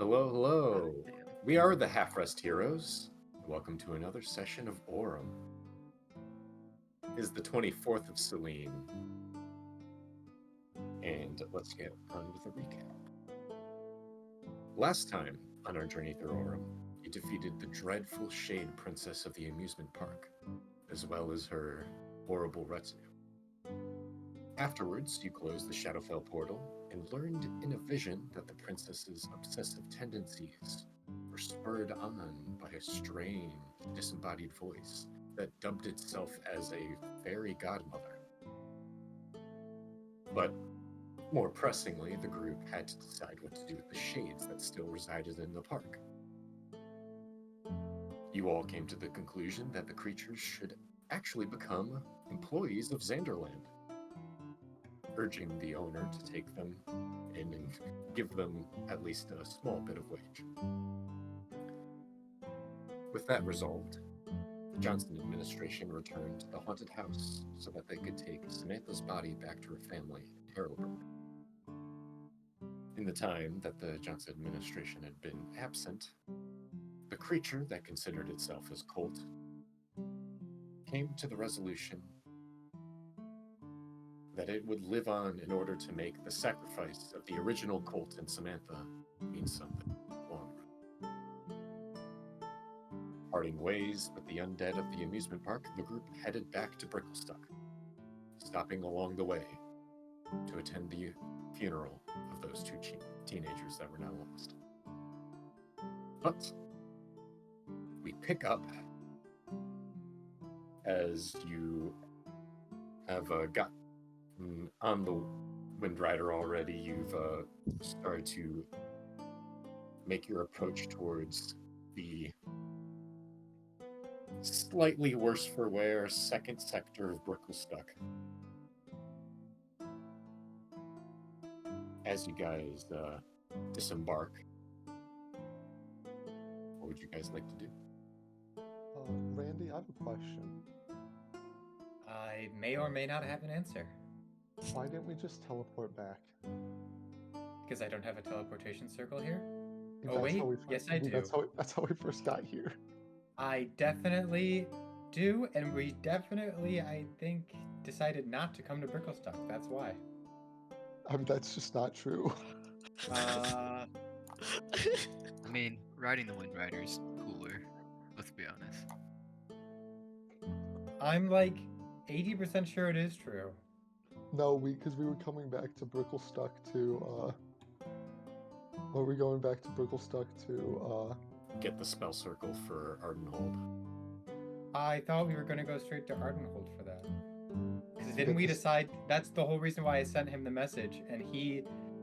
Hello, hello. We are the Half-Rest Heroes. Welcome to another session of Auram. It is the 24th of Selene. And let's get on with a recap. Last time on our journey through Auram, you defeated the dreadful Shade Princess of the amusement park, as well as her horrible retinue. Afterwards, you closed the Shadowfell portal and learned in a vision that the princess's obsessive tendencies were spurred on by a strange, disembodied voice that dubbed itself as a fairy godmother. But more pressingly, the group had to decide what to do with the shades that still resided in the park. You all came to the conclusion that the creatures should actually become employees of Xanderland, urging the owner to take them in and give them at least a small bit of wage. With that resolved, the Johnson administration returned to the haunted house so that they could take Samantha's body back to her family in Harrowburg. In the time that the Johnson administration had been absent, the creature that considered itself as Colt came to the resolution that it would live on in order to make the sacrifice of the original Colt and Samantha mean something long run. Parting ways with the undead of the amusement park, the group headed back to Bricklestuck, stopping along the way to attend the funeral of those two teenagers that were now lost. But we pick up as you have got on the Wind Rider already. You've started to make your approach towards the slightly worse for wear second sector of Bricklestuck. As you guys disembark, what would you guys like to do? Randy, I have a question. I may or may not have an answer. Why didn't we just teleport back? Because I don't have a teleportation circle here? That's Oh wait, how we yes I do. That's how we first got here. I definitely do, and we definitely, I think, decided not to come to Bricklestuck. That's why. I mean, that's just not true. I mean, riding the Wind Rider is cooler, let's be honest. I'm like 80% sure it is true. No, because we were coming back to Bricklestuck to, were we going back to Bricklestuck to, Get the spell circle for Ardenhold. I thought we were going to go straight to Ardenhold for that. Because didn't we decide, that's the whole reason why I sent him the message, and he,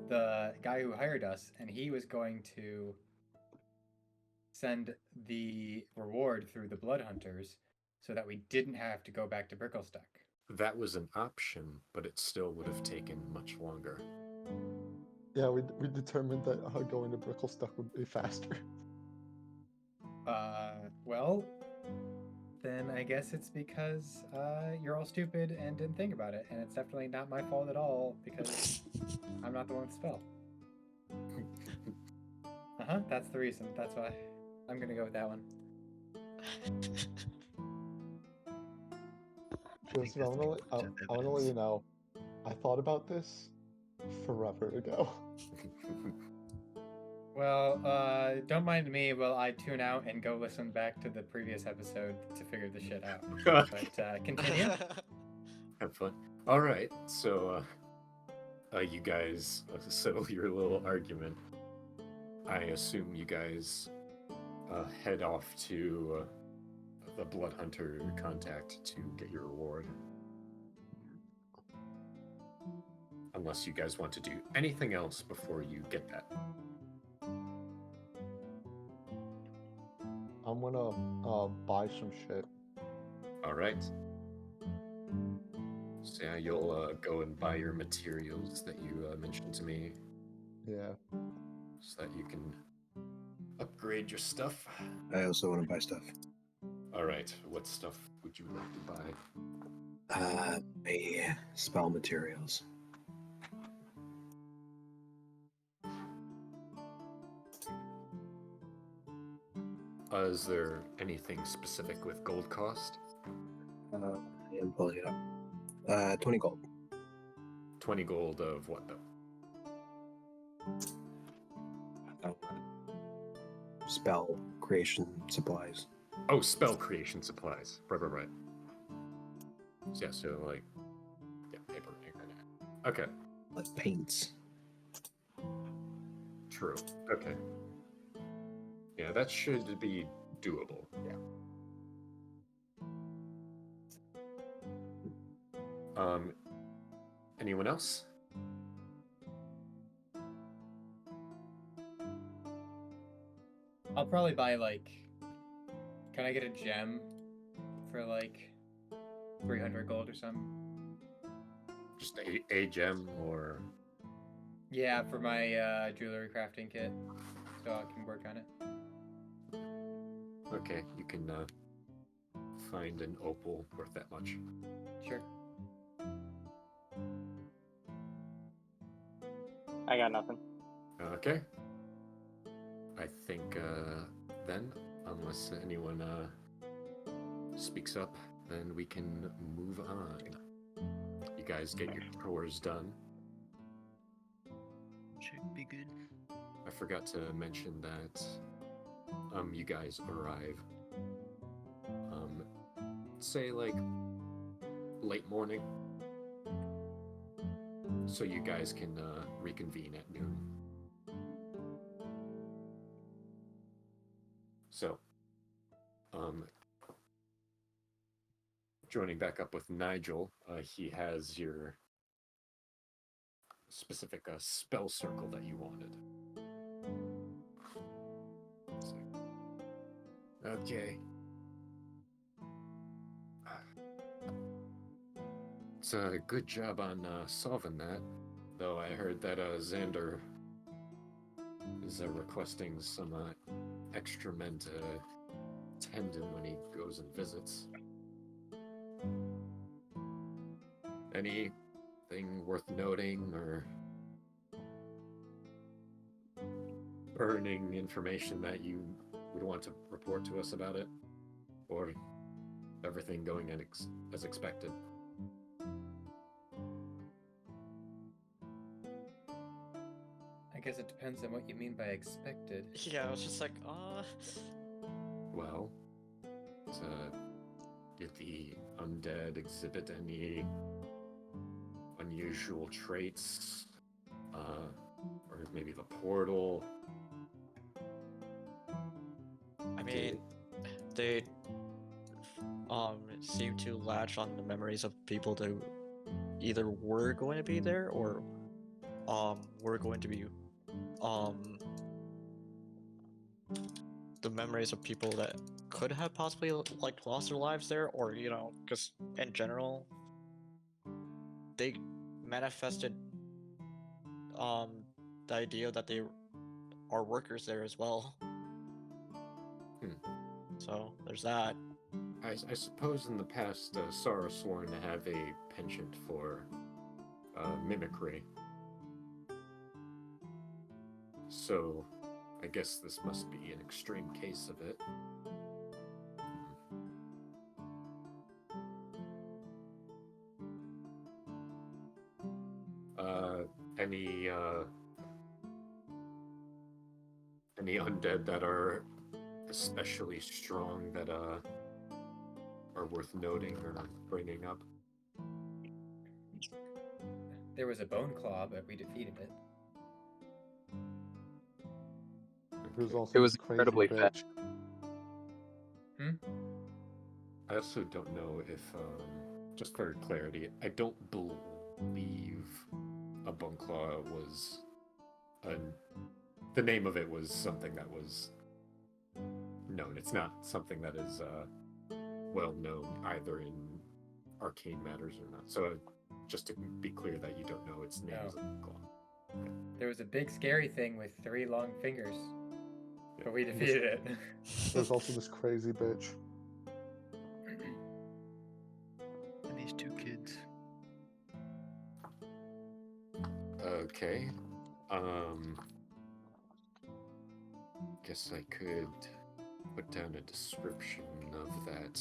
the guy who hired us, and he was going to send the reward through the Blood Hunters so that we didn't have to go back to Bricklestuck. That was an option, but it still would have taken much longer. Yeah, we determined that going to Bricklestuck would be faster. Well, then I guess it's because you're all stupid and didn't think about it, and it's definitely not my fault at all because I'm not the one with the spell. That's the reason. That's why I'm gonna go with that one. Joseph, I want to let you know, I thought about this forever ago. Well, don't mind me while I tune out and go listen back to the previous episode to figure the shit out. But continue. Have fun. All right, so you guys settle your little argument. I assume you guys head off to the Blood Hunter contact to get your reward. Unless you guys want to do anything else before you get that. I'm gonna buy some shit. All right. So yeah, you'll go and buy your materials that you mentioned to me. Yeah. So that you can upgrade your stuff. I also want to buy stuff. All right. What stuff would you like to buy? Spell materials. Is there anything specific with gold cost? I am pulling it up. 20 gold. 20 gold of what though? Uh, spell creation supplies. Oh, spell creation supplies. Right. So, yeah, so like, yeah, paper, ink, and okay, Like paints. true. Okay. Yeah, that should be doable. Yeah. Anyone else? I'll probably buy like. Can I get a gem for like 300 gold or something? Just a gem or Yeah, for my jewelry crafting kit, so I can work on it. okay, you can find an opal worth that much. Sure. I got nothing. Okay. I think then, unless anyone speaks up, then we can move on. You guys get your chores done. Should be good. I forgot to mention that you guys arrive say like late morning, so you guys can reconvene at noon. So joining back up with Nigel, he has your specific spell circle that you wanted. Okay. It's a good job on solving that, though I heard that Xander is requesting some extra men to tend him when he goes and visits. Anything worth noting or burning information that you would want to report to us about it? Or everything going as expected? I guess it depends on what you mean by expected. Yeah, I was just like, Well, did the undead exhibit any unusual traits? Or maybe the portal? I mean, they seem to latch on the memories of people that either were going to be there or were going to be the memories of people that could have possibly like lost their lives there, or because in general they manifested the idea that they are workers there as well. So there's that. I suppose in the past, Sara sworn to have a penchant for mimicry. So, I guess this must be an extreme case of it. Any undead that are especially strong that are worth noting or bringing up? There was a bone claw, but we defeated it. There's also It was this incredibly crazy fast. bitch. I also don't know if, just for clarity, I don't believe a bone claw was the name of it was something that was known. It's not something that is well known either in arcane matters or not. So just to be clear that you don't know its name is a bone claw. There was a big scary thing with 3 long fingers, but we defeated it. There's also this crazy bitch. And these 2 kids. Okay. Guess I could put down a description of that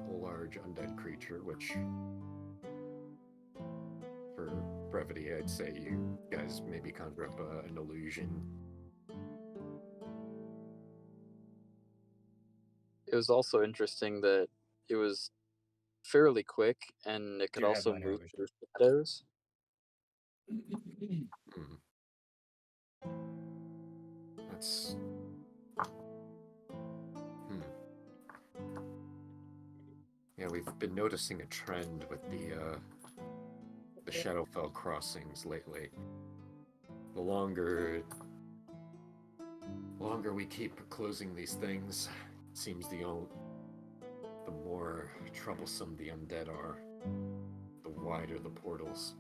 a large undead creature, which, for brevity, I'd say you guys maybe conjure up an illusion. It was also interesting that it was fairly quick and it could Do have also minor move illusion. through shadows. Hmm. That's... Yeah, we've been noticing a trend with the Shadowfell crossings lately. The longer we keep closing these things, it seems the more troublesome the undead are, the wider the portals.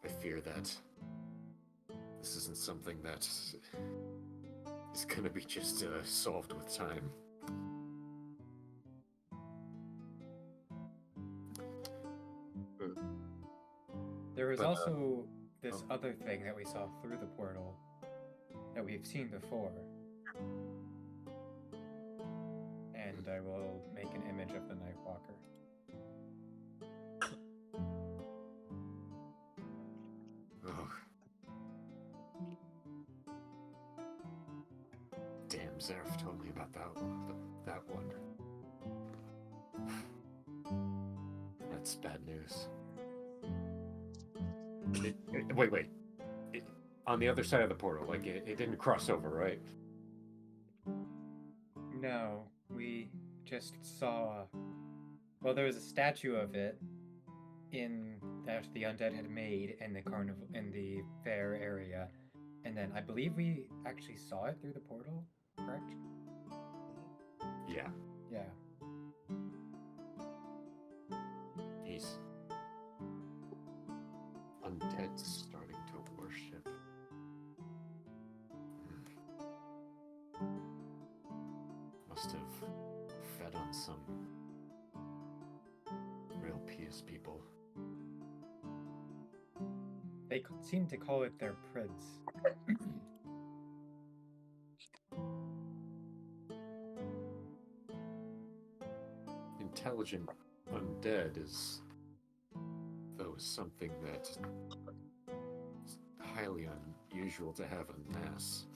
I fear that this isn't something that is gonna be just solved with time. There was But, also this other thing that we saw through the portal that we've seen before. And I will make an image of the Nightwalker. Oh. Damn, Zareth told me about that one. That's bad news. Wait. On the other side of the portal, like it didn't cross over, right? No, we just saw. Well, there was a statue of it that the undead had made in the carnival in the fair area, and then I believe we actually saw it through the portal. Correct? Yeah. Yeah. He's undead starting to worship. Must have fed on some real pious people. They seem to call it their prids. Intelligent undead is, though, something that is highly unusual to have en masse.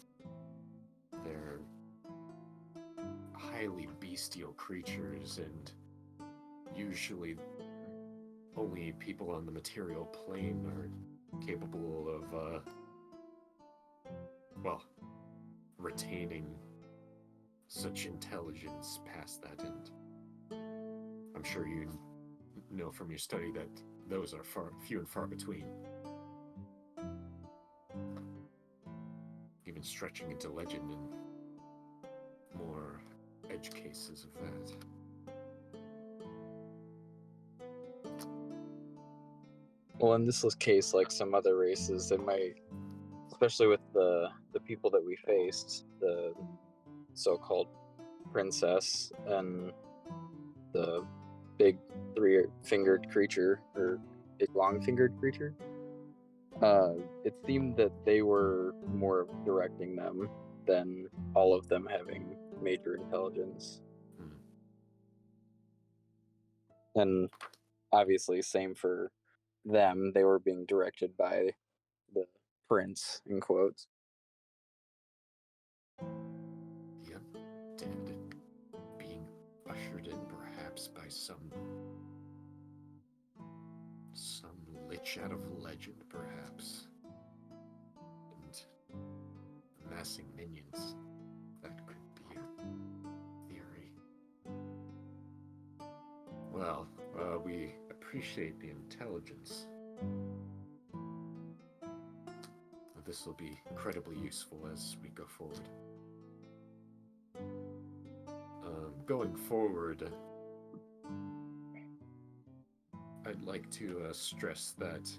They're highly bestial creatures, and usually only people on the material plane are capable of, retaining such intelligence past that, and I'm sure you know from your study that those are few and far between. Even stretching into legend and more edge cases of that. Well, in this case, like some other races, it might, especially with the people that we faced, the so-called princess and the big three-fingered creature, or big long-fingered creature. It seemed that they were more directing them than all of them having major intelligence. And obviously, same for them. They were being directed by the prince, in quotes. Yep, dead. Being ushered in perhaps by some lich out of legend, perhaps. And amassing minions. That could be a theory. Well, we appreciate the intelligence. This will be incredibly useful as we go forward. Going forward, I'd like to stress that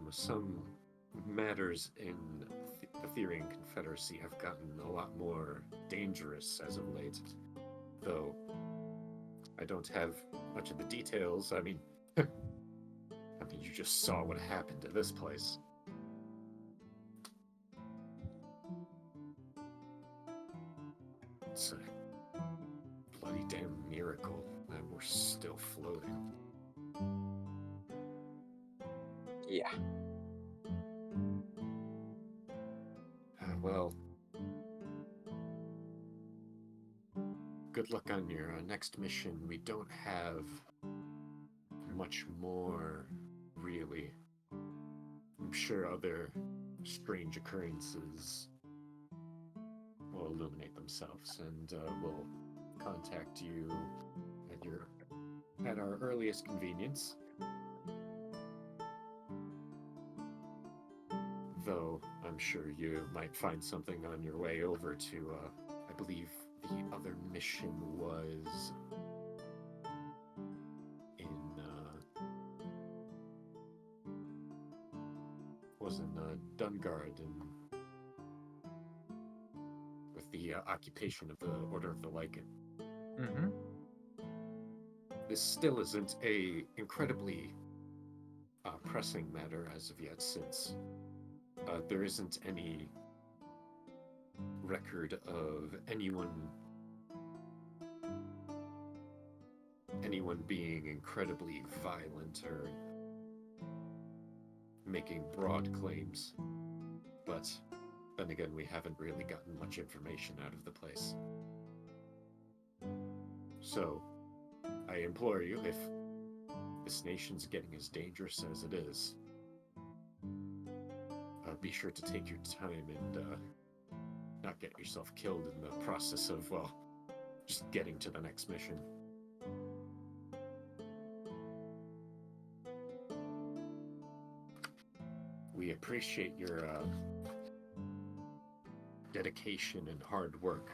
some matters in the Therian Confederacy have gotten a lot more dangerous as of late, though I don't have much of the details. I mean, you just saw what happened to this place. It's a bloody damn miracle that we're still floating. Yeah. Well, good luck on your next mission. We don't have much more, really. I'm sure other strange occurrences will illuminate themselves, and we'll contact you at our earliest convenience. Though I'm sure you might find something on your way over to, I believe the other mission was in, Dungard, and with the occupation of the Order of the Lycan. Mm-hmm. This still isn't a incredibly pressing matter as of yet, since there isn't any record of anyone being incredibly violent or making broad claims. But then again, we haven't really gotten much information out of the place. So, I implore you, if this nation's getting as dangerous as it is, be sure to take your time and not get yourself killed in the process of, well, just getting to the next mission. We appreciate your dedication and hard work.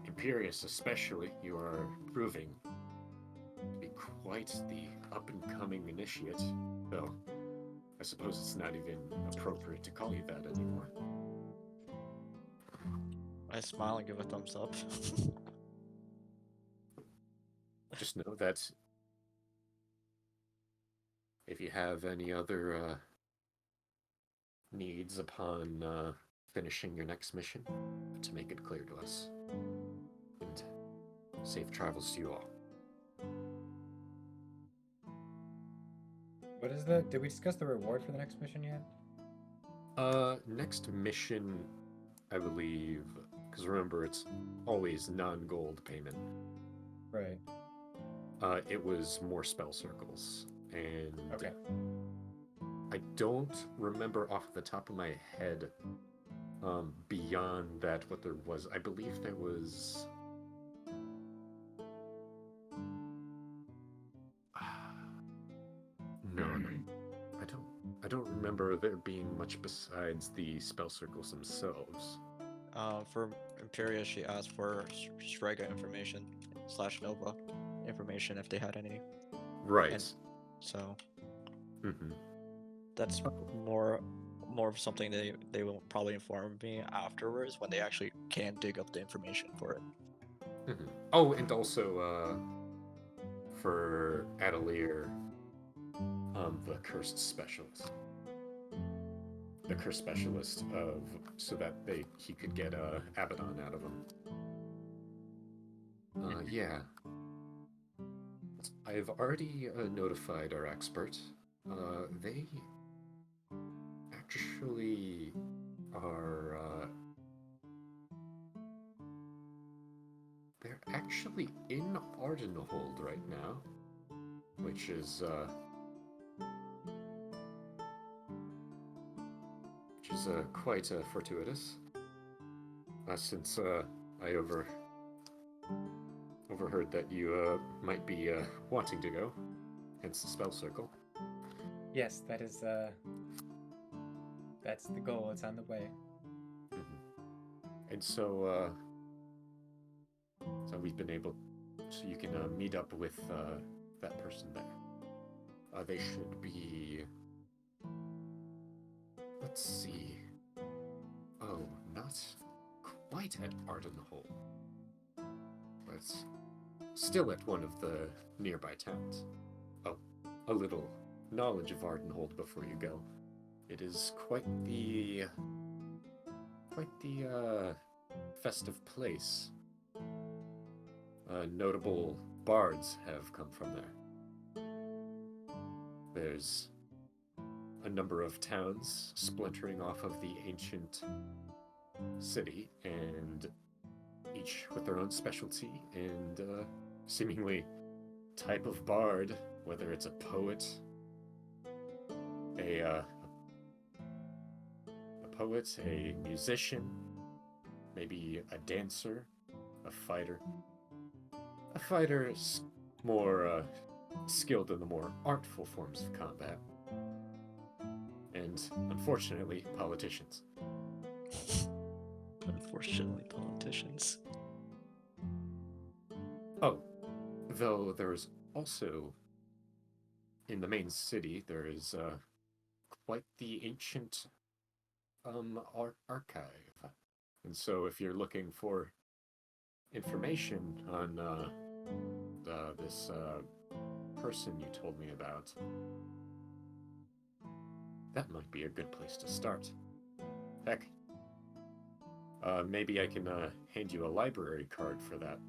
Imperius especially, you are proving to be quite the up-and-coming initiate, though I suppose it's not even appropriate to call you that anymore. I smile and give a thumbs up. Just know that if you have any other needs upon finishing your next mission, to make it clear to us. And safe travels to you all. What is did we discuss the reward for the next mission yet? Next mission, I believe, because remember, it's always non-gold payment. Right. It was more spell circles, and Okay. I don't remember off the top of my head beyond that what there was. I believe there was no, I don't remember there being much besides the spell circles themselves. For Imperia, she asked for Strega information / Nova information if they had any. Right. And so Mm-hmm. that's more of something they will probably inform me afterwards when they actually can dig up the information for it. Mm-hmm. Oh, and also for Adelier, the cursed specialist. The cursed specialist so that he could get Abaddon out of him. Yeah. I've already notified our expert. They actually are they're actually in Ardenhold right now, which is quite fortuitous, since I overheard that you might be wanting to go, hence the spell circle. Yes, that is that's the goal. It's on the way. Mm-hmm. And so we've been able, so you can meet up with that person there. They should be, let's see, oh, not quite at Ardenhold, but still at one of the nearby towns. Oh, a little knowledge of Ardenhold before you go. It is quite the festive place. Notable bards have come from there. There's a number of towns splintering off of the ancient city, and each with their own specialty and seemingly type of bard, whether it's a poet, a musician, maybe a dancer, a fighter. A fighter is more skilled in the more artful forms of combat. And unfortunately, politicians. Unfortunately, politicians. Oh, though there's also, in the main city, there is quite the ancient archive. And so if you're looking for information on this person you told me about, that might be a good place to start. Heck, maybe I can hand you a library card for that.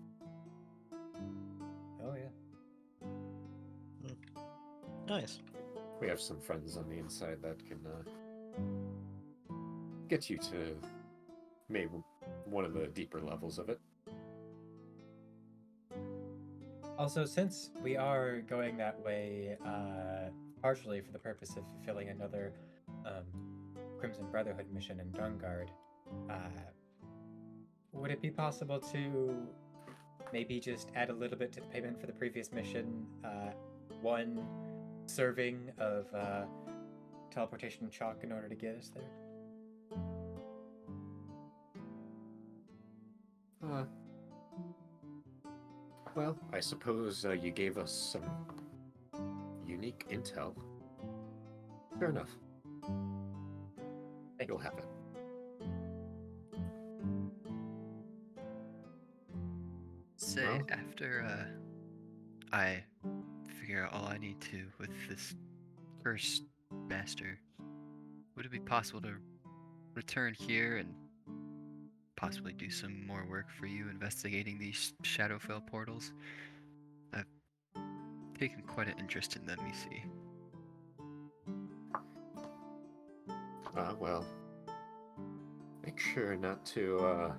Oh yeah. Nice. We have some friends on the inside that can get you to maybe one of the deeper levels of it. Also, since we are going that way, partially for the purpose of fulfilling another Crimson Brotherhood mission in Dungard, would it be possible to maybe just add a little bit to the payment for the previous mission? One serving of teleportation chalk in order to get us there? Well, I suppose you gave us some unique intel. Fair enough. You'll have it. Say, Well- after I figure out all I need to with this cursed master, would it be possible to return here and possibly do some more work for you investigating these Shadowfell portals? I've taken quite an interest in them, you see. Well, make sure not to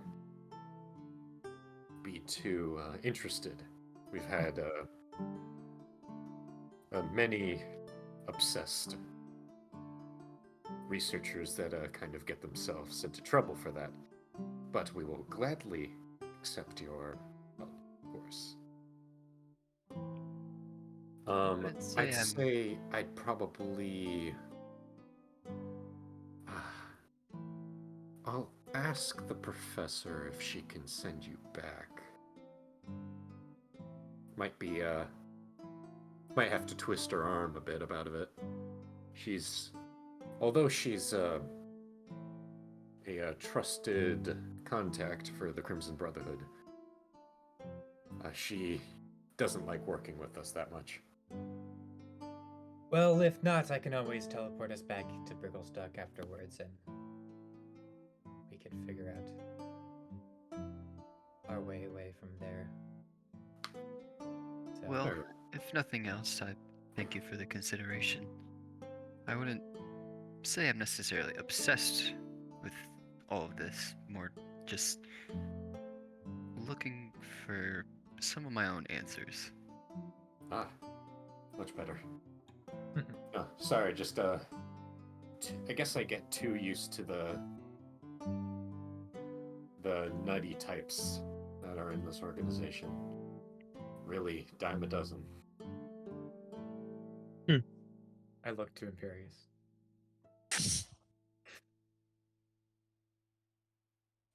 be too interested. We've had many obsessed researchers that kind of get themselves into trouble for that. But we will gladly accept your help, of course. I'd say I'd probably... I'll ask the professor if she can send you back. Might be, might have to twist her arm a bit about it. Although she's a trusted contact for the Crimson Brotherhood, she doesn't like working with us that much. Well, if not, I can always teleport us back to Bricklestuck afterwards, and we can figure out our way away from there. So, Well, Alright. if nothing else, I thank you for the consideration. I wouldn't say I'm necessarily obsessed with all of this, more just looking for some of my own answers. Much better. Sorry, just I guess I get too used to the nutty types that are in this organization. Really, dime a dozen. I look to Imperius.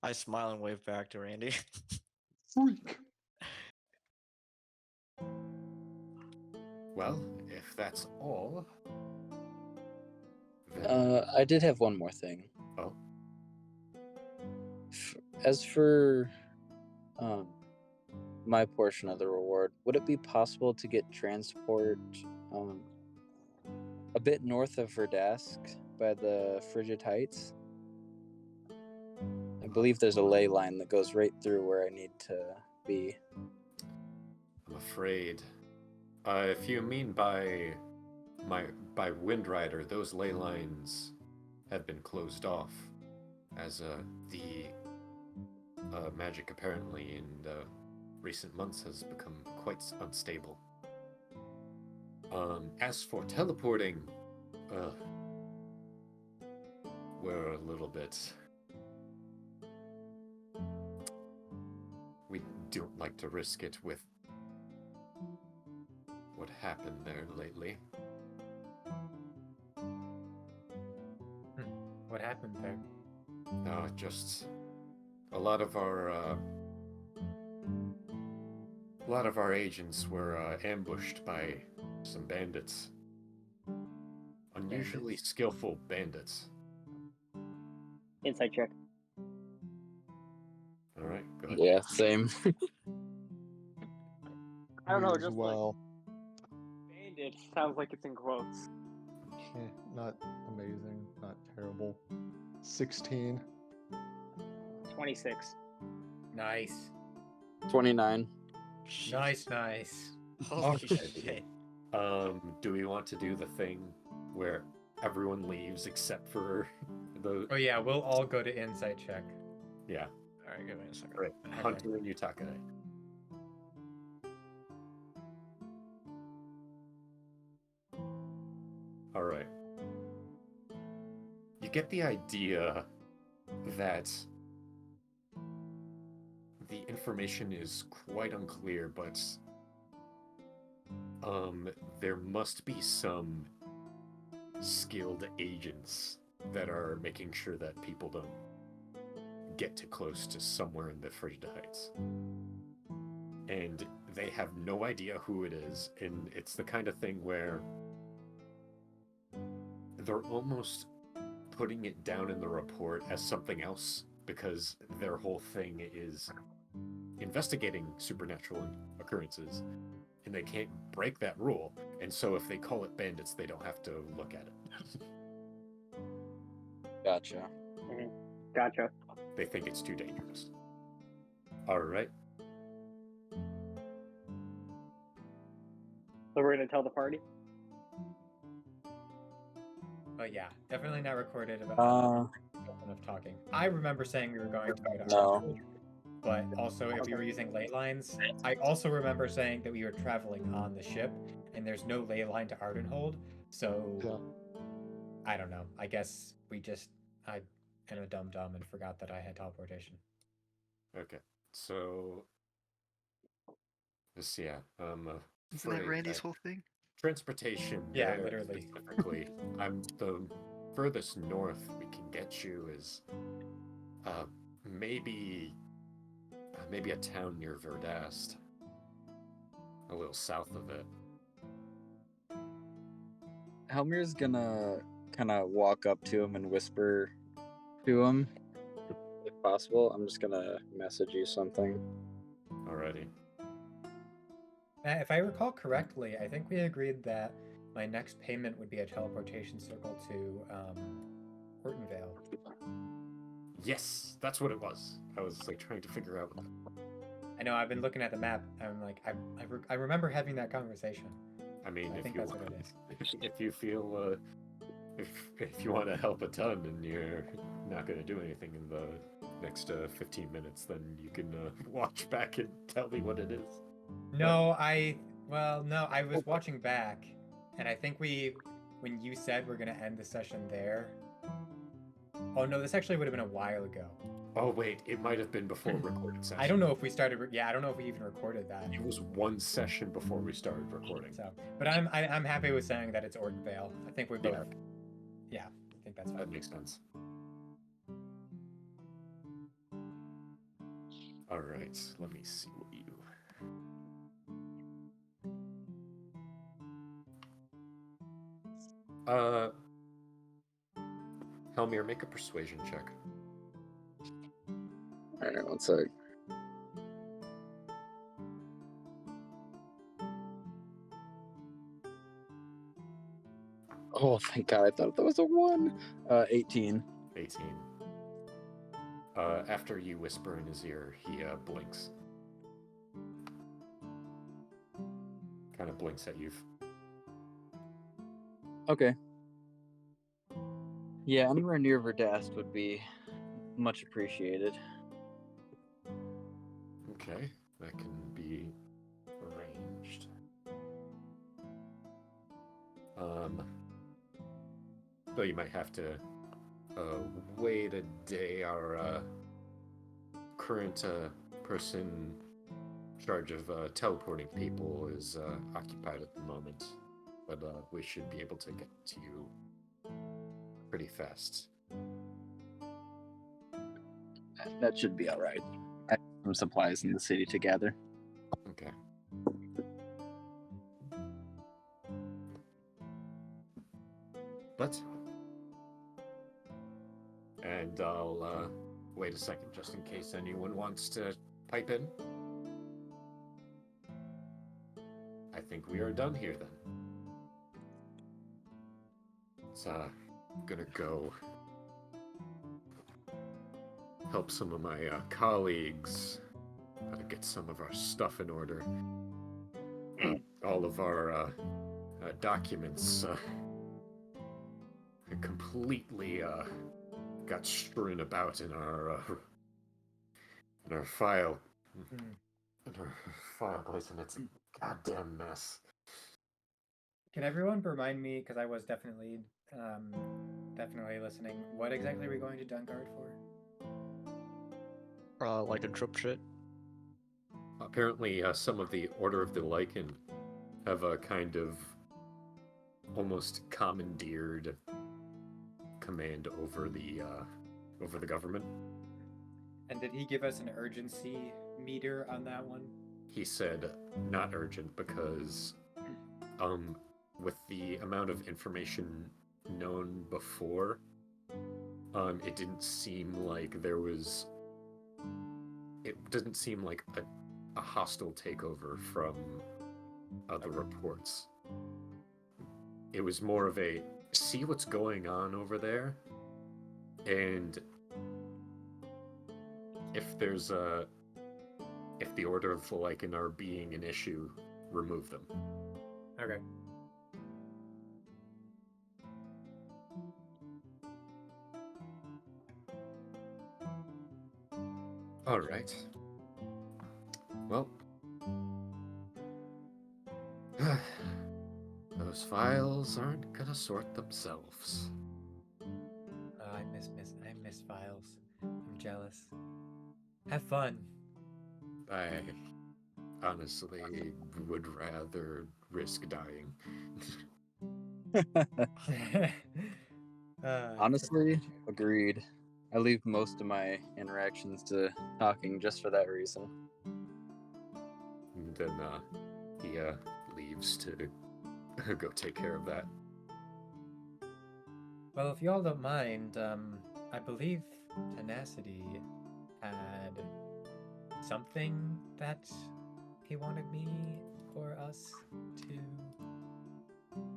I smile and wave back to Randy. Freak. Well, if that's all, then... I did have one more thing. Oh? As for my portion of the reward, would it be possible to get transport a bit north of Verdask by the Frigid Heights? I believe there's a ley line that goes right through where I need to be. I'm afraid. If you mean by Windrider, those ley lines have been closed off, as the magic apparently in recent months has become quite unstable. As for teleporting, we're a little bit. We don't like to risk it with what happened there lately. What happened there? Just a lot of our agents were ambushed by some bandits. Unusually skillful bandits. Insight check. All right, go ahead. Yeah, same. I don't know, Me as just well. like bandit sounds like it's in quotes. Not amazing, not terrible. 16. 26. Nice. 29. Nice. Holy Okay. shit. Do we want to do the thing where everyone leaves except for the? Oh yeah, we'll all go to insight check. Yeah. Alright, give me a second. Right. Hunter and Yutaka. All right. You get the idea that the information is quite unclear, but there must be some skilled agents that are making sure that people don't get too close to somewhere in the Frigid Heights. And they have no idea who it is, and it's the kind of thing where they're almost putting it down in the report as something else because their whole thing is investigating supernatural occurrences, and they can't break that rule. And so if they call it bandits, they don't have to look at it. Gotcha. Gotcha. They think it's too dangerous. All right. So we're gonna tell the party? But yeah, definitely not recorded about enough talking. I remember saying we were going to go to No. Ardenhold, but also if we were using ley lines, I also remember saying that we were traveling on the ship, and there's no ley line to Ardenhold, so Yeah. I don't know. I guess I am a dum-dum and forgot that I had teleportation. Okay. So this, yeah. Isn't that afraid Randy's that whole thing? transportation? Yeah, there literally. Specifically, I'm the furthest north we can get you is maybe a town near Verdast, a little south of it. Helmir's gonna kind of walk up to him and whisper to him, if possible. I'm just gonna message you something. Alrighty. If I recall correctly, I think we agreed that my next payment would be a teleportation circle to Hortonvale. Yes, that's what it was. I was like trying to figure out. I know I've been looking at the map. I'm like, I remember having that conversation. I mean, I if think you that's what it is. if you feel if you want to help a ton and you're not going to do anything in the next 15 minutes, then you can watch back and tell me what it is. No, I was watching back, and I think when you said we're gonna end the session there. Oh no, this actually would have been a while ago. Oh wait, it might have been before recorded session. I don't know if we started. Yeah, I don't know if we even recorded that. It was one session before we started recording. So, but I'm happy with saying that it's Ortonvale. I think we both. Yeah, I think that's fine. That makes sense. All right, let me see what you. Helmir, make a persuasion check. Alright, one sec. Oh, thank God, I thought that was a 1. 18. 18. After you whisper in his ear, he blinks. Kind of blinks at you. Okay. Yeah, anywhere near Verdast would be much appreciated. Okay, that can be arranged. Though you might have to wait a day. Our current person in charge of teleporting people is occupied at the moment, but we should be able to get to you pretty fast. That should be all right. I have some supplies in the city to gather. Okay. But and I'll wait a second just in case anyone wants to pipe in. I think we are done here then. It's gonna go help some of my colleagues get some of our stuff in order. All of our documents completely got strewn about in our file. In our fireplace, and it's a goddamn mess. Can everyone remind me, because I was definitely listening, what exactly are we going to Dungard for? Like a trip shit. Apparently, some of the Order of the Lycan have a kind of almost commandeered command over the government. And did he give us an urgency meter on that one? He said not urgent because with the amount of information known before, it didn't seem like a hostile takeover from the reports. It was more of a see what's going on over there, and if the Order of the Lycan are being an issue, remove them. Okay. All right. Well, those files aren't gonna sort themselves. I miss files. I'm jealous. Have fun. I honestly would rather risk dying. Honestly, agreed. I leave most of my interactions to talking just for that reason. And then he leaves to go take care of that. Well, if y'all don't mind, I believe Tenacity had something that he wanted me or us to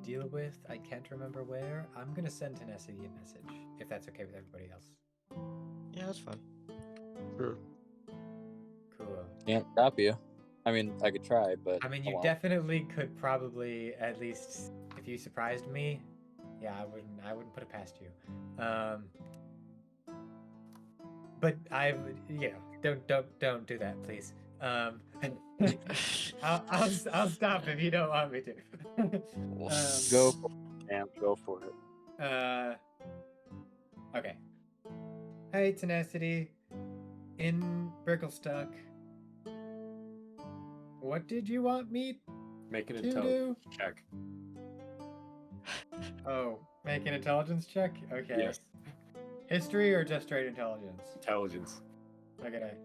deal with. I can't remember where. I'm gonna send Tenacity a message, if that's okay with everybody else. Yeah, that's fine. Sure. Cool. Can't stop you. I mean, I could try, but I mean, I you won't. definitely could probably, at least if you surprised me, yeah, I wouldn't put it past you. But don't do that, please. I'll stop if you don't want me to. Go for it, champ. Go for it. Okay. Hey, Tenacity. In Bricklestuck. What did you want me Make an to intelligence do? check. Oh, make an intelligence check? Okay. Yes. History or just straight intelligence? Intelligence. Okay.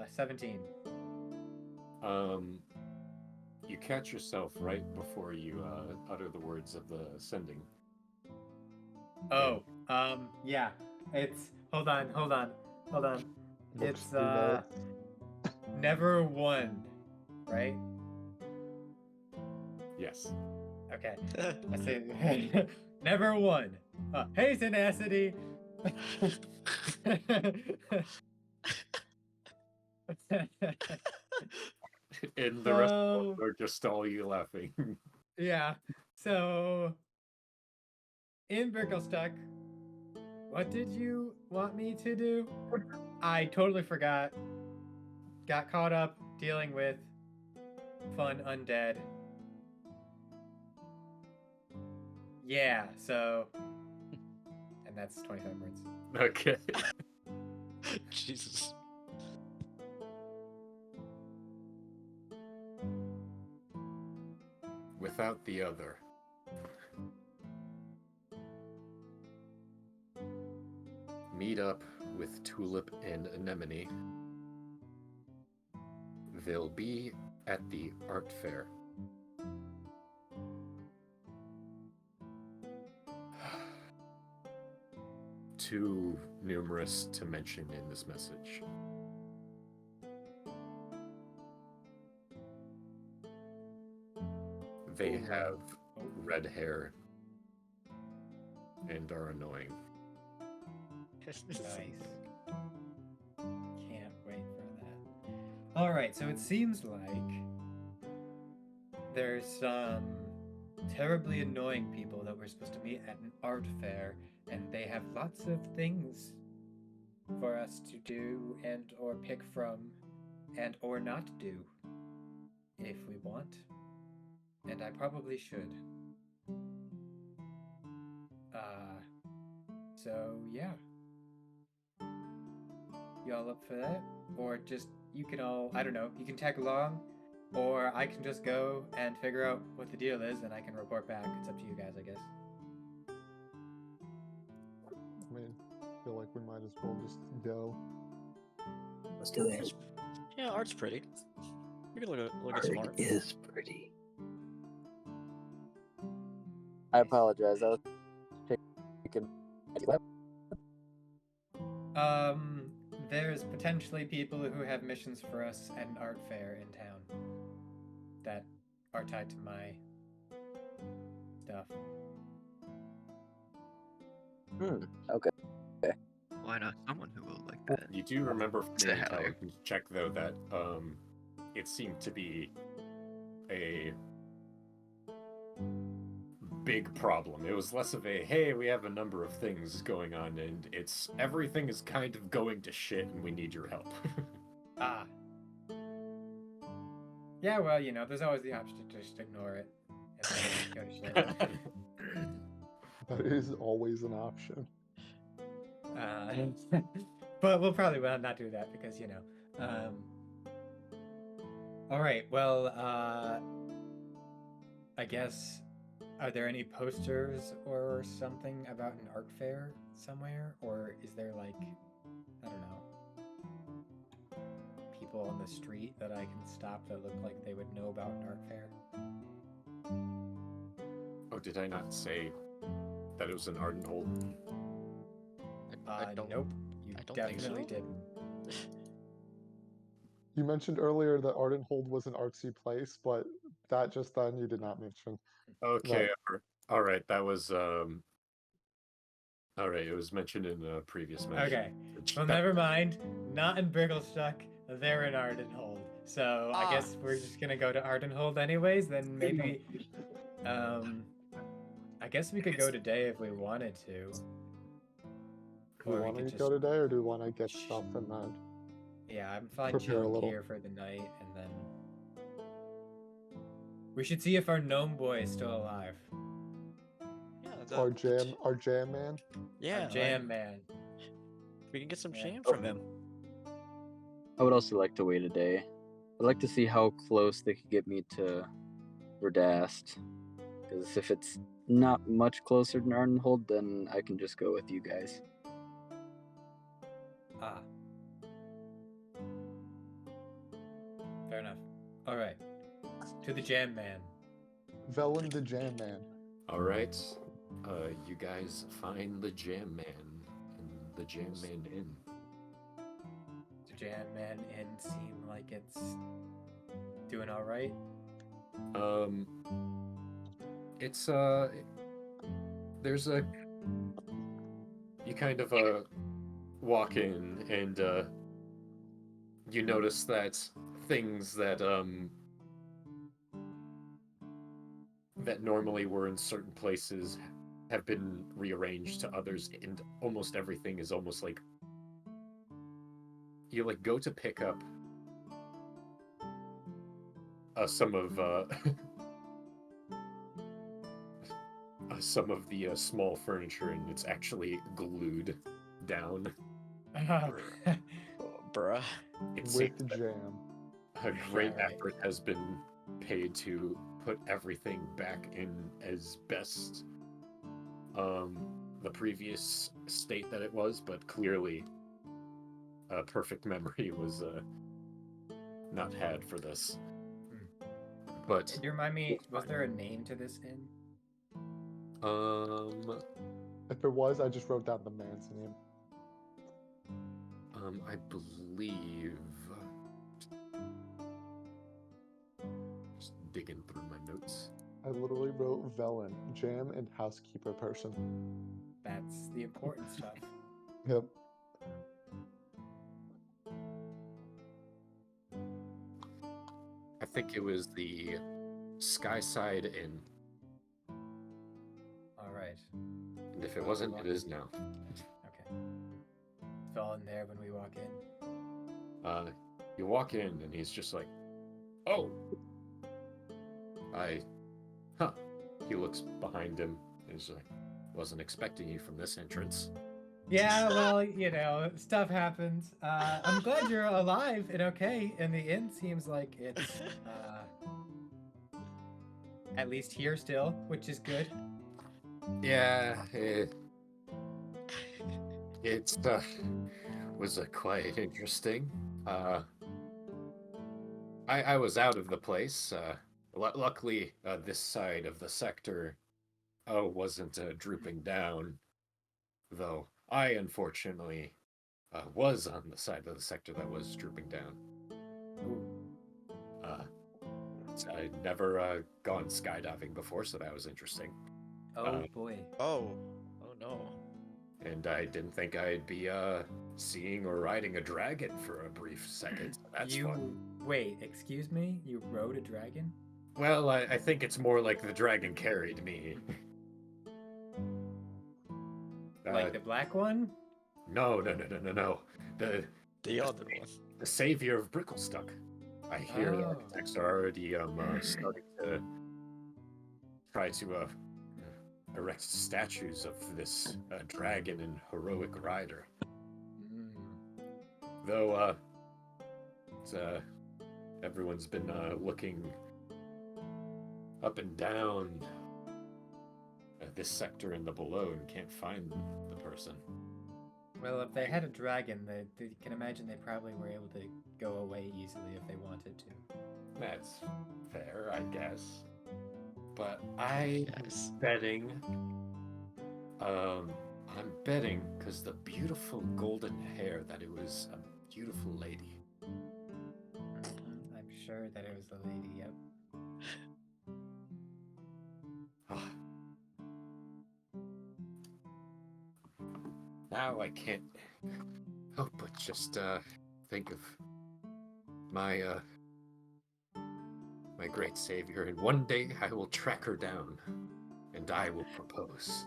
17. You catch yourself right before you utter the words of the sending. Oh, yeah. It's hold on. Looks It's through notes. never one, right? Yes. Okay. I say never one. Hey, Tenacity. And the rest of So- them are just all you laughing. Yeah. So in Bricklestuck, what did you want me to do? I totally forgot. Got caught up dealing with fun undead. Yeah, so and that's 25 words. Okay. Jesus. Without the other. Meet up with Tulip and Anemone. They'll be at the art fair. Too numerous to mention in this message. They have red hair and are annoying. Nice. Can't wait for that. All right, so it seems like there's some terribly annoying people that we're supposed to meet at an art fair, and they have lots of things for us to do and or pick from and or not do if we want. And I probably should. So yeah. Y'all up for that? Or just, you can all, I don't know, you can tag along, or I can just go and figure out what the deal is and I can report back. It's up to you guys, I guess. I mean, I feel like we might as well just go. Let's do it. Yeah, art's pretty. We can look at Art some art. is pretty. I apologize. I was taking. There's potentially people who have missions for us at an art fair in town that are tied to my stuff. Okay. Why not someone who will like that? You do remember from Say your hello. intelligence check, though, that it seemed to be a big problem. It was less of a, hey, we have a number of things going on, and it's everything is kind of going to shit, and we need your help. Ah. Yeah, well, you know, there's always the option to just ignore it. And then go to shit. That is always an option. But we'll probably not do that because, you know. All right, well, I guess, are there any posters or something about an art fair somewhere? Or is there, like, I don't know, people on the street that I can stop that look like they would know about an art fair? Oh, did I not say that it was an Arden hold? I don't. Nope, you I don't think definitely so. didn't. You mentioned earlier that Ardenhold was an artsy place, but that just then you did not mention. Okay, Right. all right, that was all right. It was mentioned in a previous message. Okay, well, never mind. Not in Brigglestuck. They're in Ardenhold. So I guess we're just gonna go to Ardenhold anyways. Then maybe, I guess we could go today if we wanted to. Do we Or we want could to go just- today, or do we want to get stuff and then? Yeah, I'm fine Prepare a chilling little. here for the night, and then we should see if our gnome boy is still alive. Yeah, Our jam man. Yeah, Our jam man. we can get some Yeah. jam from him. I would also like to wait a day. I'd like to see how close they could get me to Verdast. Because if it's not much closer than Ardenhold, then I can just go with you guys. Ah. Fair enough. All right. To the jam man. Velen the jam man. All right, you guys find the Jam Man in the Jam Man Inn. The jam man inn seem like it's doing all right. It's there's a you kind of walk in and you notice that things that that normally were in certain places have been rearranged to others, and almost everything is almost like you like go to pick up some of some of the small furniture, and it's actually glued down. Oh, bruh. It With seems that jam. a great Alright. effort has been paid to put everything back in as best the previous state that it was, but clearly a perfect memory was not had for this. But Can you remind me, was there a name to this inn? If it was, I just wrote down the man's name. I believe. Just digging through my notes. I literally wrote Velen, jam, and housekeeper person. That's the important stuff. Yep. I think it was the Skyside Inn, Alright. and if it wasn't, it is now. Okay. It's all in there when we walk in. You walk in, and he's just like, "Oh, huh." He looks behind him, and he's like, "Wasn't expecting you from this entrance." Yeah, well, you know, stuff happens. I'm glad you're alive and okay, and the inn seems like it's at least here still, which is good. Yeah, it was quite interesting. I was out of the place. Luckily, this side of the sector wasn't drooping down, though I unfortunately was on the side of the sector that was drooping down. I'd never gone skydiving before, so that was interesting. Oh boy. Oh. Oh no. And I didn't think I'd be seeing or riding a dragon for a brief second. So that's fun. Wait, excuse me? You rode a dragon? Well, I think it's more like the dragon carried me. Like the black one? No. The other one. The savior of Bricklestuck. I hear the Oh. architects are already starting to try to erect statues of this dragon and heroic rider. Mm. Though everyone's been looking up and down this sector and the below and can't find the person. Well, if they had a dragon, they can imagine they probably were able to go away easily if they wanted to. That's fair, I guess. But I'm Yes. betting. I'm betting because the beautiful golden hair that it was a beautiful lady. I'm sure that it was the lady, yep. Ah. Now I can't help but just think of my my great savior, and one day I will track her down, and I will propose.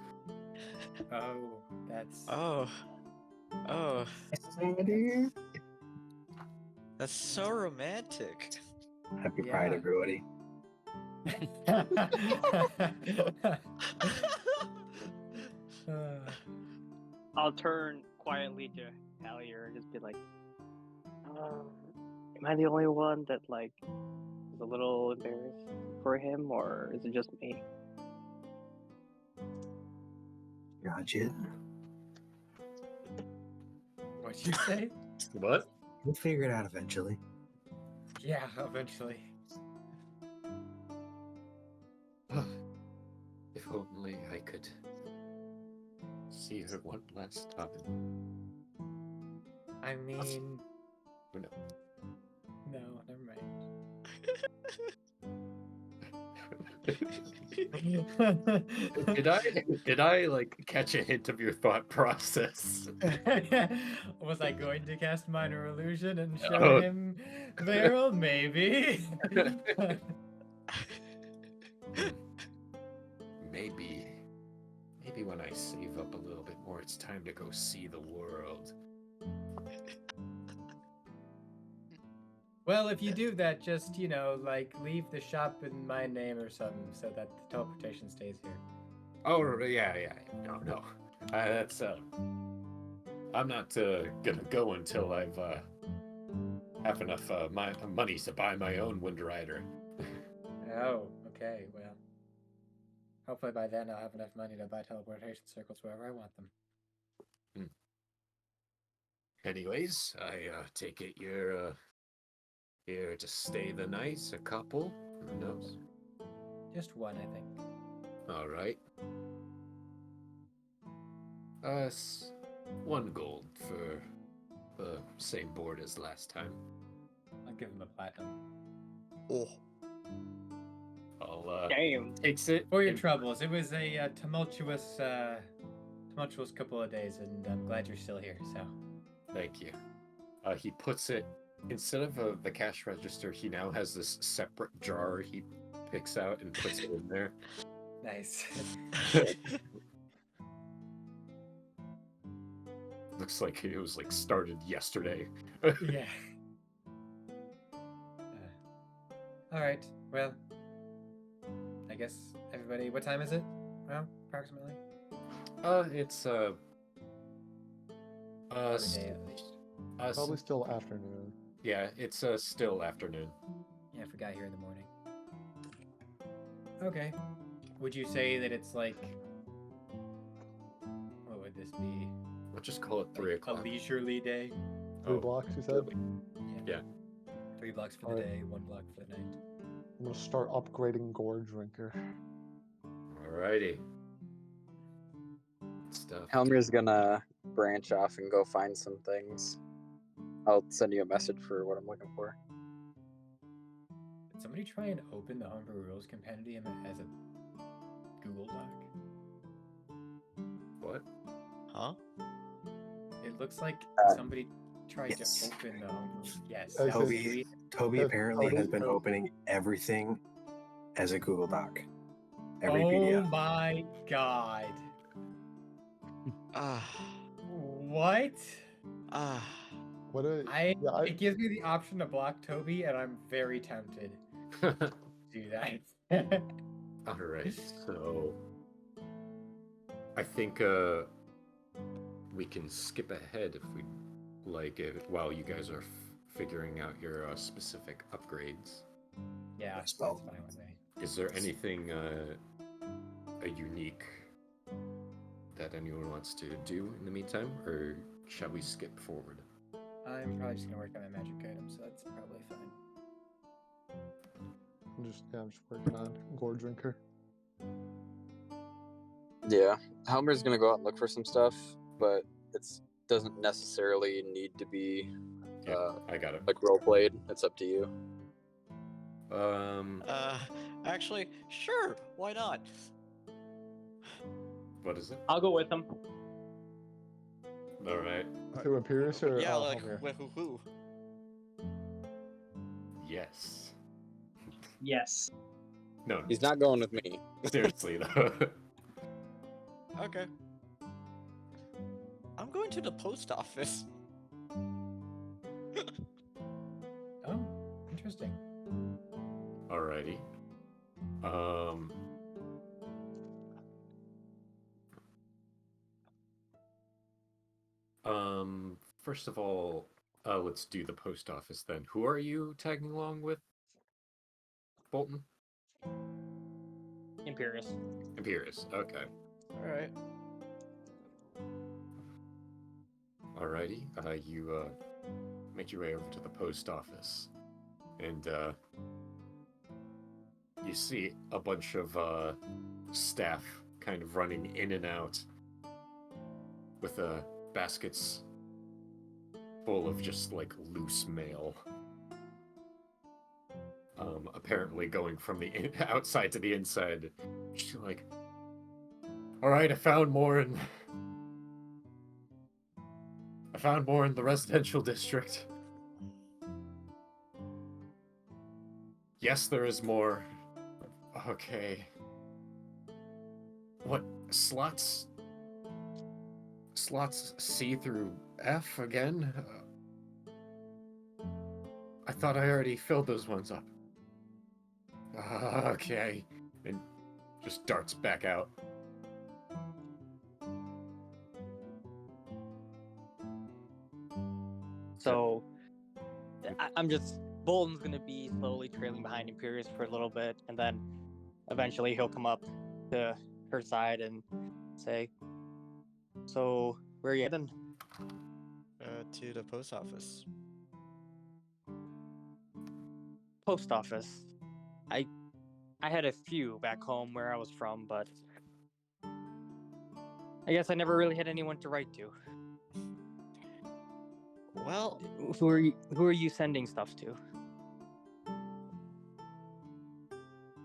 Oh, that's... Oh. Oh. That's so romantic. Happy Pride, Yeah. everybody. I'll turn quietly to Hallier and just be like, am I the only one that, like, is a little embarrassed for him, or is it just me? Gotcha. What'd you say? What? We'll figure it out eventually. Yeah, eventually. If only I could see her one last time. I mean... Oh, no. No, never mind. Did I like catch a hint of your thought process? Was I going to cast minor illusion and show Oh. him Beryl? Maybe. Maybe when I save up a little bit more, it's time to go see the world. Well, if you do that, just, like, leave the shop in my name or something so that the teleportation stays here. Oh yeah. No. That's I'm not gonna go until I've have enough money to buy my own Wind Rider. Oh, okay, well. Hopefully by then I'll have enough money to buy teleportation circles wherever I want them. Anyways, I take it you're here to stay the night, a couple? Who knows? Just one, I think. All right. 1 gold for the same board as last time. I'll give him a platinum. Oh. I'll Damn. takes it For your and- troubles, it was a tumultuous couple of days, and I'm glad you're still here, so. Thank you. He puts it instead of the cash register. He now has this separate jar he picks out and puts it in there. Nice. Looks like it was like started yesterday. Yeah. Alright, well. I guess everybody, what time is it? Well, approximately? It's Every day at least. Probably still afternoon. Yeah, it's still afternoon. Yeah, I forgot here in the morning. Okay. Would you say that it's like, what would this be? We'll just call it 3 A o'clock. leisurely day? 3 blocks, you said? Yeah. 3 blocks for the Alright. day, 1 block for the night. I'm gonna start upgrading Gore Drinker. Alrighty. Stuff. Helmer's gonna branch off and go find some things. I'll send you a message for what I'm looking for. Did somebody try and open the Homebrew Rules Compendium as a Google Doc? What? Huh? It looks like somebody tried yes. to open the Homebrew. Yes. I that said- was really- Toby That's apparently has been Toby. opening everything as a Google Doc. Every Oh PDF. my god. Ah. What? Ah. What a It gives me the option to block Toby, and I'm very tempted to do that. Alright, so I think we can skip ahead if we like it while you guys are figuring out your specific upgrades. Yeah, Yes, that's well. fine with me. Is there anything a unique that anyone wants to do in the meantime, or shall we skip forward? I'm probably just gonna work on my magic item, so that's probably fine. I'm just working on Gore Drinker. Yeah, Helmer's gonna go out and look for some stuff, but it doesn't necessarily need to be Yeah, I got it. like role played. It's up to you. Actually, sure. Why not? What is it? I'll go with them. Alright. To Imperius or Yeah, like Helmer? with who? Yes. Yes. No, He's not going with me. seriously though. Okay. I'm going to the post office. Oh, interesting. Alrighty. First of all, let's do the post office then. Who are you tagging along with? Bolton? Imperius. Imperius. Okay. All right. Alrighty. You make your way over to the post office, and you see a bunch of staff kind of running in and out with baskets full of just like loose mail. Apparently going from the outside to the inside She's like, all right, I found more in the residential district. Yes, there is more. Okay. What, slots C through F again? I thought I already filled those ones up. Okay. And just darts back out. So I'm just Bolton's gonna be slowly trailing behind Imperius for a little bit, and then eventually he'll come up to her side and say, "So where are you heading?" To the post office. Post office. I had a few back home where I was from, but I guess I never really had anyone to write to. Well, Who are you sending stuff to?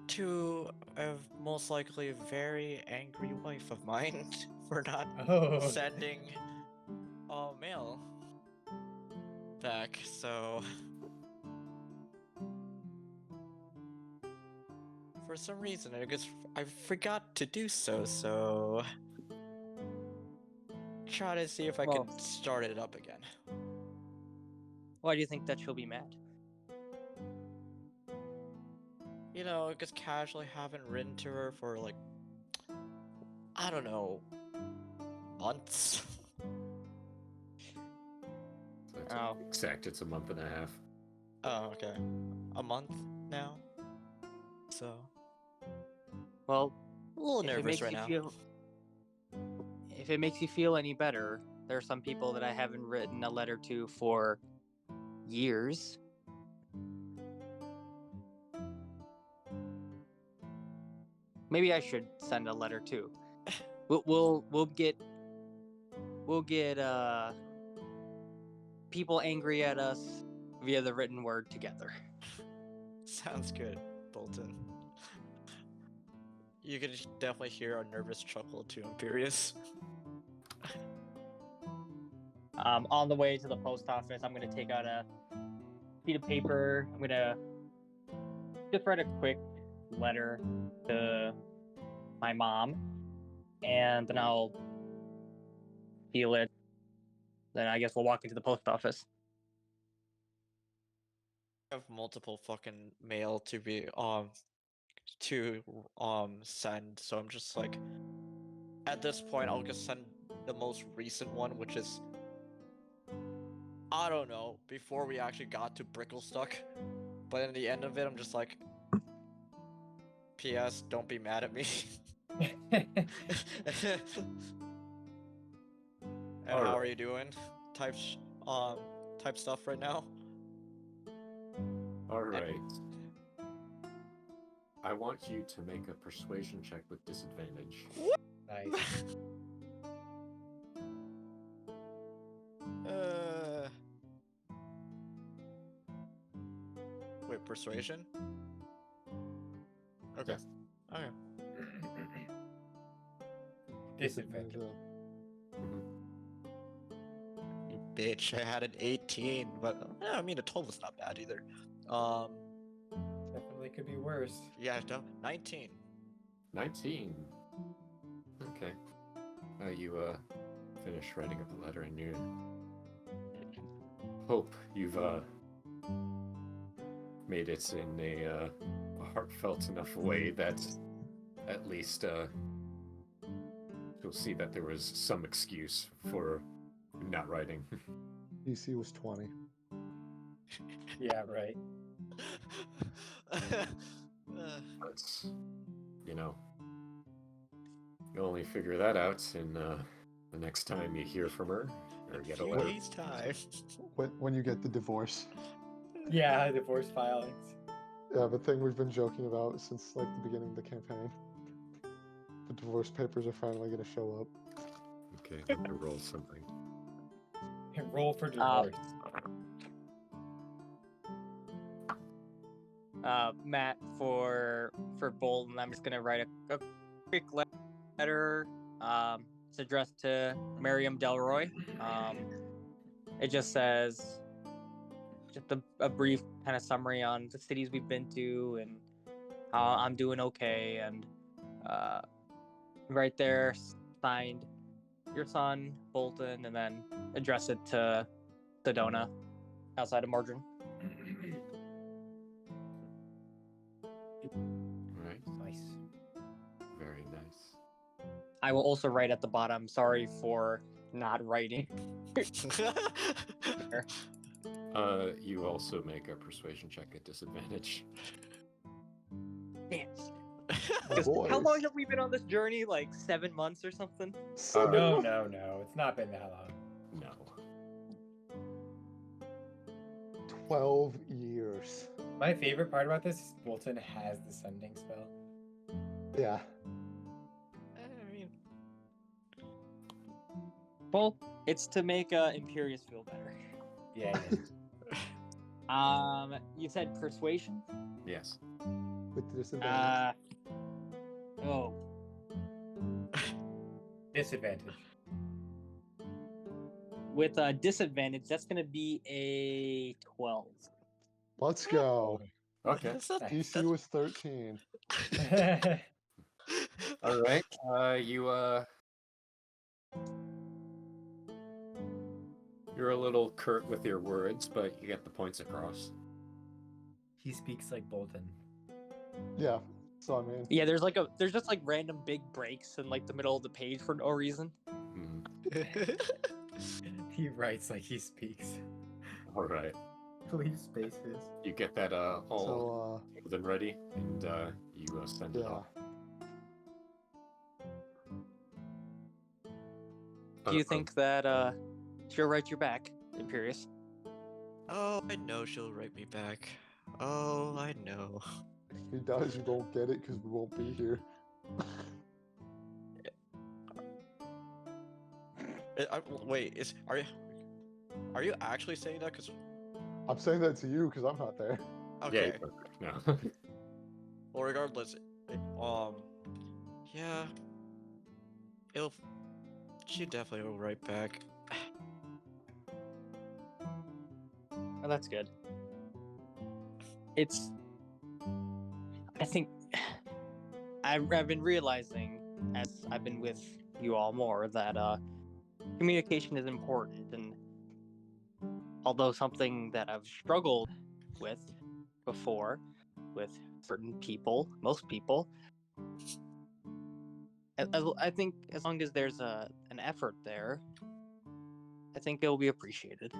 to a most likely very angry wife of mine for not Oh. sending mail back, so for some reason I guess I forgot to do so try to see if I Well- can start it up again. Why do you think that she'll be mad? You know, just casually haven't written to her for like, I don't know, months. So it's Oh. exact, it's a month and a half. Oh, okay. A month now. So, Well, a little if it nervous makes right you now. feel if it makes you feel any better, there are some people that I haven't written a letter to for years. Maybe I should send a letter too. We'll get people angry at us via the written word together. Sounds good, Bolton. You can definitely hear a nervous chuckle to Imperius. On the way to the post office, I'm gonna take out a sheet of paper. I'm gonna just write a quick letter to my mom, and then I'll seal it. Then I guess we'll walk into the post office. I have multiple fucking mail to be send, so I'm just like, at this point I'll just send the most recent one, which is, I don't know, before we actually got to Bricklestuck. But in the end of it, I'm just like, P.S. Don't be mad at me. And how are you doing? Type stuff right now. All right. I want you to make a persuasion check with disadvantage. Nice. Wait, persuasion? Okay. Yes. Okay. Disadvantage. You bitch, I had an 18, but I mean, a 12 was not bad either. Definitely could be worse. Yeah, no, 19. 19. Okay. You finish writing up the letter, and you hope you've made it in a heartfelt enough way that at least you'll see that there was some excuse for not writing. DC was 20. Yeah, right. But you know, you'll only figure that out in the next time you hear from her or get a few letter. days time. When you get the divorce. Yeah, divorce filings. Yeah, the thing we've been joking about since like the beginning of the campaign. The divorce papers are finally going to show up. Okay, I have to roll something. Roll for divorce. Matt for Bolton. I'm just gonna write a quick letter. It's addressed to Miriam Delroy. It just says just a brief kind of summary on the cities we've been to and how I'm doing okay, and right there signed your son Bolton, and then address it to Sedona outside of Mordrin. Right. Nice. Very nice. I will also write at the bottom, sorry for not writing. You also make a persuasion check at disadvantage. Damn. Oh, boys. How long have we been on this journey? Like 7 months or something? No. It's not been that long. No. 12 years. My favorite part about this is Bolton has the sending spell. Yeah. I mean, Well, it's to make Imperius feel better. Yeah. You said persuasion? Yes. With disadvantage. Oh, Disadvantage. with a disadvantage, that's gonna be a 12. Let's go. Okay. DC was 13. All right. You're a little curt with your words, but you get the points across. He speaks like Bolton. Yeah. So I mean, Yeah, there's just like random big breaks in like the middle of the page for no reason. Mhm. He writes like he speaks. All right. Leave spaces. You get that all so then ready, and you send it yeah. off. Do you think that she'll write you back, Imperius? oh, I know she'll write me back. Oh, I know. If he does, you don't get it because we won't be here. Wait, are you actually saying that? Because I'm saying that to you because I'm not there. okay. Yeah. No. Well, regardless, yeah, she definitely will write back. Oh, that's good. I think I've been realizing as I've been with you all more that communication is important, and although something that I've struggled with before with certain people, most people, I think as long as there's an effort there, I think it will be appreciated.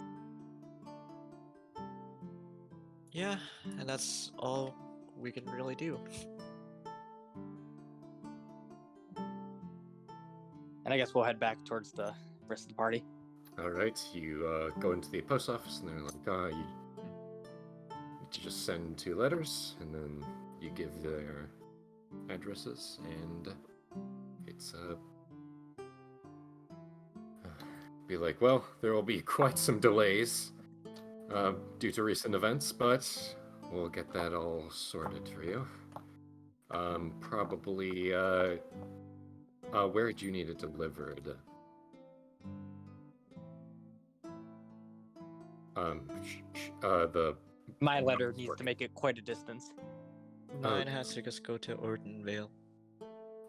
Yeah, and that's all we can really do. And I guess we'll head back towards the rest of the party. All right. You go into the post office, and they're like, you just send 2 letters, and then you give their addresses, and it's be like, well, there will be quite some delays due to recent events, but we'll get that all sorted for you. Probably, where do you need it delivered? My letter needs to make it quite a distance. Mine has to just go to Ortonvale.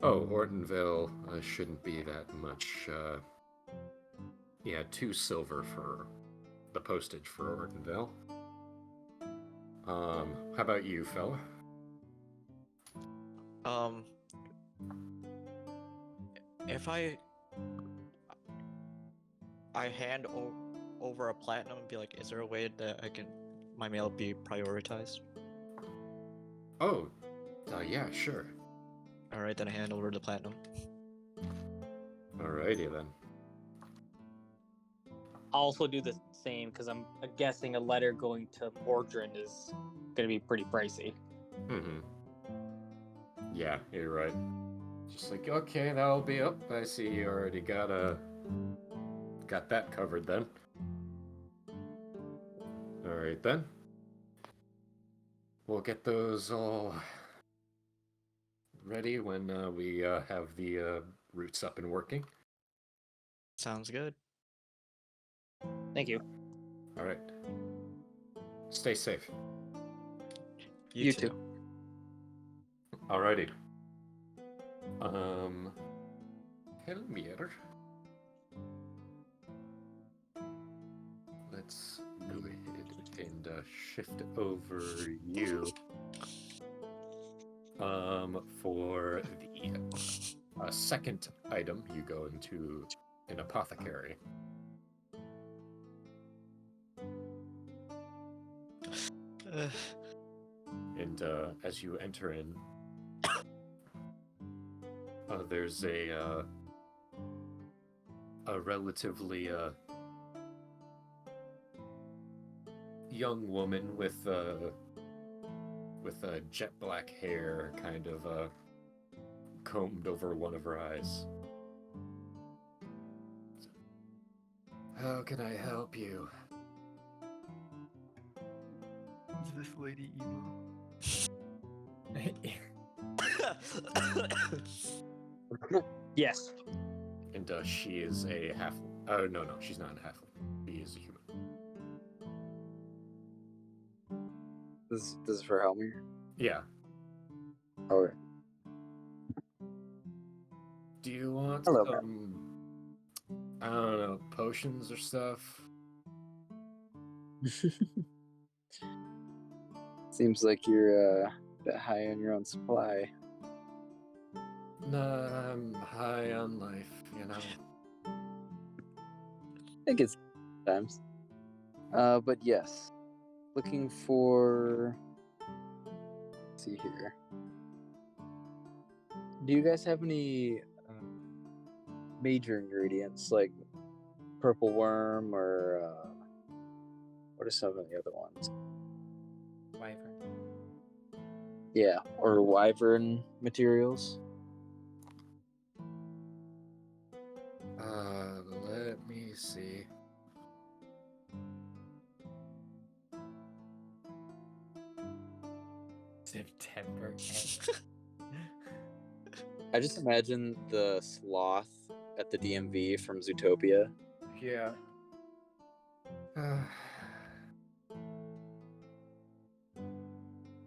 Oh, Ortonville shouldn't be that much. Yeah, 2 silver for the postage for Ortonville. How about you, fella? If I hand over a platinum and be like, is there a way that my mail be prioritized? Oh, yeah, sure. All right, then I hand over the platinum. Alrighty then. I'll also do the same because I'm guessing a letter going to Mordrin is going to be pretty pricey. Mm-hmm. Yeah, you're right. Just like, okay, that'll be up. I see you already got that covered then. Alright then. we'll get those all ready when we have the routes up and working. Sounds good. Thank you. All right. Stay safe. You too. Alrighty. Helmir. Let's go ahead and shift over you. For the second item, you go into an apothecary. And as you enter in, there's a relatively young woman with jet black hair, kind of combed over one of her eyes. How can I help you? Is this Lady Emo? Yes. And she is a half. Oh no, she's not a halfling. She is a human. This is for Helmer. Yeah. Alright. Do you want Hello, some, I don't know, potions or stuff? Seems like you're a bit high on your own supply. Nah, I'm high on life, you know. I think it's times. But yes. Looking for. Let's see here. Do you guys have any major ingredients like purple worm or what are some of the other ones? Wyvern. Yeah, or wyvern materials? Let me see. September. I just imagine the sloth at the DMV from Zootopia. Yeah.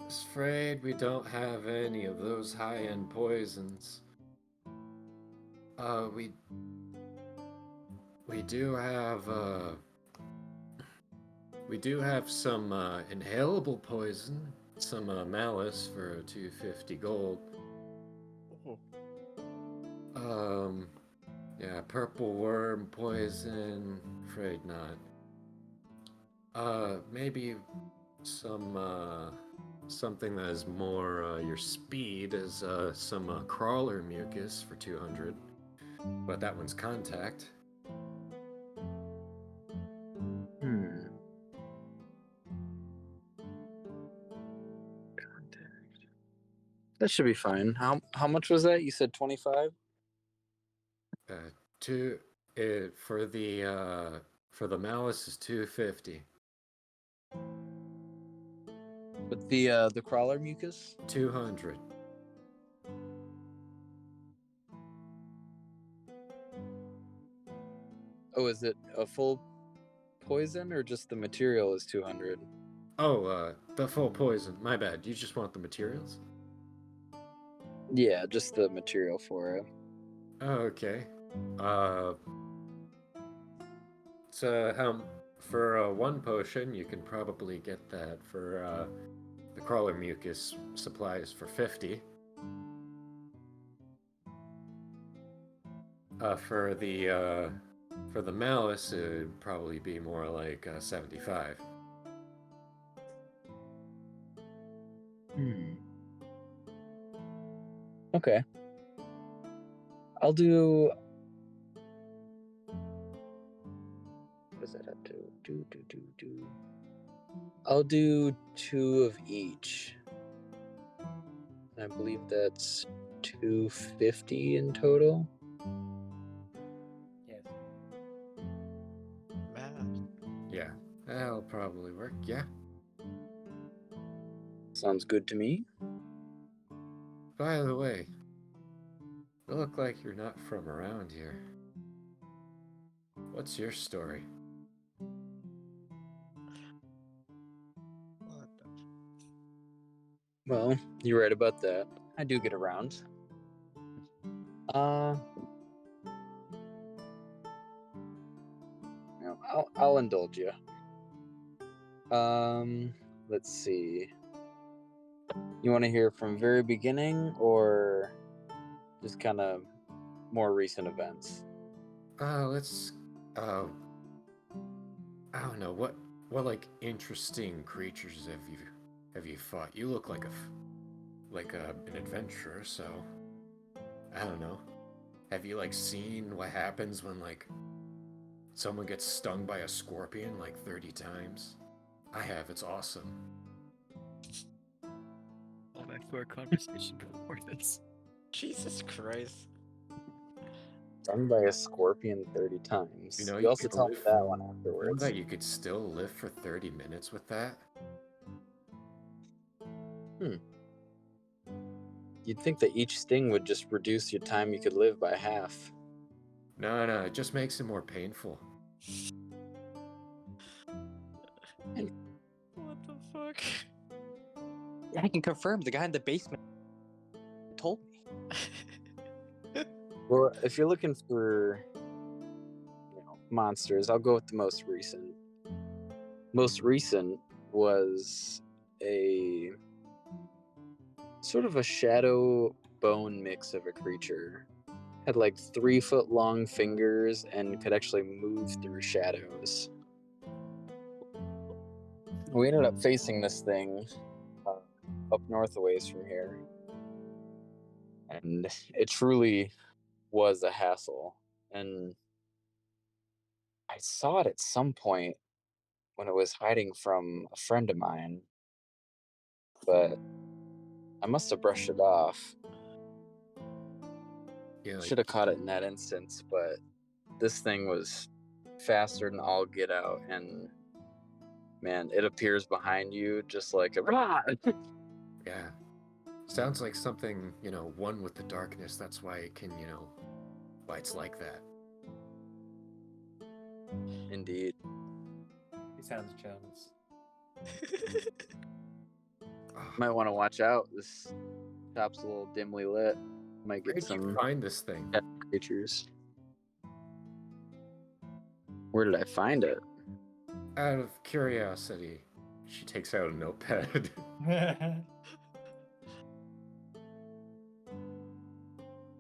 Afraid we don't have any of those high-end poisons. We do have some inhalable poison, some malice for 250 gold. Yeah, purple worm poison, afraid not. Maybe some something that is more your speed is some crawler mucus for 200, but that one's contact. Contact. That should be fine. How much was that? You said 25? For the malice is 250. With the crawler mucus? 200. Oh, is it a full poison or just the material is 200? Oh, the full poison. My bad. You just want the materials? Yeah, just the material for it. Okay. So for one potion, you can probably get that for the crawler mucus supplies for 50. For the malice, it'd probably be more like 75. Okay. I'll do. What does that have to do? I'll do 2 of each. I believe that's 250 in total. Yes. Man. Yeah, that'll probably work. Yeah. Sounds good to me. By the way, you look like you're not from around here. What's your story? What the Well, you're right about that. I do get around. I'll indulge you. Let's see. You want to hear from very beginning or just kind of more recent events? Let's. I don't know what like interesting creatures have you fought? You look like an adventurer, so I don't know. Have you like seen what happens when like someone gets stung by a scorpion like 30 times? I have. It's awesome. Go back to our conversation before this. Jesus Christ. Stung by a scorpion 30 times. You know, You you also could tell me live- that one You know afterwards. that you could still live for 30 minutes with that? You'd think that each sting would just reduce your time you could live by half. No, it just makes it more painful. What the fuck? I can confirm the guy in the basement told me. Well, if you're looking for monsters, I'll go with the most recent. Most recent was a sort of a shadow bone mix of a creature. Had like 3-foot long fingers and could actually move through shadows. We ended up facing this thing up north a ways from here. And it truly was a hassle. And I saw it at some point when it was hiding from a friend of mine, but I must have brushed it off. Yeah, like, Should have caught it in that instance, but this thing was faster than all get out, and man, it appears behind you just like a yeah. Sounds like something, one with the darkness. That's why it can, why it's like that. Indeed. He sounds jealous. Ah, Might want to watch out. This shop's a little dimly lit. Might where get did you some find this thing? cat creatures. Where did I find it? Out of curiosity, she takes out a notepad.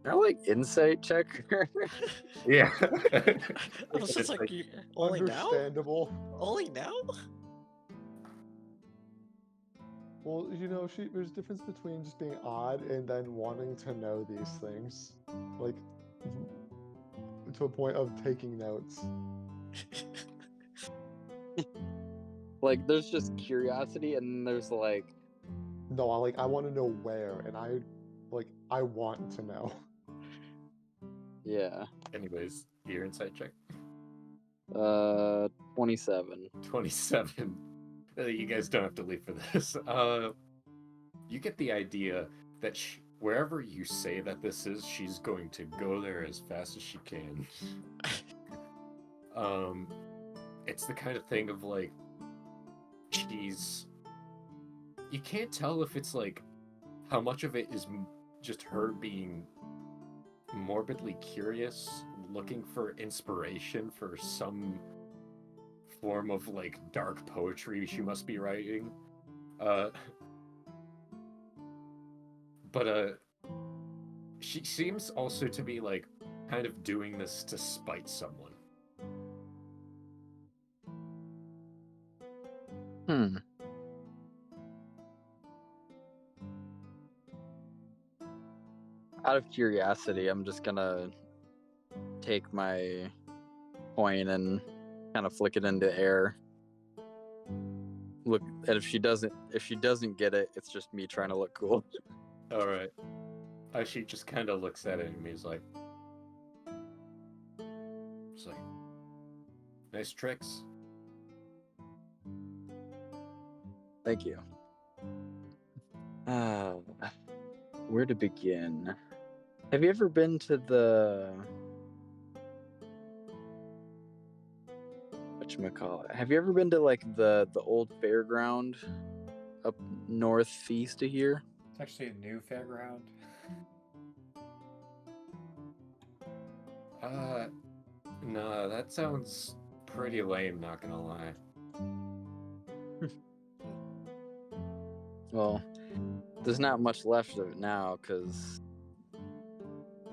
I like insight check. Yeah. I was just It's like, like, only now? Understandable. Only now? Well, there's a difference between just being odd and then wanting to know these things. Like, to a point of taking notes. Like, there's just curiosity, and then there's like, No, I want to know where, and I want to know. yeah, anyways, your insight check. 27. 27. You guys don't have to leave for this. You get the idea that wherever you say that this is, she's going to go there as fast as she can. It's the kind of thing of like, you can't tell if it's like how much of it is just her being morbidly curious, looking for inspiration for some form of like dark poetry she must be writing. But she seems also to be like kind of doing this to spite someone. Out of curiosity, I'm just gonna take my coin and kind of flick it into air. Look, and if she doesn't get it, it's just me trying to look cool. All right. She just kind of looks at it and he's like, nice tricks. Thank you. Uh, where to begin? Have you ever been to the whatchamacallit? Have you ever been to like the old fairground up northeast of here? It's actually a new fairground. No, that sounds pretty lame, not gonna lie. Well, there's not much left of it now because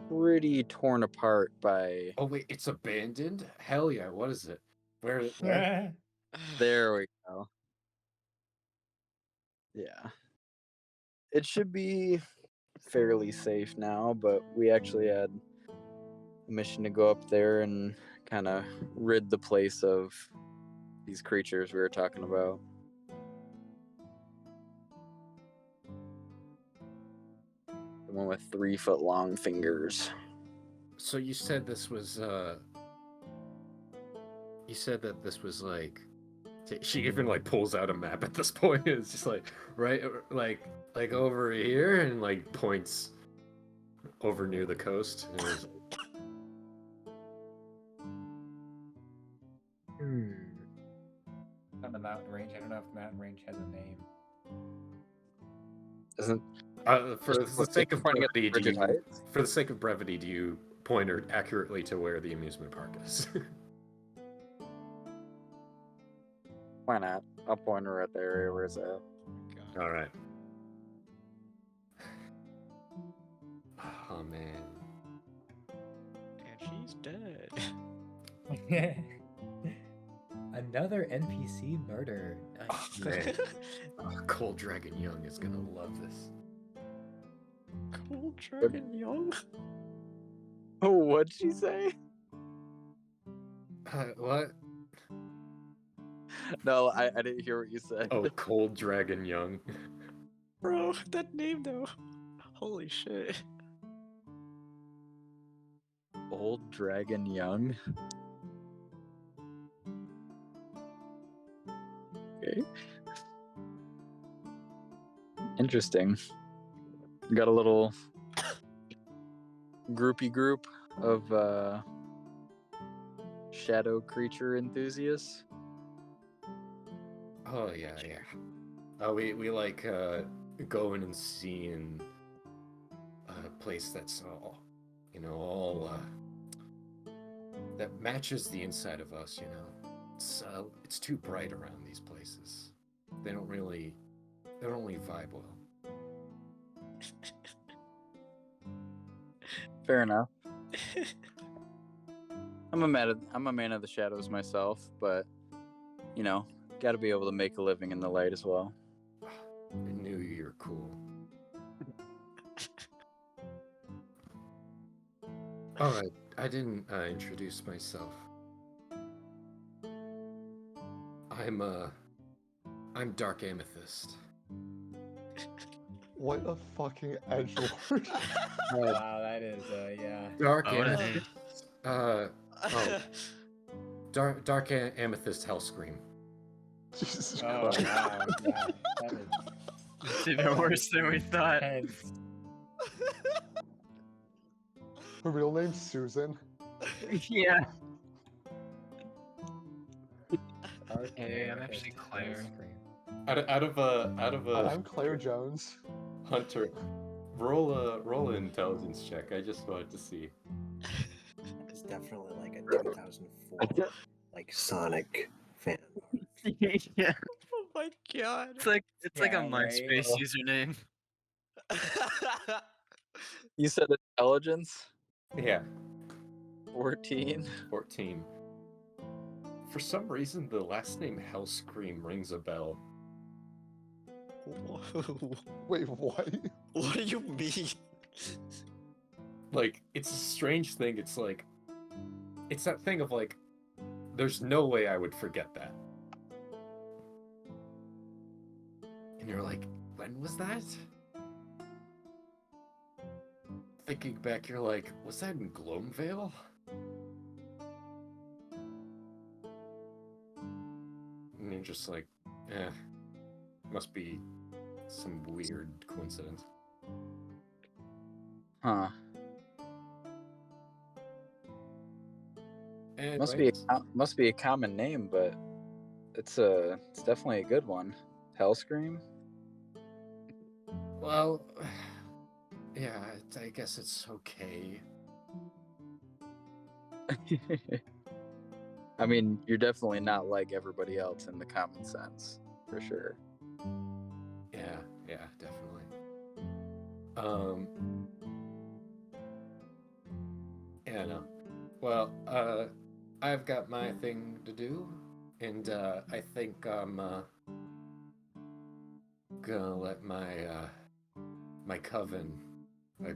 pretty torn apart by. Oh wait, it's abandoned? Hell yeah, what is it? Where? There we go. Yeah. It should be fairly safe now, but we actually had a mission to go up there and kind of rid the place of these creatures we were talking about. The one with 3-foot long fingers. So you said this was you said that this was like she even like pulls out a map at this point. It's just like right like over here and like points over near the coast. And it's On the mountain range. I don't know if the mountain range has a name. Isn't for the sake of pointing at brevity, Frigid Heights? for the sake of brevity, do you point her accurately to where the amusement park is? Why not? I'll point her at the area where it's at. All right. Oh man. And she's dead. Another NPC murder. Oh, man. Cold Dragon Young is gonna love this. Cool Dragon Young. Oh, what'd she say? What? No, I didn't hear what you said. Oh, Cold Dragon Young. Bro, that name though. Holy shit. Old Dragon Young. Okay. Interesting. Got a little groupie group of shadow creature enthusiasts. Oh yeah, yeah. We like going and seeing a place that's all, all that matches the inside of us. It's too bright around these places. They don't really vibe well. Fair enough. I'm a man of the shadows myself, but got to be able to make a living in the light as well. I knew you're cool. All right, I didn't introduce myself. I'm Dark Amethyst. What a fucking edgelord. Wow, that is yeah. Dark Oh, what a Amethyst. Dark Amethyst Hellscream. Jesus Oh Christ. wow, yeah, that is It's even worse than we thought. intense. Her real name's Susan. Yeah. Dark Hey, I'm Amethyst actually Claire. Hellscream. Out of a I'm Claire Jones. Hunter, roll an intelligence check. I just wanted to see. It's definitely like a 2004 like Sonic fan. Yeah. Oh my god. It's like Yeah, a right? MySpace username. You said intelligence? Yeah, 14. 14. For some reason, the last name Hellscream rings a bell. Wait, what? What do you mean? Like, it's a strange thing. It's like, it's that thing of like, there's no way I would forget that. And you're like, when was that? Thinking back, you're like, was that in Gloamvale? And you're just like, must be some weird coincidence. Huh. Anyways, Must be a common name, but it's definitely a good one. Hellscream. well, yeah, I guess it's okay. I mean, you're definitely not like everybody else in the common sense, for sure. Yeah, definitely. Yeah, no. Well, I've got my thing to do, and I think I'm gonna let my coven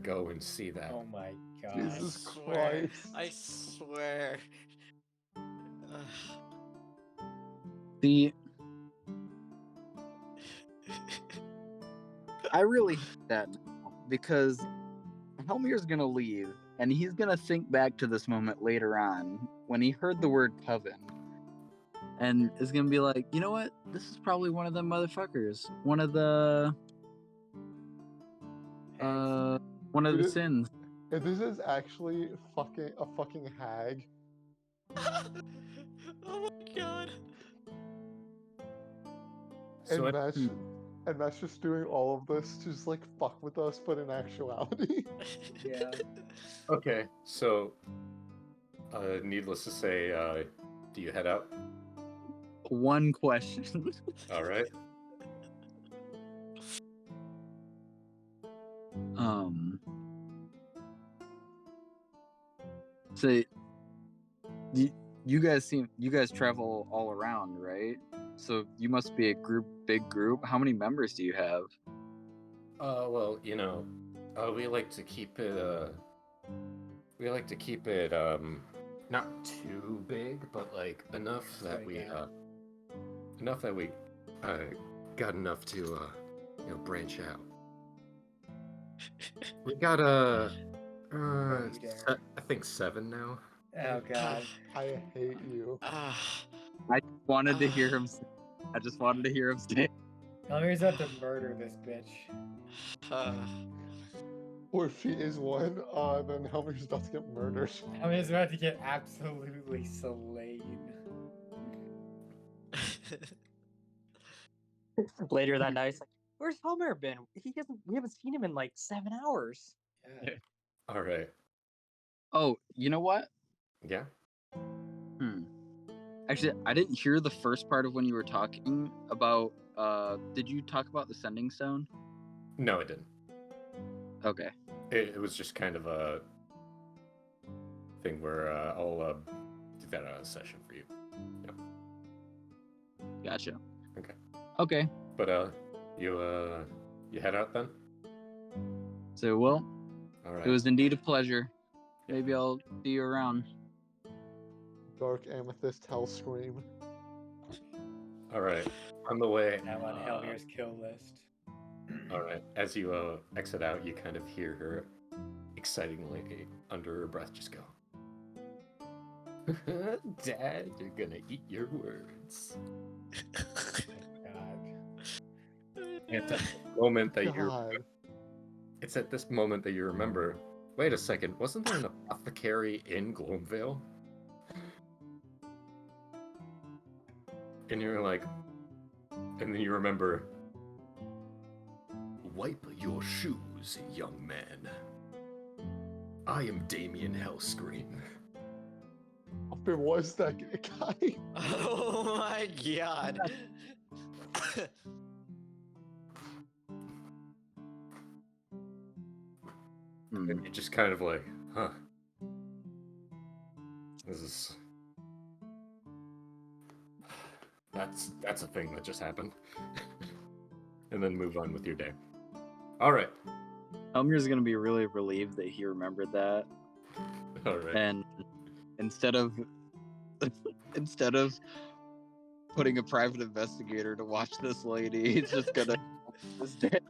go and see that. Oh my god. Jesus swear, Christ. I swear. See, I really hate that now because Helmir's gonna leave, and he's gonna think back to this moment later on when he heard the word coven, and is gonna be like, you know what? This is probably one of them motherfuckers. One of the Dude, sins. If this is actually a fucking hag, Oh my god. So and Mesh just doing all of this to just like fuck with us, but in actuality. Yeah. okay, so needless to say, do you head out? One question. All right. So you guys travel all around, right? So you must be a big group. How many members do you have? Well, we like to keep it not too big, but like enough that we got enough to branch out. We got I think 7 now. Oh god. I hate you. Ah. I just wanted to hear him. I just wanted to hear him say. Elmir's about to murder this bitch. Or if she is one, then Helmer's about to get murdered. Elmir's about to get absolutely slain. Later that night, it's like, where's Helmer been? We haven't seen him in like 7 hours. Yeah. All right. Oh, you know what? Yeah. Actually, I didn't hear the first part of when you were talking about. Did you talk about the sending stone? No, it didn't. Okay. It was just kind of a thing where I'll do that on a session for you. Yep. Gotcha. Okay. Okay. But you head out then? So, well, All right. it was indeed a pleasure. Maybe I'll see you around. Dark Amethyst Hellscream. All right. On the way. Now on Helmir's kill list. All right. As you exit out, you kind of hear her excitingly under her breath just go, "Dad, you're gonna eat your words." God. It's at this moment that God. It's at this moment that you remember. Wait a second. Wasn't there an apothecary in Gloamvale? And you're like, and then you remember. Wipe your shoes, young man. I am Damien Hellscream. If it was that guy. Oh my god. And you're just kind of like, huh. This is... That's a thing that just happened. And then move on with your day. All right. Elmir's gonna be really relieved that he remembered that, All right. and instead of putting a private investigator to watch this lady, he's just gonna this day.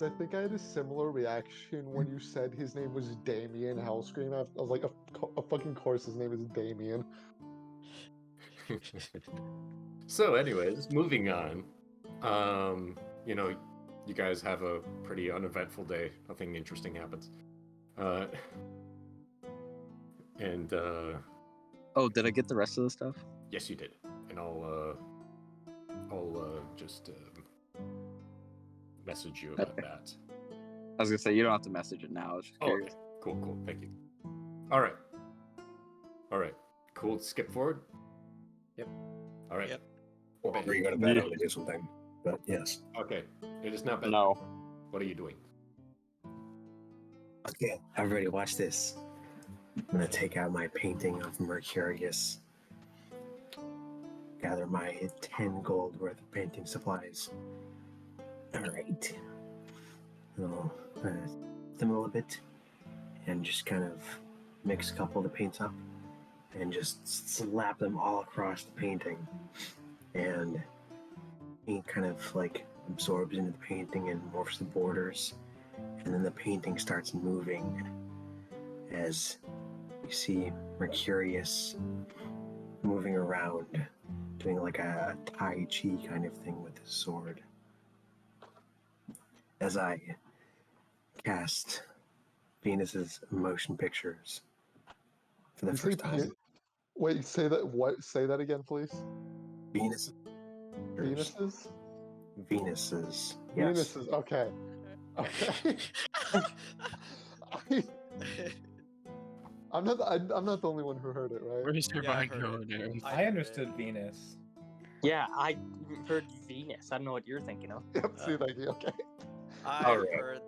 I think I had a similar reaction when you said his name was Damien Hellscream. I was like, of fucking course his name is Damien. So anyways, moving on. you know, you guys have a pretty uneventful day. Nothing interesting happens. And Oh, did I get the rest of the stuff? yes, you did. And I'll just message you about Okay. that. I was gonna say you don't have to message it now. I was just Oh, curious. okay. Cool. Thank you. All right. Cool. Skip forward. Yep. All right. Yep. Well, Before you go to bed, I'm gonna do something. But yes. okay. It is not bad. No. What are you doing? Okay, everybody, watch this. I'm gonna take out my painting of Mercurius. Gather my 10 gold worth of painting supplies. Alright. I'll them a little bit and just kind of mix a couple of the paints up and just slap them all across the painting. And it kind of like absorbs into the painting and morphs the borders. And then the painting starts moving as you see Mercurius moving around, doing like a Tai Chi kind of thing with his sword. As I cast Venus's motion pictures for the You say first time. Wait, say that. What? Say that again, please. Venus. Venuses. Venuses. Yes. Venuses. Okay. Okay. I'm not. I'm not the only one who heard it, right? Where's your Yeah, I mind heard going there? I heard understood it. Venus. Yeah, I heard Venus. I don't know what you're thinking of. Yep. See, thank you. Okay. I Alright. heard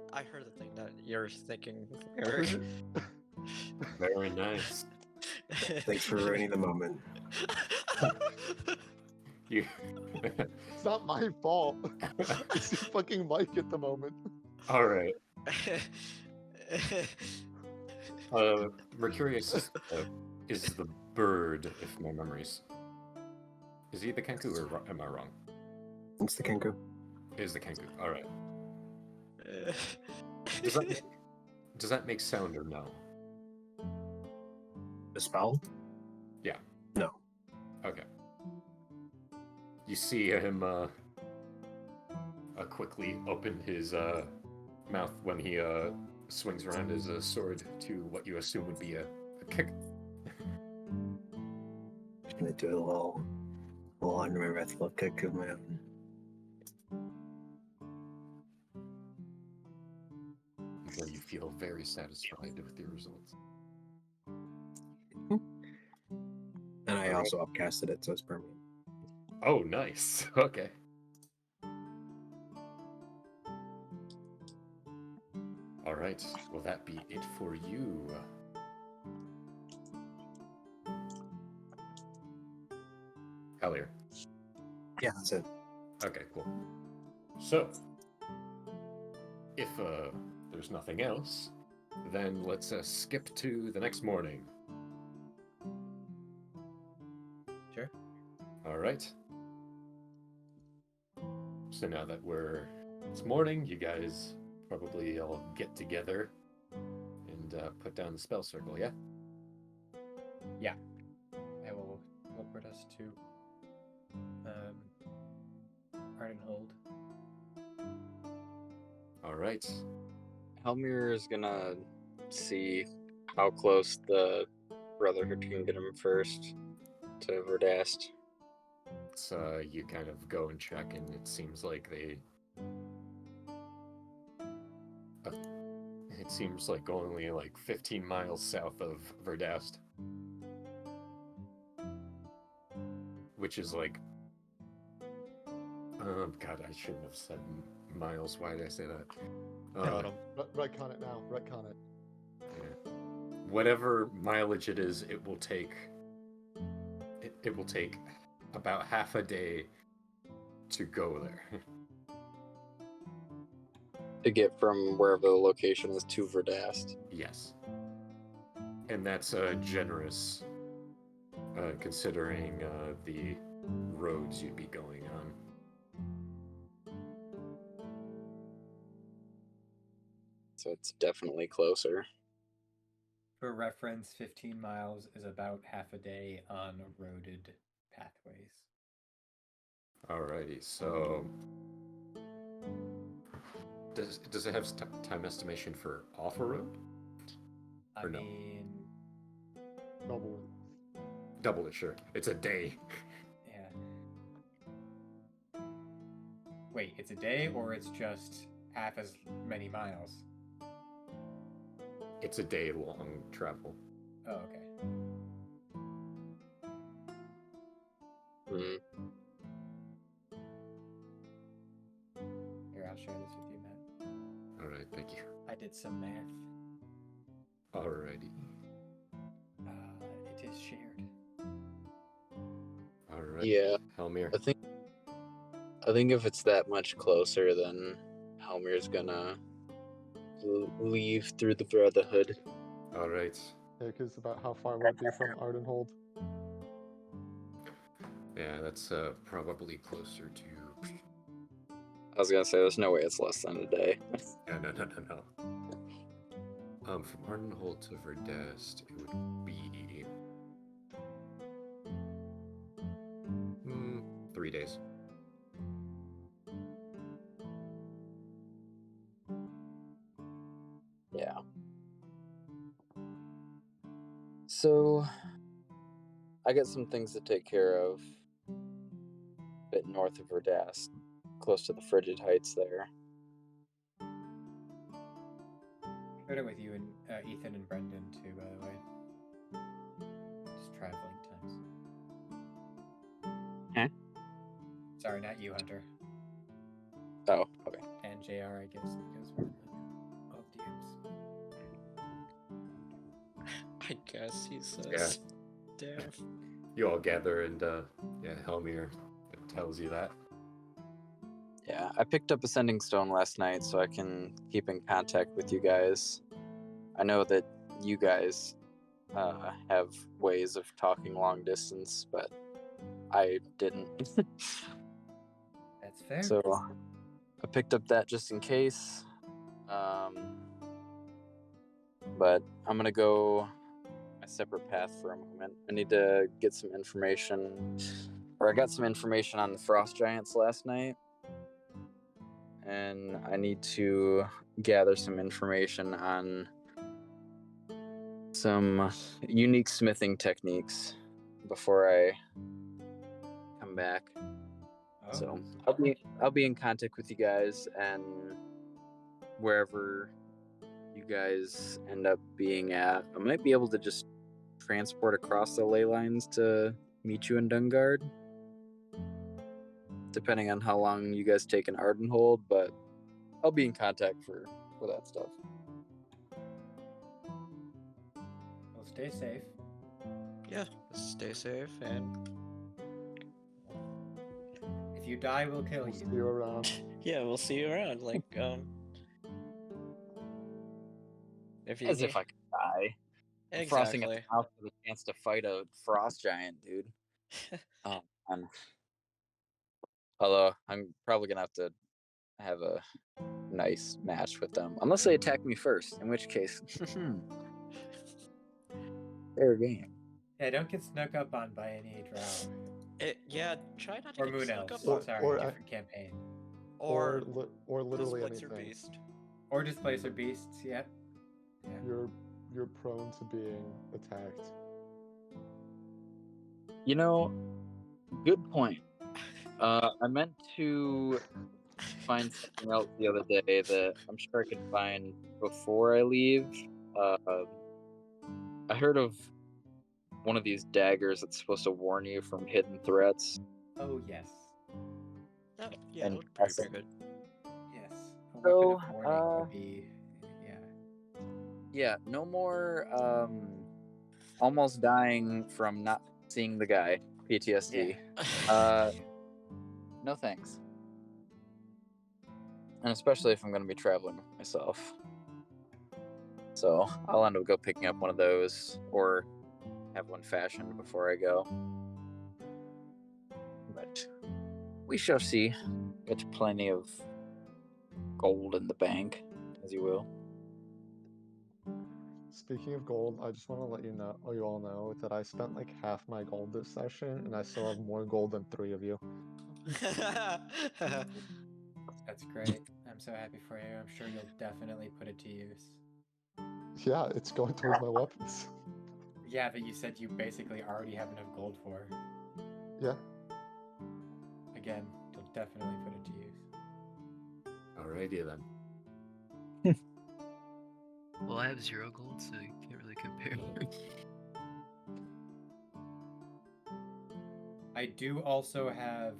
the thing that you're thinking, Eric. Very nice. Thanks for ruining the moment. You. It's not my fault. It's your fucking mic at the moment. All right. Mercurius is the bird, if my memories. Is he the Kenku or am I wrong? It's the Kenku. Is the Kenku? All right. Does that make sound or no? The spell? Yeah. No. Okay. You see him quickly open his mouth when he swings around his sword to what you assume would be a kick. Just gonna do a little under my breath, little kick of my own. Where you feel very satisfied with your results. And I Alright. also upcasted it, so it's permanent. Oh, nice. Okay. All right. Will that be it for you? Hellier. Yeah, that's it. Okay, cool. So, if there's nothing else, then let's skip to the next morning. Sure. All right. So now that it's morning, you guys probably all get together and put down the spell circle, yeah? I will teleport us to Ardenhold. All right. Helmir is gonna see how close the Brotherhood can get him first to Verdast. So you kind of go and check, and it seems like it seems like only like 15 miles south of Verdast. Which is like... Oh, God, I shouldn't have said miles. Why did I say that? Retcon it now. Retcon it. Yeah. Whatever mileage it is, it will take... It will take about half a day to go there. To get from wherever the location is to Verdast. Yes. And that's generous, considering the roads you'd be going on. So it's definitely closer. For reference, 15 miles is about half a day on roaded pathways. Alrighty, so Does it have time estimation for off a road? I Or no? mean, Double it. Double it, sure. It's a day. yeah. Wait, it's a day or it's just half as many miles? It's a day long travel. Oh, okay. Hmm. Here, I'll share this with you, Matt. All right, thank you. I did some math. Alrighty. It is shared. All right. Yeah, Helmir. I think if it's that much closer, then Helmir's gonna leave through the Brotherhood. All right. Yeah, because about how far would it be from Ardenhold? Yeah, that's probably closer to. I was gonna say, there's no way it's less than a day. No. From Ardenhold to Verdest, it would be 3 days. Yeah. So, I got some things to take care of. A bit north of Verdast, close to the Frigid Heights there. Shared it with you and Ethan and Brendan too, by the way. Just traveling times. Huh? Sorry, not you, Hunter. Oh, okay. And JR, I guess, because we're both DMs. I guess he says. Damn. You all gather, and Helmir tells you that. Yeah, I picked up a sending stone last night so I can keep in contact with you guys. I know that you guys have ways of talking long distance, but I didn't. That's fair. So I picked up that just in case. But I'm gonna go a separate path for a moment. I need to get some information, or I got some information on the frost giants last night, and I need to gather some information on some unique smithing techniques before I come back. Oh, So I'll be in contact with you guys, and wherever you guys end up being at, I might be able to just transport across the ley lines to meet you in Dungard, depending on how long you guys take an Ardenhold, but I'll be in contact for that stuff. well, stay safe. Yeah, stay safe and If you die, we'll kill We'll see you. you around. yeah, we'll see you around. Like if you As need... if I could die. I'm frosting at the Exactly. mouth with a chance to fight a frost giant, dude. Oh, man. Although I'm probably gonna have to have a nice match with them, unless they attack me first, in which case, fair game. Yeah, don't get snuck up on by any drow. Yeah, try not to Or get moon snuck elves. up on. Sorry, different campaign. Or literally Displacer anything. Beast. Or displacer beasts, yep. Yeah. You're prone to being attacked. You know, good point. I meant to find something else the other day that I'm sure I could find before I leave. I heard of one of these daggers that's supposed to warn you from hidden threats. Oh, yes. Oh, yeah, And that would probably be awesome. good. Yes. A So, weapon of warning would be, yeah. Yeah, no more almost dying from not seeing the guy, PTSD. No thanks. And especially if I'm going to be traveling myself. So I'll end up go picking up one of those or have one fashioned before I go. But we shall see. Got plenty of gold in the bank, as you will. Speaking of gold, I just want to let you all know that I spent like half my gold this session, and I still have more gold than 3 of you. That's That's great. I'm so happy for you. I'm sure you'll definitely put it to use. Yeah, it's going towards my weapons. Yeah, that you said you basically already have enough gold for. Yeah. Again, you'll definitely put it to use. Alrighty then. Well, I have 0 gold, so you can't really compare. I do also have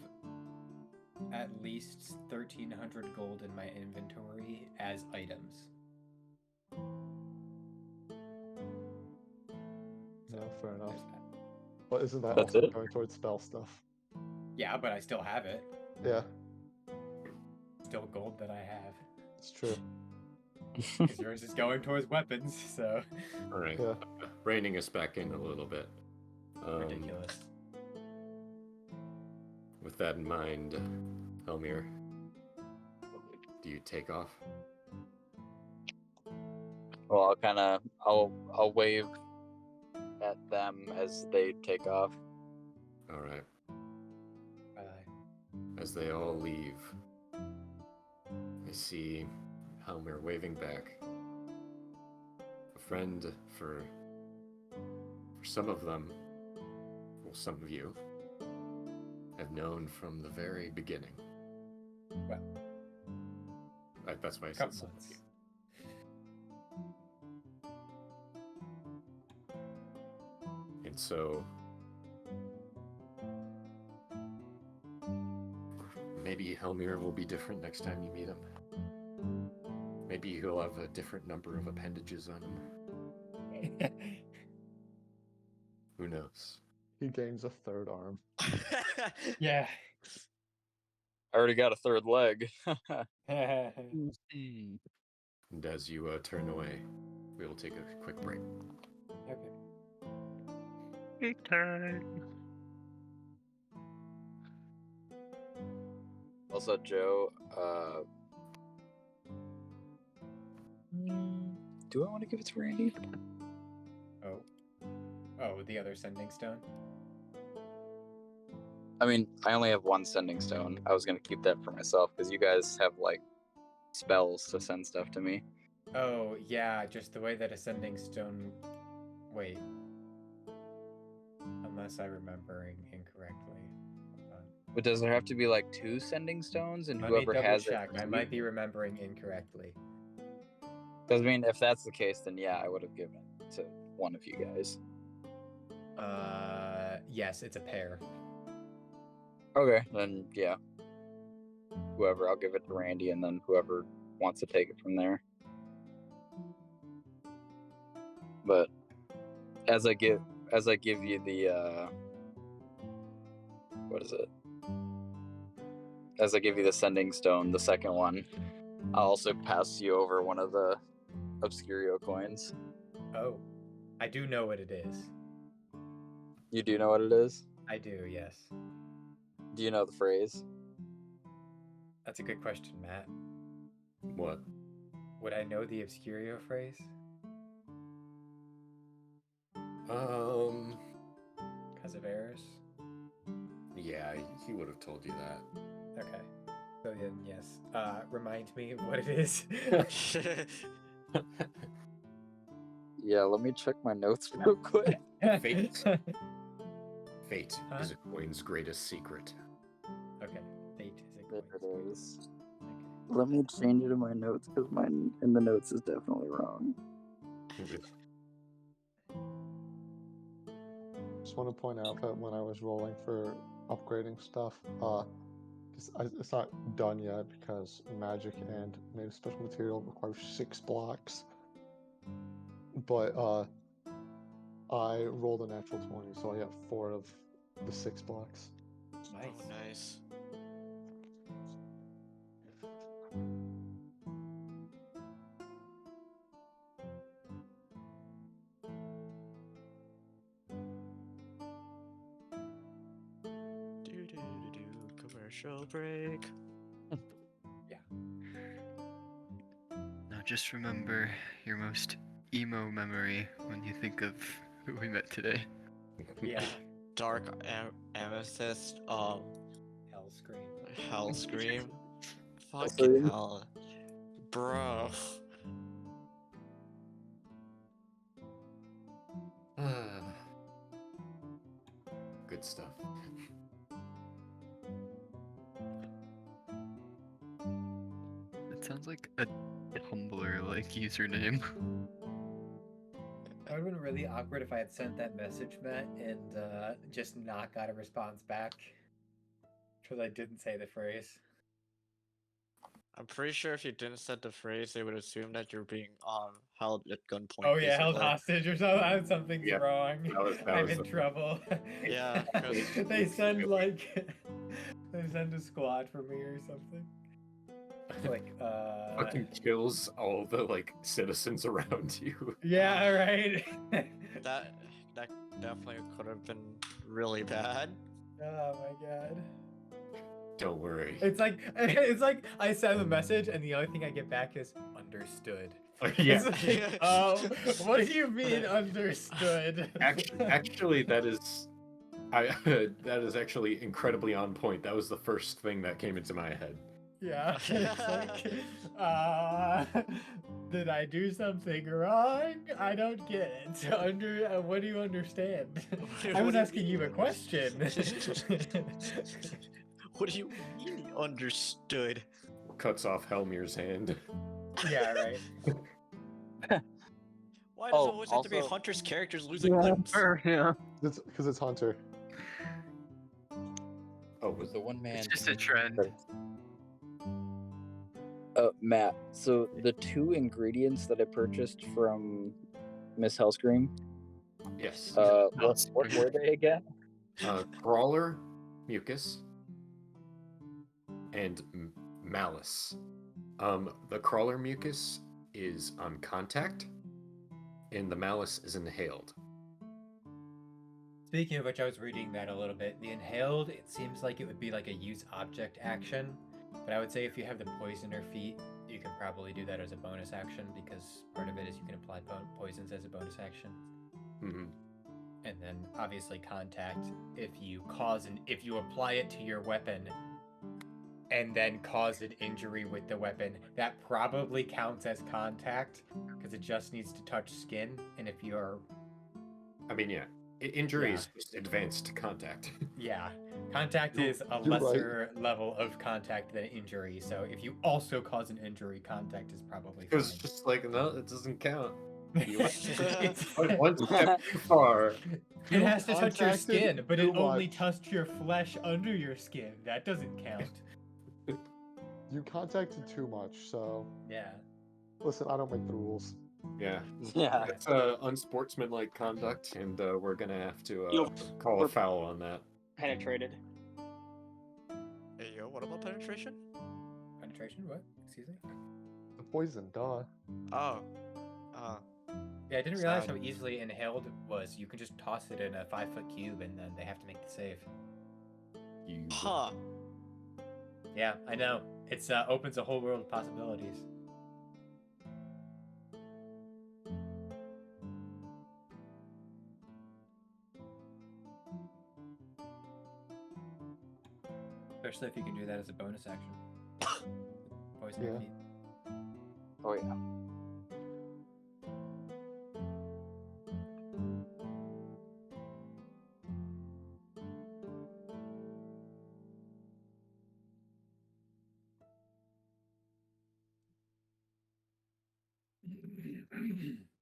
at least 1,300 gold in my inventory as items. No, fair enough. There's that. But isn't that That's also it? going towards spell stuff? Yeah, but I still have it. Yeah, Still gold that I have. it's true. Because yours is going towards weapons, so. Alright. Yeah. Reining us back in a little bit. Ridiculous. With that in mind, Helmir, do you take off? Well, I'll wave at them as they take off. Alright. Bye. As they all leave, I see Helmir waving back. A friend for some of them, well, some of you, have known from the very beginning. Well, That's why I said couple some of months. you. And so, maybe Helmir will be different next time you meet him. Maybe he'll have a different number of appendages on him. Who knows? He gains a third arm. Yeah. I already got a 3rd leg. Hmm. And as you turn away, we will take a quick break. Okay. Big time. Also, Joe, do I want to give it to Randy? Oh. Oh, the other sending stone? I mean, I only have 1 sending stone. I was gonna keep that for myself because you guys have like spells to send stuff to me. Oh, yeah, just the way that a sending stone. Wait. Unless I'm remembering incorrectly. Hold on. But does there have to be like 2 sending stones, and Let me whoever double has check. it? I might be remembering incorrectly. Because I mean, if that's the case, then yeah, I would have given it to one of you guys. Yes, it's a pair. Okay, then yeah. Whoever, I'll give it to Randy, and then whoever wants to take it from there. But as I give you the what is it? As I give you the sending stone, the second one, I'll also pass you over one of the Obscurio coins. Oh. I do know what it is. You do know what it is? I do, yes. Do you know the phrase? That's a good question, Matt. What? Would I know the Obscurio phrase? Because of errors? Yeah, he would have told you that. Okay. So then, yes. Remind me of what it is. Yeah, let me check my notes real quick. Fate. Fate Huh? is a coin's greatest secret. Okay. Fate is a There coin's it is. Okay. Let me change it in my notes because mine in the notes is definitely wrong. Just want to point out that when I was rolling for upgrading stuff, it's not done yet because magic and made a special material requires 6 blocks. But I rolled a natural 20, so I got 4 of the 6 blocks. Nice. Oh, nice. Commercial break. Now just remember your most emo memory when you think of who we met today. Yeah. Dark Amethyst. Hell scream. Hell Scream. Fucking hell. Bro. Good stuff. It sounds like a Tumblr like username. That would have been really awkward if I had sent that message, Matt, and just not got a response back. Because I didn't say the phrase. I'm pretty sure if you didn't set the phrase, they would assume that you're being held at gunpoint. Oh yeah, held basically. hostage or something. Something's Yeah, wrong. that I'm was in the- trouble. Yeah, 'cause- they send like they send a squad for me or something. Like Fucking kills all the like citizens around you. yeah, right. that definitely could have been really bad. Oh my god. Don't worry. It's like I send a message and the only thing I get back is understood. Yeah. It's like, what do you mean understood? Actually, that is that is actually incredibly on point. That was the first thing that came into my head. Yeah. It's like, did I do something wrong? I don't get it. What do you understand? I What was do you asking you a mean question. What do you mean understood? Cuts off Helmir's hand. Yeah, right. Why does Oh, it always have to be also- Hunter's characters losing Yeah. limbs? Yeah. It's because it's Hunter. Oh, was The one man. It's just a trend. Matt. So the 2 ingredients that I purchased from Miss Hellscream, yes. what were they again? Crawler, mucus, and malice. The crawler mucus is on contact, and the malice is inhaled. Speaking of which, I was reading that a little bit. The inhaled, it seems like it would be like a use object action, but I would say if you have the poisoner feat, you can probably do that as a bonus action because part of it is you can apply poisons as a bonus action. Mm-hmm. And then obviously contact, if you apply it to your weapon and then cause an injury with the weapon, that probably counts as contact because it just needs to touch skin. And if you're I mean, yeah, injury Yeah. is just advanced contact. Yeah, contact You're- is a you're right. lesser level of contact than injury. So if you also cause an injury, contact is probably It was fine. just like, no, it doesn't count. You It's- one step too far. it has to touch your contacted skin, but it too only much. touched your flesh under your skin. That doesn't count. You contacted too much, so Yeah. listen, I don't make the rules. Yeah, Yeah. it's unsportsmanlike conduct, and we're gonna have to Yo, call a we're- foul on that. Penetrated. Hey yo, what about penetration? Penetration? What? Excuse me? The poison, duh. Oh. Yeah, I didn't realize how Sad. easily inhaled was. You can just toss it in a 5-foot cube and then they have to make the save. You Huh. Yeah, I know. It's opens a whole world of possibilities. Especially if you can do that as a bonus action. Poison Yeah. feet. Oh yeah.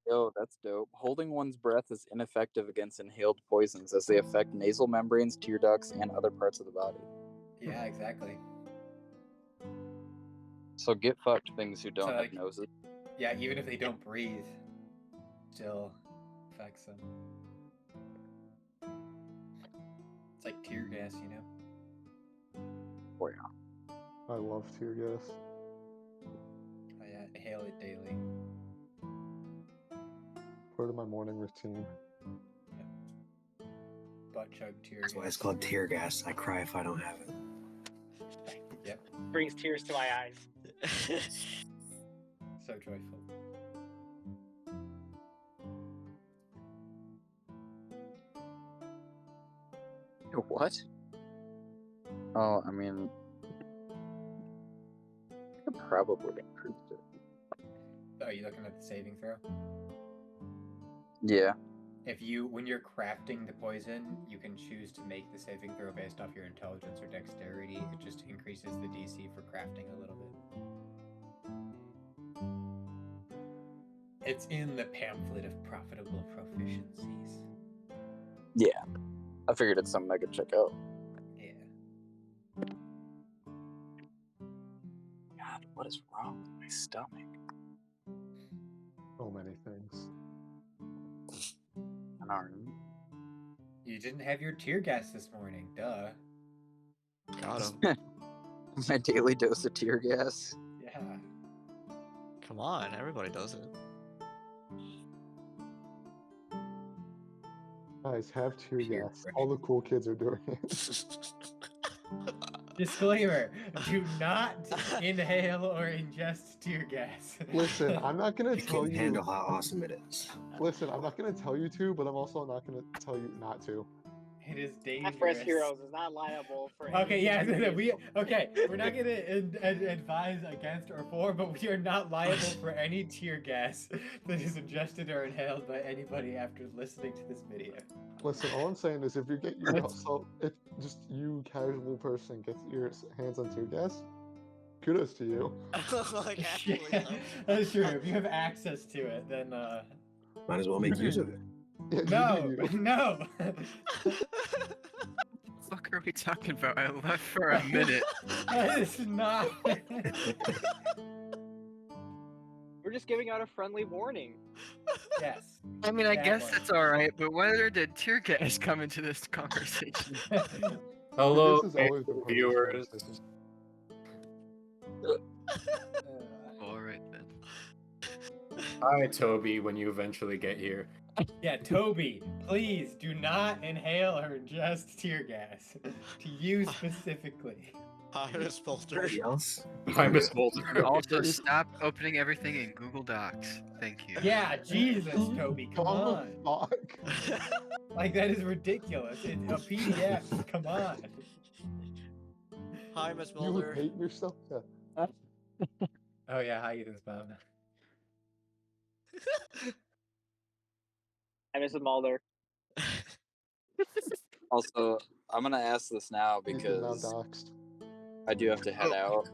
Yo, that's dope. Holding one's breath is ineffective against inhaled poisons as they affect nasal membranes, tear ducts, and other parts of the body. Yeah, exactly. So get fucked, things who don't So, have like- noses. Yeah, even if they don't breathe, still affects them. It's like tear gas, you know? Oh yeah. I love tear gas. Oh yeah, inhale it daily. Part of my morning routine. Butt chug tear That's why gas. it's called tear gas. I cry if I don't have it. Yep, Brings tears to my eyes. so joyful. What? Oh, I mean, probably improved it. Are you looking at the saving throw? Yeah. When you're crafting the poison, you can choose to make the saving throw based off your intelligence or dexterity. It just increases the DC for crafting a little bit. It's in the pamphlet of profitable proficiencies. Yeah. I figured it's something I could check out. Yeah. God, what is wrong with my stomach? So many things. An arm. You didn't have your tear gas this morning, duh. Got him. My daily dose of tear gas. Yeah. Come on, everybody does it. Guys, have tear Peer gas. All the cool kids are doing it. Disclaimer: do not inhale or ingest tear gas. Listen, I'm not gonna I tell can't you. handle how awesome it is. Listen, I'm not gonna tell you to, but I'm also not gonna tell you not to. It is Press dangerous. Heroes is not liable for. Okay, any yeah, injuries. we're not gonna advise against or for, but we are not liable for any tear gas that is ingested or inhaled by anybody after listening to this video. Listen, all I'm saying is if you get yourself, if just you casual person gets your hands on tear gas, kudos to you. Like, actually, Yeah, though. that's true. If you have access to it, then Might as well make use of it. Yeah, you no, do you. no. What the fuck are we talking about? I left for a minute. That is not. We're just giving out a friendly warning. Yes. I mean, I Bad guess one. that's alright, but whether did tear gas come into this conversation? Hello, This has always been part of this viewers. conversation. Alright then. Hi, Toby, when you eventually get here. Yeah, Toby, please do not inhale or ingest tear gas. To you specifically. Hi, Miss Bolter. Anybody else? Hi, Miss Bolter. And also, stop opening everything in Google Docs. Thank you. Yeah, Jesus, Toby, come on. Fuck. Like, that is ridiculous. It's a PDF. Come on. Hi, Miss You would Mulder. hate yourself. Yeah. Oh, yeah, hi, Ethan's mom. Hi, Mrs. Mulder. Also, I'm gonna ask this now He's been now because doxxed. I do have to head out,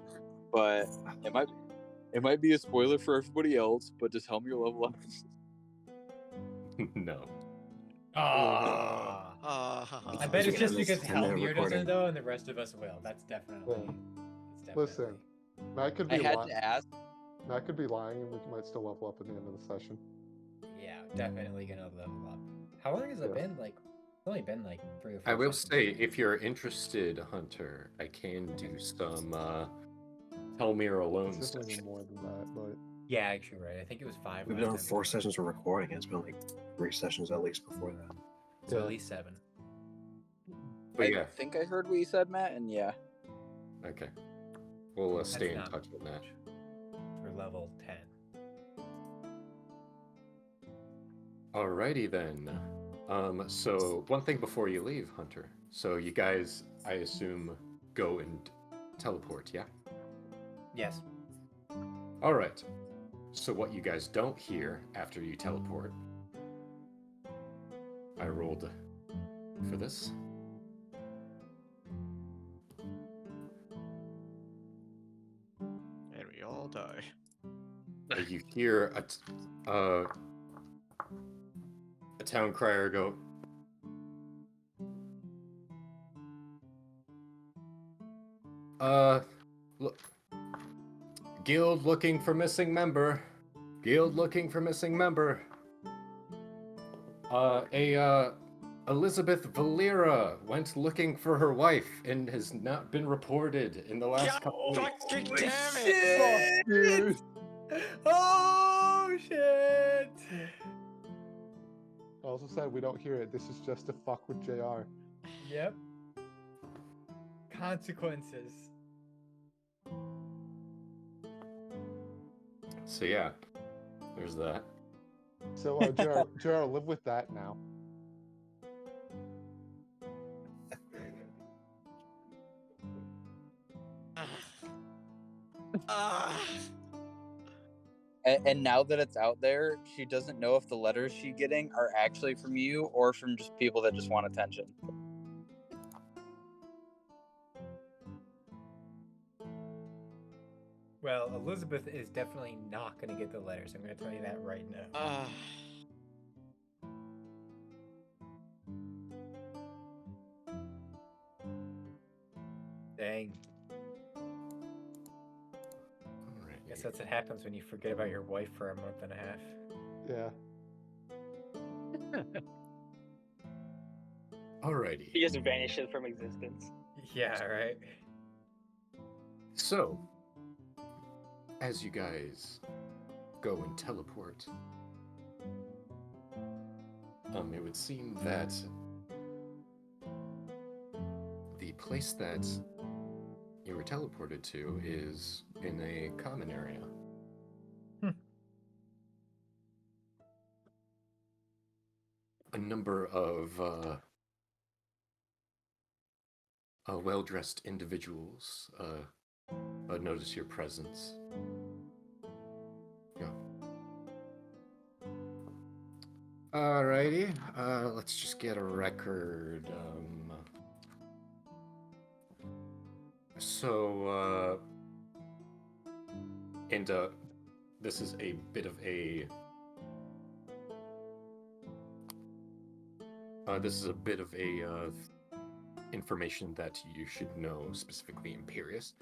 but it might be a spoiler for everybody else. But just help me level up. No. Ah. I bet it's just because End that Helmir recording. doesn't, though, and the rest of us will. That's definitely. Listen, Matt could I be had lying. to ask. Matt could be lying, and we might still level up at the end of the session. Yeah, definitely gonna level up. How long has it Yeah. been? Like, it's only been like 3 or 4 I will sessions. say, if you're interested, Hunter, I can do some Helmir alone It's definitely session. been more than that, but Yeah, actually, right. I think it was 5. We've last done time. 4 sessions of recording. It's been like 3 sessions at least before that. So Yeah. at least 7. But I yeah, think I heard what you said, Matt, and yeah. okay. We'll stay in not touch with that. For level 10. Alrighty then. So one thing before you leave, Hunter. So you guys, I assume, go and teleport, yeah? Yes. Alright. So what you guys don't hear after you teleport, I rolled for this. And we all die. You hear a town crier go, look, guild looking for missing member. Guild looking for missing member. Elizabeth Valera went looking for her wife and has not been reported in the last couple weeks. Fucking damn it! dude, Oh shit! I also said we don't hear it. This is just to fuck with JR. Yep. Consequences. So yeah, there's that. So, JR, live with that now. And now that it's out there, she doesn't know if the letters she's getting are actually from you or from just people that just want attention. Well, Elizabeth is definitely not going to get the letters. I'm going to tell you that right now. Dang. Alright. Guess that's what happens when you forget about your wife for a month and a half. Yeah. Alrighty. He just vanishes from existence. Yeah, right. So, as you guys go and teleport, it would seem that the place that you were teleported to is in a common area. A number of well-dressed individuals notice your presence. Yeah. Alrighty, let's just get a record. This is a bit of a information that you should know, specifically Imperius,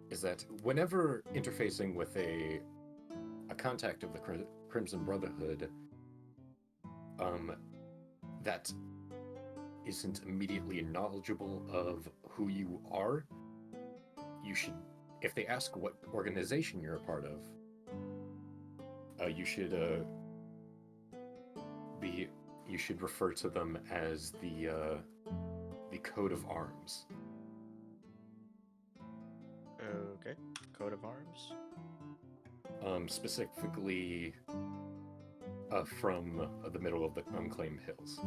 is that whenever interfacing with a contact of the Crimson Brotherhood, that isn't immediately knowledgeable of who you are, you should, if they ask what organization you're a part of, you should refer to them as the Code of Arms. Okay, Coat of Arms. Specifically from the middle of the Unclaimed Hills,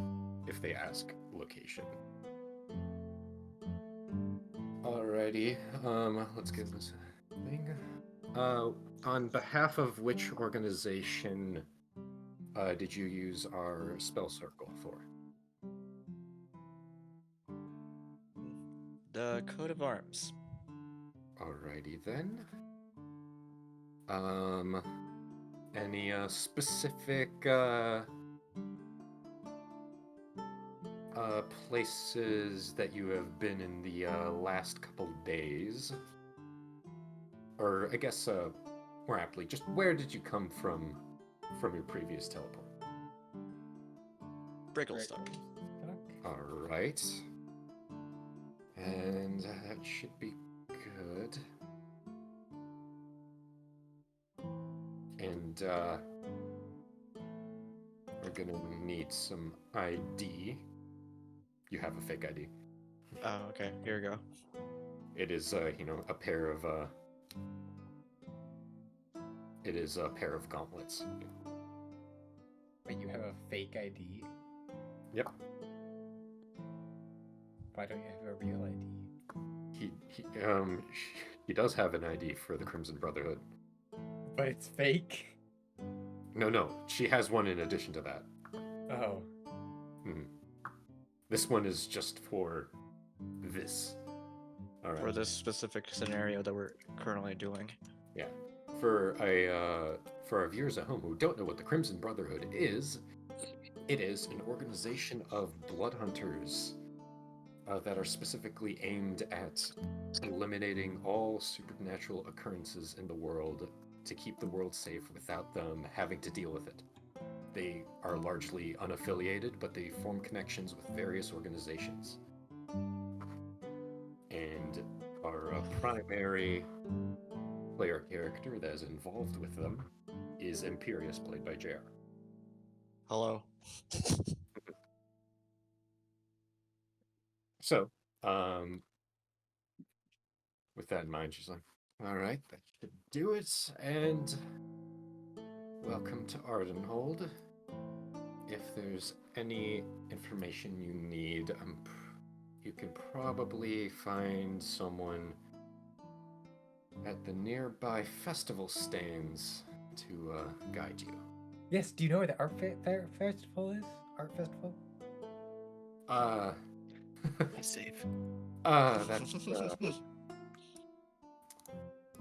if they ask location. Alrighty, let's get this thing. On behalf of which organization did you use our spell circle for? The Coat of Arms. Alrighty then. Any specific places that you have been in the last couple days? Or I guess more aptly, just where did you come from your previous teleport? Bricklestock. Alright. And that should be good. And we're gonna need some ID. You have a fake ID. Oh, okay. Here we go. It is, a pair of gauntlets. Wait, you have a fake ID? Yep. Why don't you have a real ID? He does have an ID for the Crimson Brotherhood. But it's fake? No, she has one in addition to that. Oh. This one is just for this. All right. For this specific scenario that we're currently doing. Yeah. For our viewers at home who don't know what the Crimson Brotherhood is, it is an organization of blood hunters that are specifically aimed at eliminating all supernatural occurrences in the world to keep the world safe without them having to deal with it. They are largely unaffiliated, but they form connections with various organizations. And our primary player character that is involved with them is Imperius, played by JR. Hello. So, with that in mind, she's like, all right, that should do it, and welcome to Ardenhold. If there's any information you need, you can probably find someone at the nearby festival stands to guide you. Yes. Do you know where the art festival is? Art festival. Be safe. That's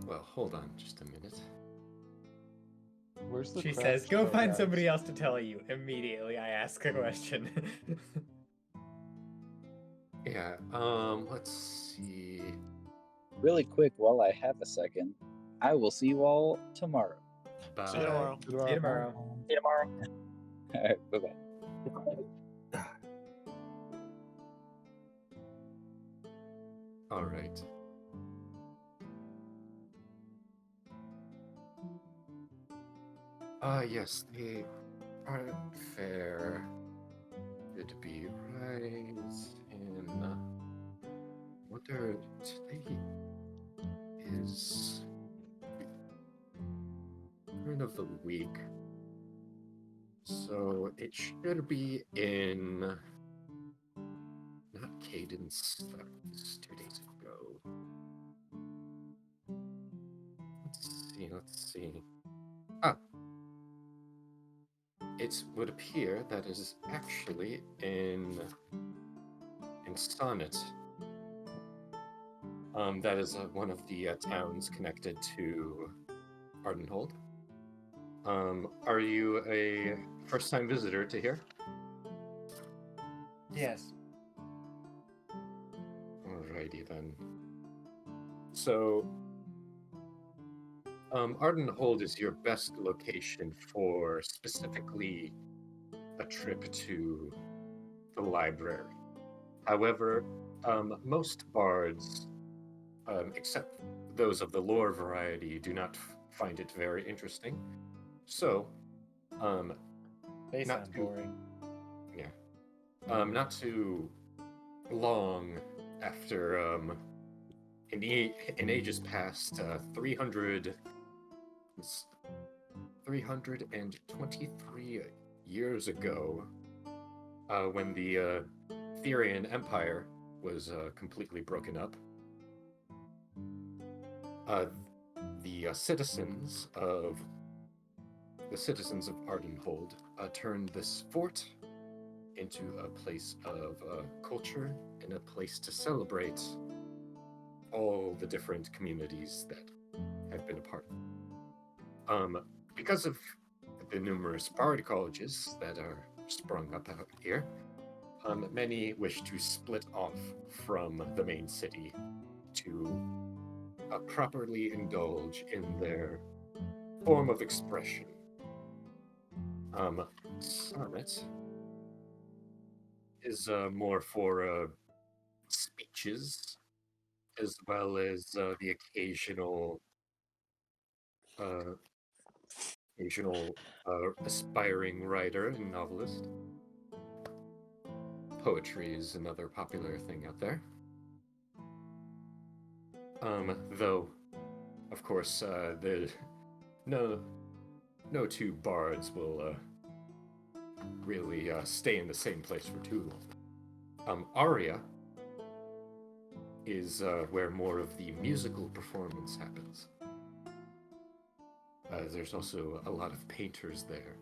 well, hold on just a minute. Where's the She craft says, "Go show, find guys? somebody else to tell you." Immediately, I ask a question. Yeah, let's see. Really quick, while I have a second, I will see you all tomorrow. See you tomorrow. See you tomorrow. See you tomorrow. All right, bye bye. All right. Yes, the art fair would be right in. Wonder today is turn of the week, so it should be in. Not Cadence. That was 2 days ago. Let's see. Ah. It would appear that it is actually in Sonnet. That is one of the towns connected to Ardenhold. Are you a first-time visitor to here? Yes. Alrighty then. So, Ardenhold is your best location for specifically a trip to the library. However, most bards, except those of the lore variety, do not find it very interesting. So, They Not sound too- boring. not too long after, in ages past, 323 years ago, when the Therian Empire was completely broken up, the citizens of Ardenhold turned this fort into a place of culture and a place to celebrate all the different communities that have been a part of. Because of the numerous bard colleges that are sprung up out here, many wish to split off from the main city to properly indulge in their form of expression. Sonnet is more for speeches, as well as the occasional aspiring writer and novelist. Poetry is another popular thing out there. Though, of course, no two bards will really stay in the same place for too long. Aria is where more of the musical performance happens. There's also a lot of painters there.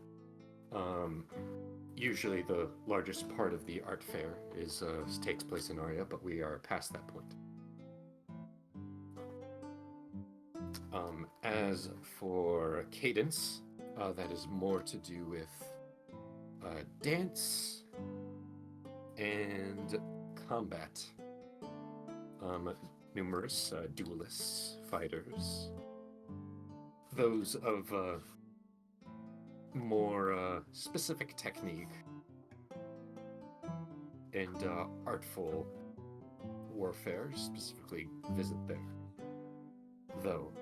Usually the largest part of the art fair takes place in Aria, but we are past that point. As for Cadence, that is more to do with dance and combat. Numerous duelists, fighters, those of more specific technique and artful warfare specifically visit there. Though,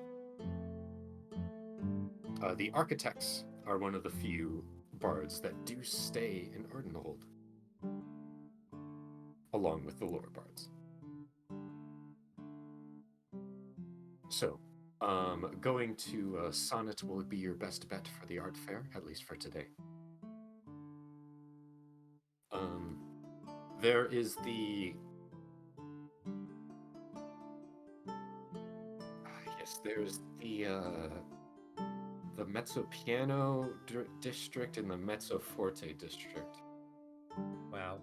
the architects are one of the few bards that do stay in Ardenhold, along with the lore bards. So, going to Sonnet will be your best bet for the art fair, at least for today. There is the there's the Mezzopiano district and the Mezzoforte district. Wow.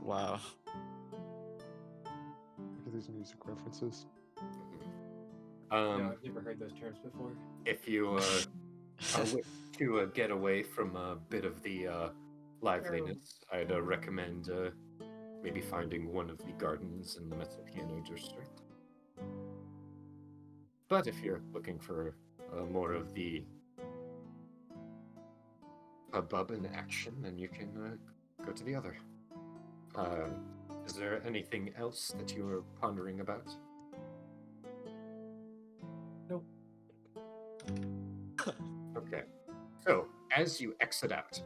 Wow. Look at these music references. Um, I've never heard those terms before. if you wish to get away from a bit of the liveliness, I'd recommend maybe finding one of the gardens in the Mezzopiano district. But if you're looking for more of the hubbub and action, then you can go to the other. Is there anything else that you are pondering about? Nope. Okay. So, as you exit out,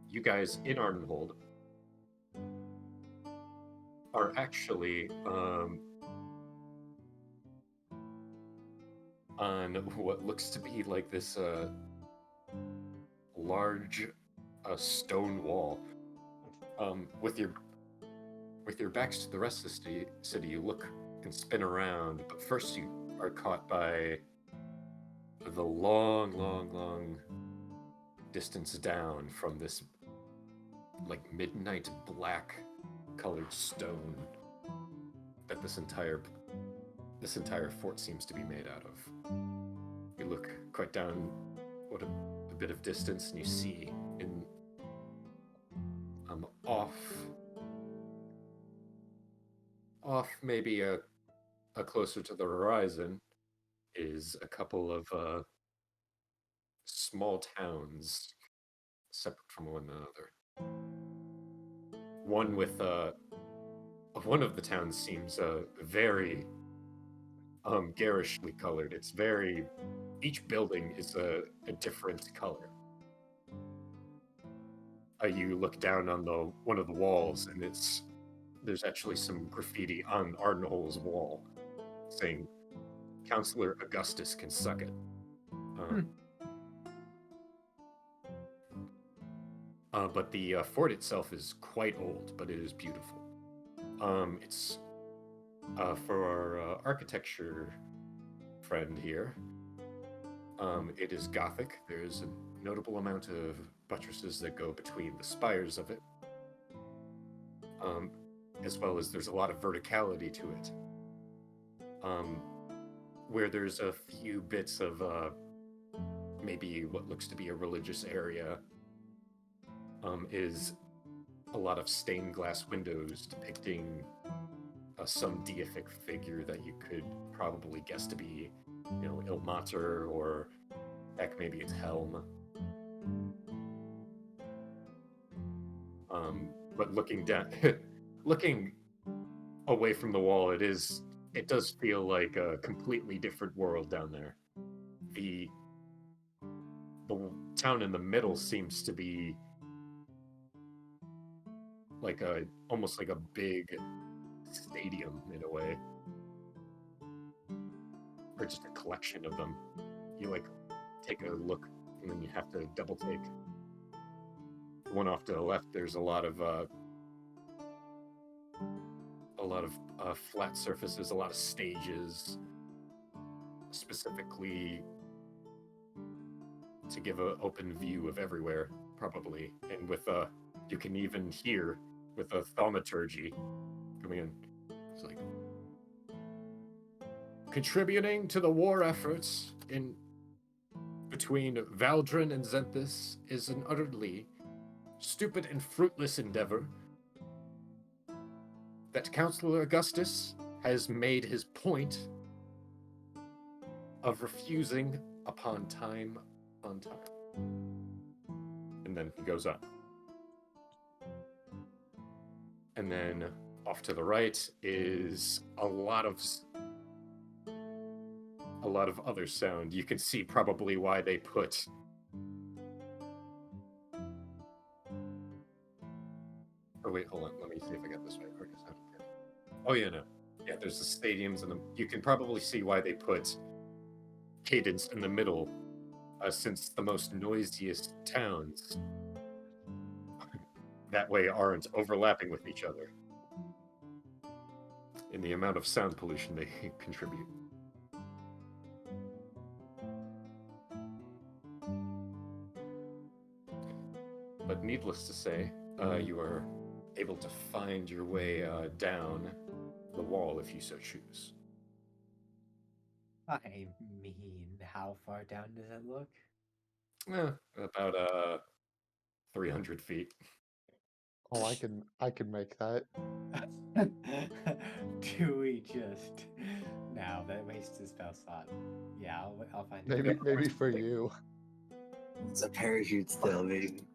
you guys in Ardenhold are actually on what looks to be like this large stone wall. With your backs to the rest of the city, you look and spin around, but first you are caught by the long distance down from this like midnight black colored stone that this entire fort seems to be made out of. You look quite down a bit of distance, and you see in off maybe a closer to the horizon is a couple of small towns separate from one another. One of the towns seems very garishly colored. Each building is a different color. You look down on one of the walls, and there's actually some graffiti on Ardenhold's wall saying, "Counselor Augustus can suck it." But the fort itself is quite old, but it is beautiful. It's for our architecture friend here. It is Gothic. There's a notable amount of buttresses that go between the spires of it, as well as there's a lot of verticality to it. Where there's a few bits of maybe what looks to be a religious area, is a lot of stained glass windows depicting some deific figure that you could probably guess to be, Ilmater, or heck, maybe it's Helm. But looking down, looking away from the wall, it does feel like a completely different world down there. The town in the middle seems to be like almost like a big stadium in a way, or just a collection of them. You take a look, and then you have to double take. The one off to the left, there's a lot of flat surfaces, a lot of stages, specifically to give an open view of everywhere, probably. And with you can even hear with a thaumaturgy coming in. It's like, contributing to the war efforts in between Valdrin and Xanthus is an utterly stupid and fruitless endeavor that Counselor Augustus has made his point of refusing upon time. And then he goes up. And then off to the right is a lot of other sound. You can see probably why they put wait, hold on. Let me see if I got this right. Oh yeah, no. Yeah, there's the stadiums, and you can probably see why they put Cadence in the middle, since the most noisiest towns that way aren't overlapping with each other in the amount of sound pollution they contribute. but needless to say, you are able to find your way down the wall if you so choose. I mean, how far down does it look? About 300 feet. Oh, I can make that. Do we just? No, that wastes a spell slot. Yeah, I'll find Maybe it. maybe for you. It's a parachute still, baby.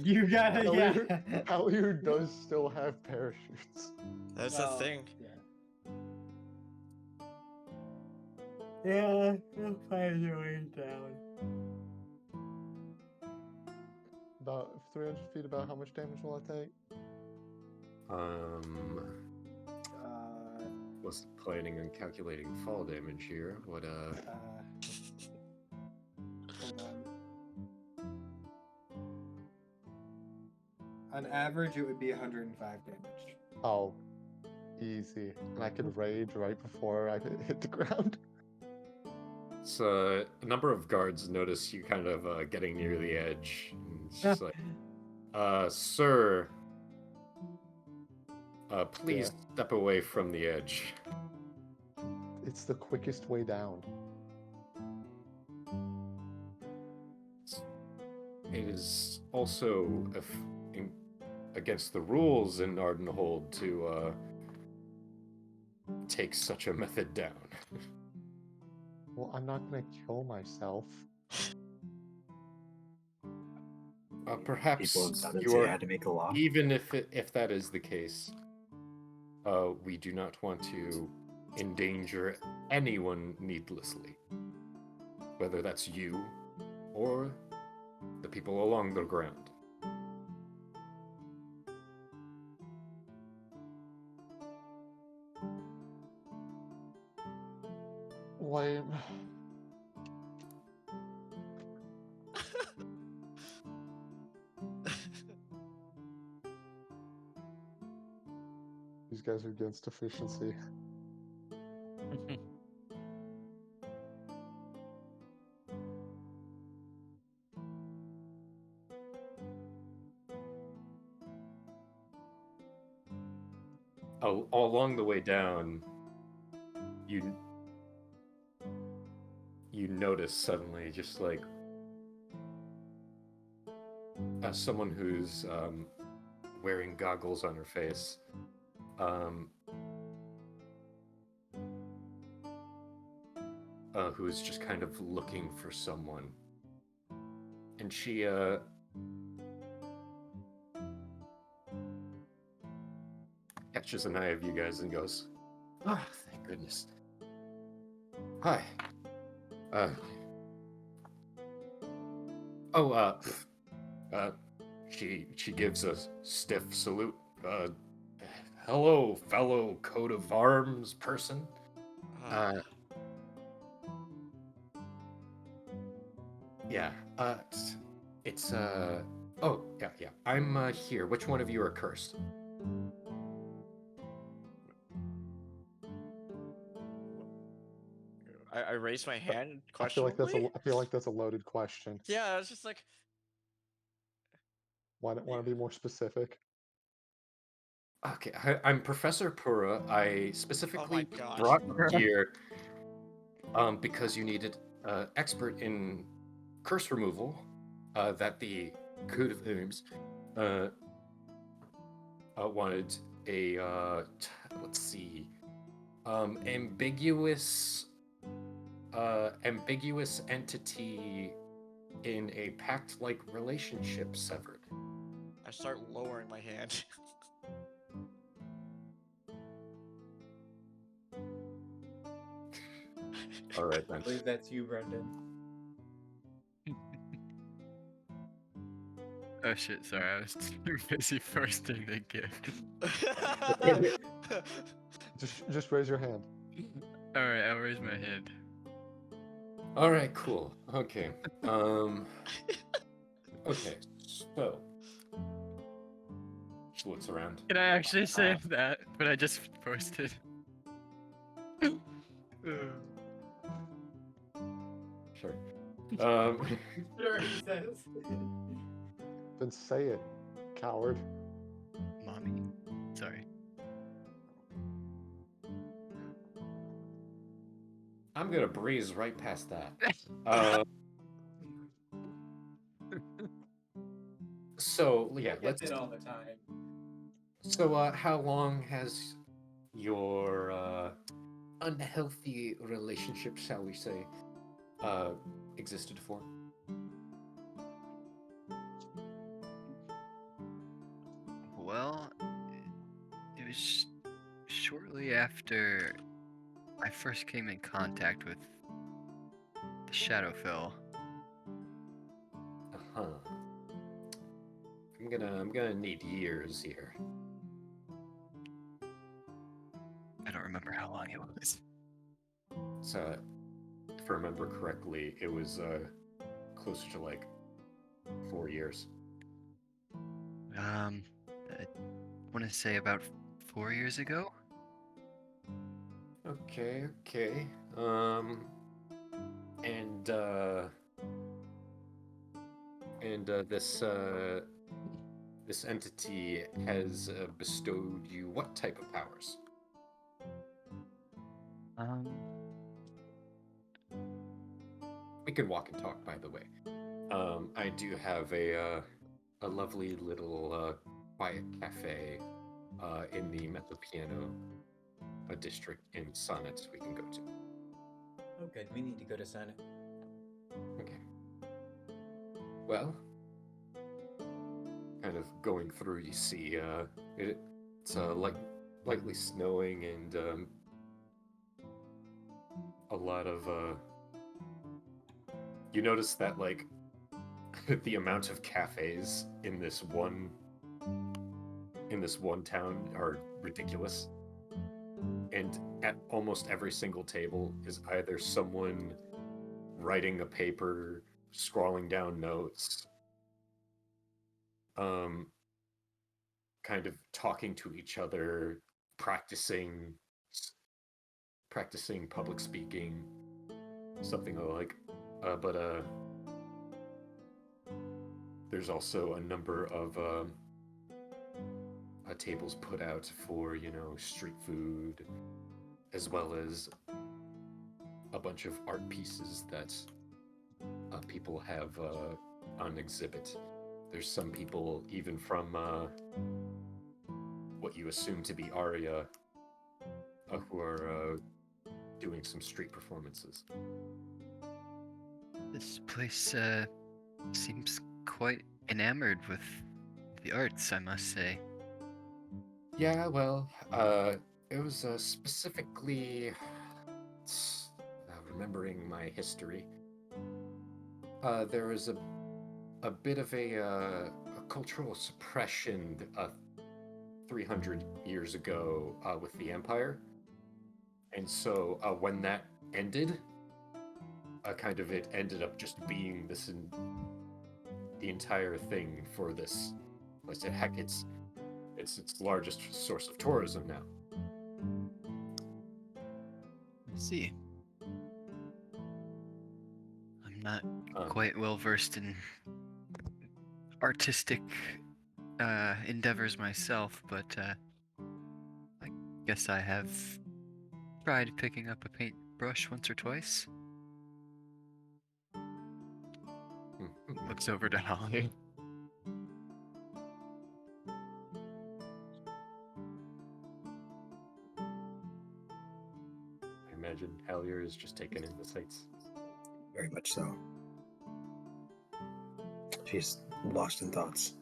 You gotta, yeah. Halyard does still have parachutes. That's the Well, thing. Yeah, I'll find your way down. About 300 feet. About how much damage will I take? Was planning on calculating fall damage here. What Hold on. On average, it would be 105 damage. Oh, easy. And I can rage right before I hit the ground. So a number of guards notice you kind of getting near the edge. And it's just like, sir, please step away from the edge. It's the quickest way down. It is also against the rules in Ardenhold to take such a method down. Well, I'm not gonna kill myself. Perhaps People have done it, you so you are, had to make a law. even if that is the case, we do not want to endanger anyone needlessly, whether that's you or the people along the ground. Lame. These guys are against efficiency. Along the way down, you notice suddenly, just like someone who's wearing goggles on her face, who is just kind of looking for someone, and she catches an eye of you guys and goes, "Ah, thank goodness. Hi. She gives a stiff salute. Hello, fellow coat of arms person. Yeah. It's oh yeah. I'm here. Which one of you are cursed? I raised my hand. I feel like Questionably. that's a loaded question. Yeah, it's just like. Want to be more specific? Okay, I'm Professor Pura. I specifically gosh. brought you here because you needed expert in curse removal that the Coat of Arms wanted a let's see, ambiguous entity in a pact-like relationship severed. I start lowering my hand. All right I then. believe that's you, Brendan. Oh shit, sorry, I was too busy firsting the gift. Just raise your hand. Alright, I'll raise my hand. All right, cool. Okay. Okay. So she looks around. Can I actually say that? But I just posted. Sure. Sure, he says. Then say it, coward. Mommy. Sorry. I'm gonna breeze right past that. Uh, so yeah, let's. it all the time. So how long has your unhealthy relationship, shall we say, existed for? Well, it was shortly after I first came in contact with the Shadowfell. Uh-huh. I'm gonna need years here. I don't remember how long it was. So, if I remember correctly, it was closer to like 4 years. I want to say about 4 years ago. Okay, okay. And this entity has bestowed you what type of powers? We can walk and talk, by the way. I do have a lovely little quiet cafe in the Metal Piano district in Sonnet we can go to. Oh, good. We need to go to Senate. Okay. Well, kind of going through, you see, it's lightly snowing and a lot of. You notice that like the amount of cafes in this one town are ridiculous, and at almost every single table is either someone writing a paper, scrawling down notes, kind of talking to each other, practicing public speaking, something like. But there's also a number of tables put out for, you know, street food, as well as a bunch of art pieces that people have on exhibit. There's some people even from what you assume to be Aria who are doing some street performances. This place seems quite enamored with the arts, I must say. Yeah, well, it was specifically remembering my history. There was a bit of a cultural suppression 300 years ago with the Empire, and so when that ended, kind of it ended up just being this the entire thing for this place. Heck, it's its largest source of tourism now. I see. I'm not quite well versed in artistic endeavors myself, but I guess I have tried picking up a paintbrush once or twice. Looks over to Holly. I imagine Hallier is just taking in the sights. Very much so. She's lost in thoughts.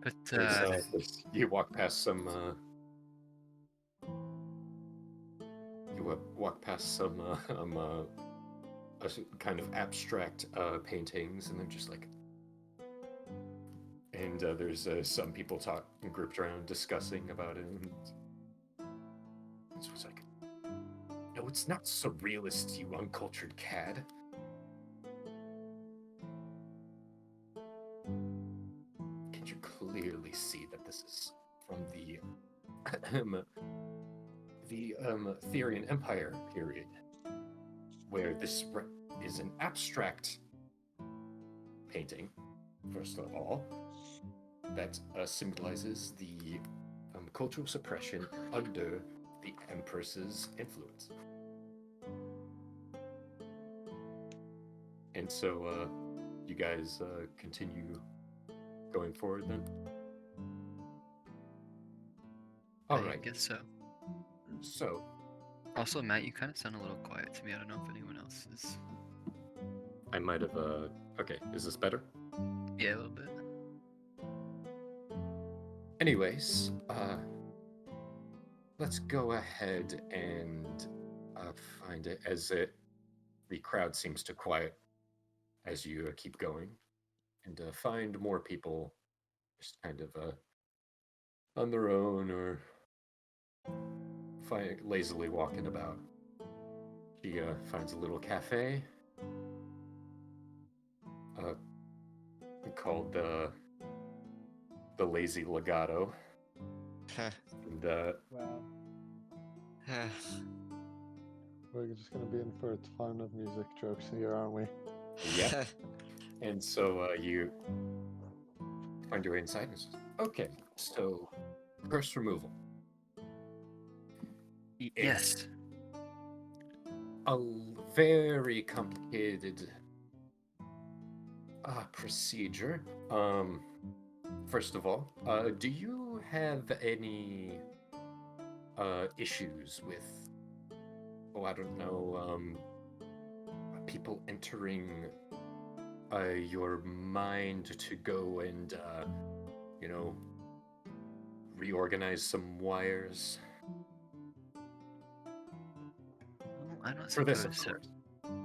But you walk past some. Kind of abstract paintings, and they're just like. And there's some people grouped around discussing about it. And it was like, no, it's not surrealist, you uncultured cad. Can't you clearly see that this is from the Therian Empire period? where this is an abstract painting, first of all, that symbolizes the cultural suppression under the Empress's influence. And so, you guys continue going forward then? All I right. guess so. So, Also, Matt, you kind of sound a little quiet to me. I don't know if anyone else is. I might have. Okay, is this better? Yeah, a little bit. Anyways, let's go ahead and find it as the crowd seems to quiet as you keep going, and find more people just kind of on their own or lazily walking about. She finds a little cafe called the Lazy Legato, and Wow. We're just gonna be in for a ton of music jokes here, aren't we? yeah. And so you find your way inside and says, okay, so curse removal. Yes. A very complicated procedure. First of all, do you have any issues with, I don't know, people entering your mind to go and, reorganize some wires? I don't For this, of suppose so. course.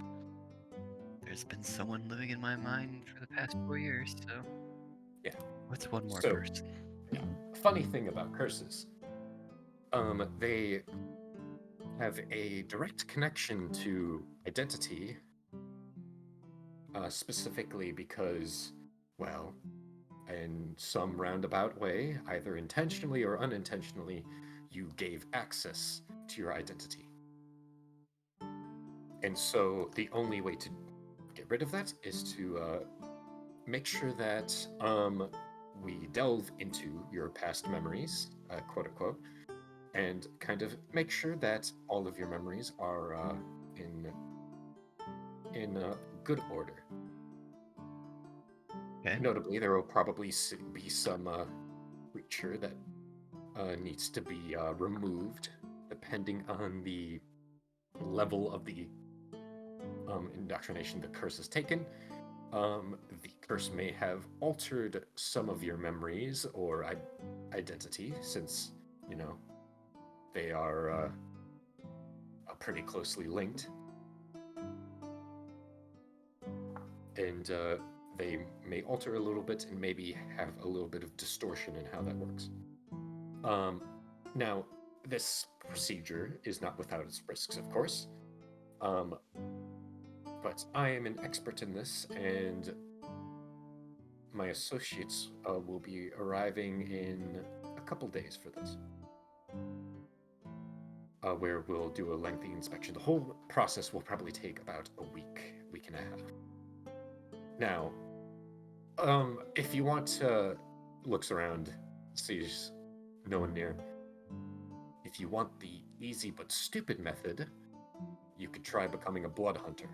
There's been someone living in my mind for the past 4 years, so. Yeah. What's one more So- person? Yeah. Funny thing about curses, they have a direct connection to identity, specifically because, well, in some roundabout way, either intentionally or unintentionally, you gave access to your identity. And so the only way to get rid of that is to make sure that we delve into your past memories, quote unquote, and kind of make sure that all of your memories are in good order. Okay. Notably, there will probably be some creature that needs to be removed, depending on the level of the indoctrination the curse has taken. The curse may have altered some of your memories or identity, since, they are pretty closely linked. And they may alter a little bit and maybe have a little bit of distortion in how that works. Now, this procedure is not without its risks, of course. But I am an expert in this, and my associates will be arriving in a couple days for this, where we'll do a lengthy inspection. The whole process will probably take about a week and a half. Now, if you want to looks around, sees no one near. If you want the easy but stupid method, you could try becoming a blood hunter.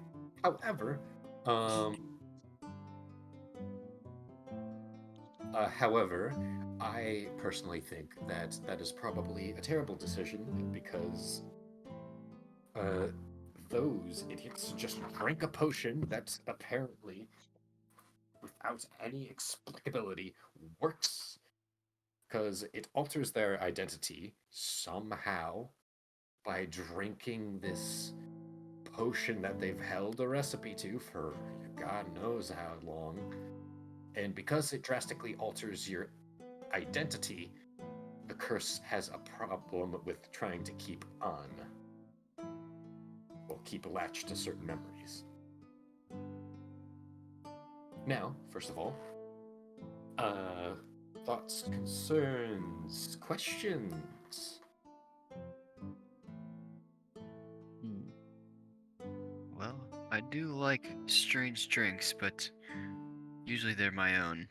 However, I personally think that that is probably a terrible decision because those idiots just drank a potion that apparently, without any explicability, works because it alters their identity somehow by drinking this potion that they've held a recipe to for God knows how long. And because it drastically alters your identity, the curse has a problem with trying to keep on. Well, keep latched to certain memories. Now, first of all, thoughts, concerns, questions? Well, do like strange drinks, but usually they're my own.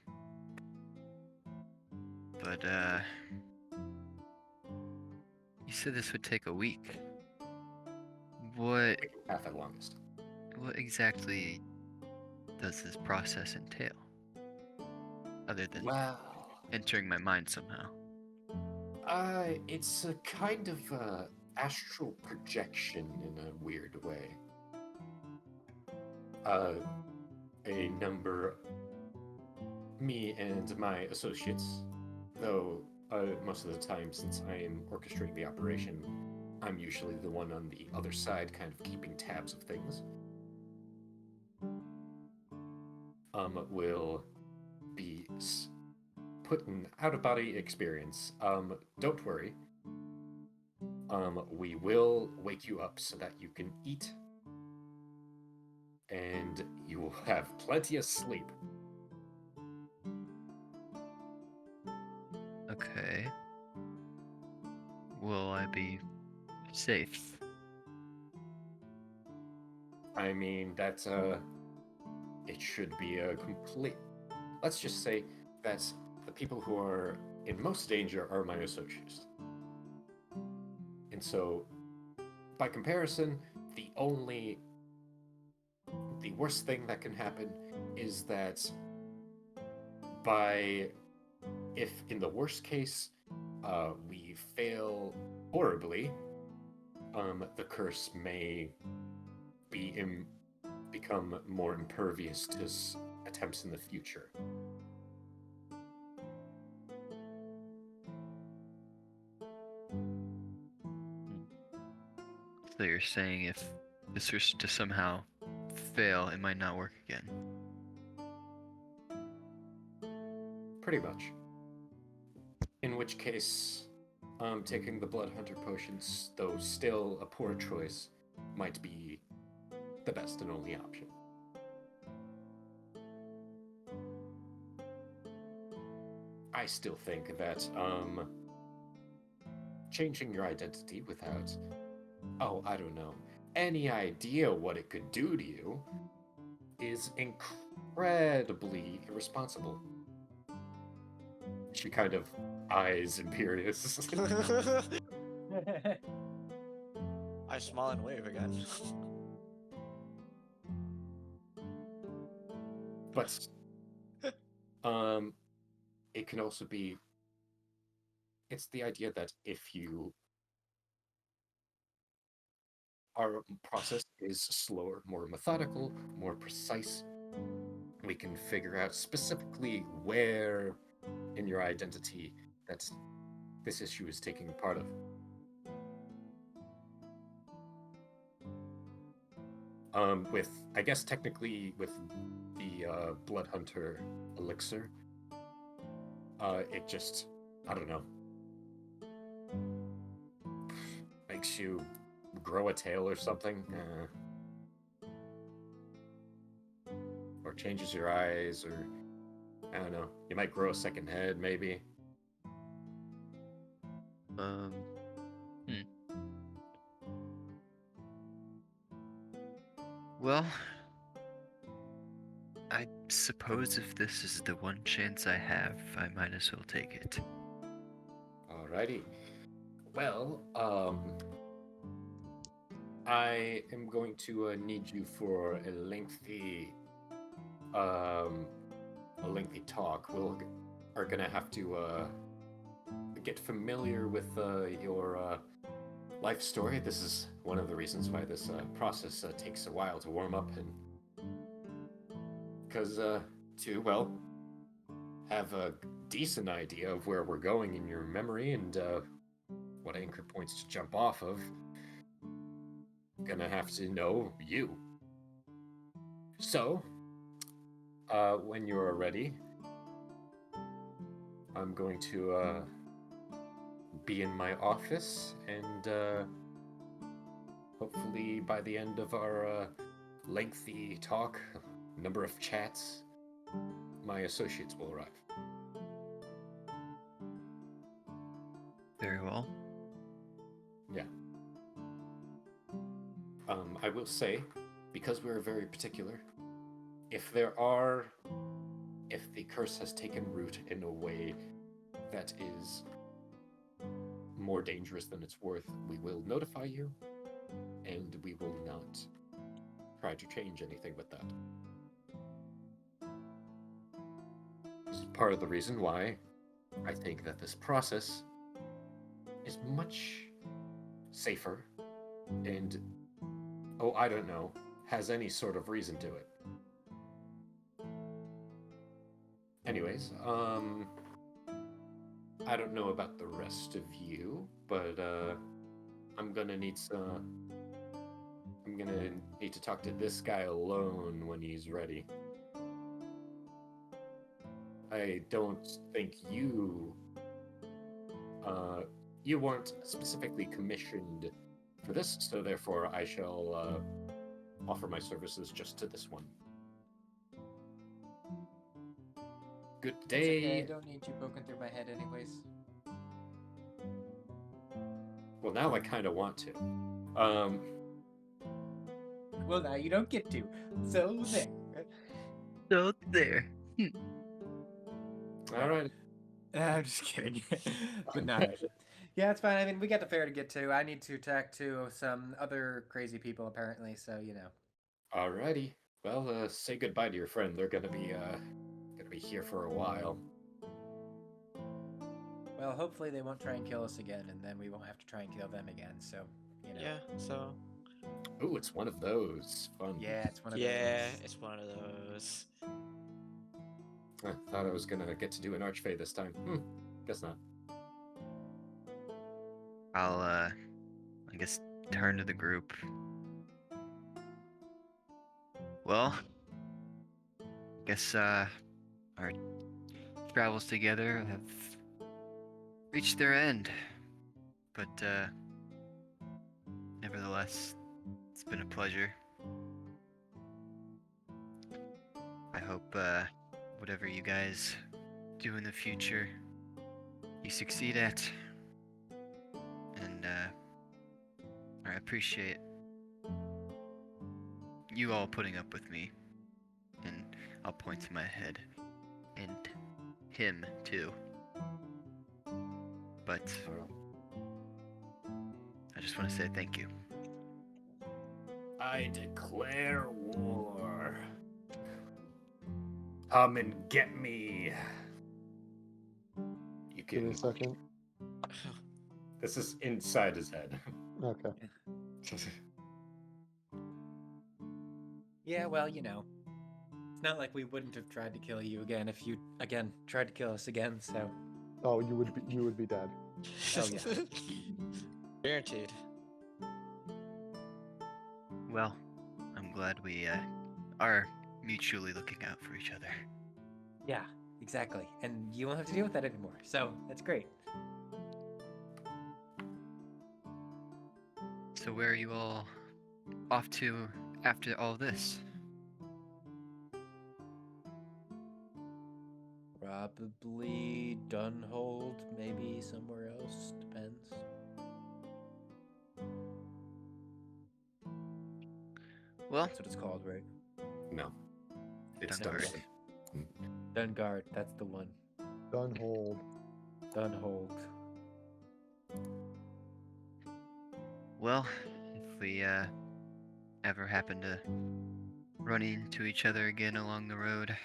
But, you said this would take a week. What Half at longest. what exactly does this process entail? Other than Well, entering my mind somehow. it's a kind of astral projection in a weird way. A number, me and my associates, though most of the time, since I am orchestrating the operation, I'm usually the one on the other side, kind of keeping tabs of things. Will be put in out-of-body experience. Don't worry. We will wake you up so that you can eat, and you will have plenty of sleep. Okay. Will I be safe? I mean, that's it should be a complete. Let's just say that the people who are in most danger are my associates. And so, by comparison, the worst thing that can happen is that if in the worst case, we fail horribly, the curse may become more impervious to attempts in the future. So you're saying if this was to somehow fail, it might not work again. Pretty much. In which case, taking the Blood Hunter potions, though still a poor choice, might be the best and only option. I still think that changing your identity without, I don't know, any idea what it could do to you is incredibly irresponsible. She kind of eyes Imperius. I smile and wave again. But it can also be, it's the idea that if our process is slower, more methodical, more precise, we can figure out specifically where in your identity that this issue is taking part of. With, I guess technically with the Blood Hunter elixir, it just, I don't know, makes you grow a tail or something, or changes your eyes, or I don't know, you might grow a second head maybe. Well, I suppose if this is the one chance I have, I might as well take it. Alrighty. Well, I am going to need you for a lengthy talk. Are gonna have to get familiar with your life story. This is one of the reasons why this process takes a while to warm up, and because to have a decent idea of where we're going in your memory and what anchor points to jump off of. Gonna have to know you. So, when you're ready, I'm going to be in my office, and hopefully by the end of our lengthy talk, number of chats, my associates will arrive. Very well. Yeah. I will say because we're very particular, if the curse has taken root in a way that is more dangerous than it's worth, we will notify you, and we will not try to change anything with that. This is part of the reason why I think that this process is much safer and, I don't know, has any sort of reason to it. Anyways, I don't know about the rest of you, but I'm gonna need to talk to this guy alone when he's ready. I don't think you weren't specifically commissioned for this, so therefore I shall offer my services just to this one. Good It's day. okay, I don't need you poking through my head anyways. Well, now I kind of want to. Well, now you don't get to. So there. So there. All right. I'm just kidding. But no. Yeah, it's fine. I mean, we got the fair to get to. I need to talk to some other crazy people, apparently, so, you know. Alrighty. Well, say goodbye to your friend. They're gonna be here for a while. Well, hopefully they won't try and kill us again, and then we won't have to try and kill them again, so, you know. Yeah, so. Ooh, it's one of those. Fun. Yeah, it's one of Yeah, those. it's one of those. I thought I was gonna get to do an archfey this time. Guess not. I'll, I guess, turn to the group. Well, guess, our travels together have reached their end. But, nevertheless, it's been a pleasure. I hope, whatever you guys do in the future, you succeed at. And, I appreciate you all putting up with me. And I'll point to my head. And him, too. But I just want to say thank you. I declare war. Come and get me. You Give me can. a second. This is inside his head. Okay. Yeah, well, you know. It's not like we wouldn't have tried to kill you again if you, again, tried to kill us again, so. Oh, you would be dead. Oh, yeah. Guaranteed. Well, I'm glad we are mutually looking out for each other. Yeah, exactly. And you won't have to deal with that anymore, so that's great. So where are you all off to after all this? Probably Dunhold, maybe somewhere else, depends. Well, That's what it's called, right? No. It's Dungard. done. Dungard, that's the one. Done hold. Dunhold. Well, if we ever happen to run into each other again along the road,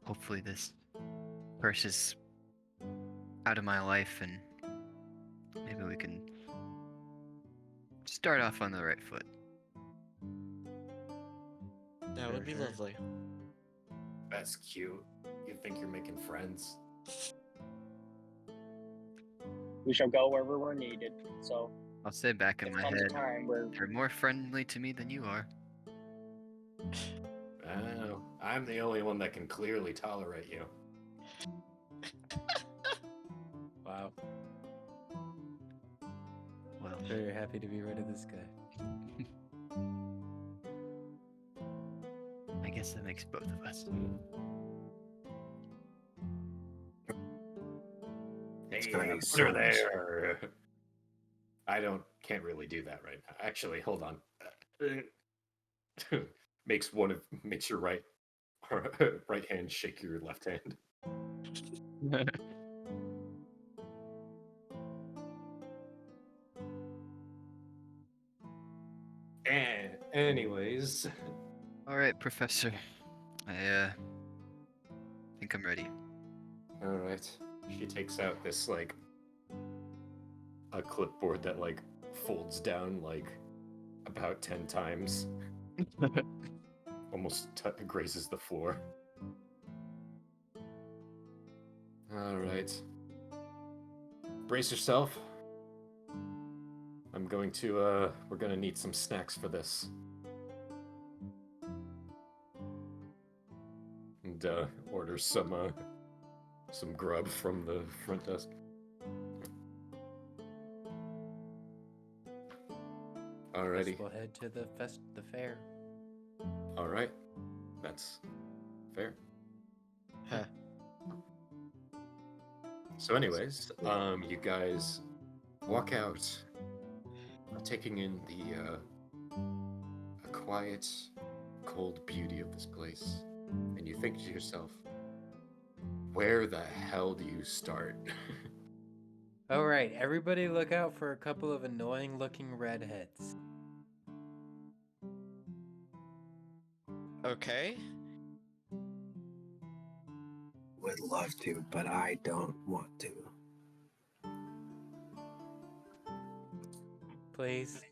hopefully this curse is out of my life and maybe we can start off on the right foot. That would be Sure. lovely. That's cute. You think you're making friends? We shall go wherever we're needed. So I'll say back in if my comes a head, time where you're more friendly to me than you are. I don't know. I'm the only one that can clearly tolerate you. Wow. Well, Very happy to be rid of this guy. I guess that makes both of us. Hey, kind of put her sounds- there. I can't really do that right now. Actually, hold on. makes your right hand shake your left hand. And anyways, All right, Professor. I think I'm ready. all right. She takes out this like a clipboard that like folds down like about 10 times. Almost grazes the floor. All right. Brace yourself. I'm going to, we're gonna need some snacks for this. And, order some grub from the front desk. Alrighty. We'll head to the fair. Alright. That's fair. Huh. So anyways, you guys walk out, taking in the quiet, cold beauty of this place, and you think to yourself, where the hell do you start? All right, everybody look out for a couple of annoying-looking redheads. Okay. Would love to, but I don't want to. Please.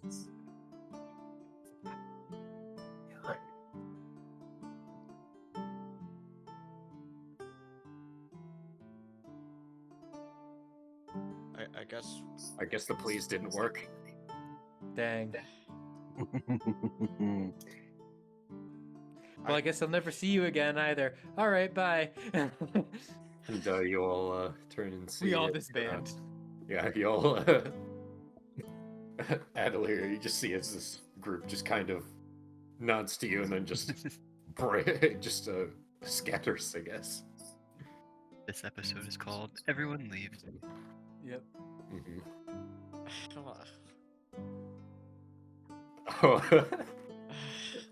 I guess the please didn't work. Dang. Well, I guess I'll never see you again either. All right, bye. And you all turn and see. We all it. disband. Yeah, you all. Adelaire, you just see as this group just kind of nods to you and then just scatters, I guess. This episode is called Everyone Leaves. Yep. Mm-hmm.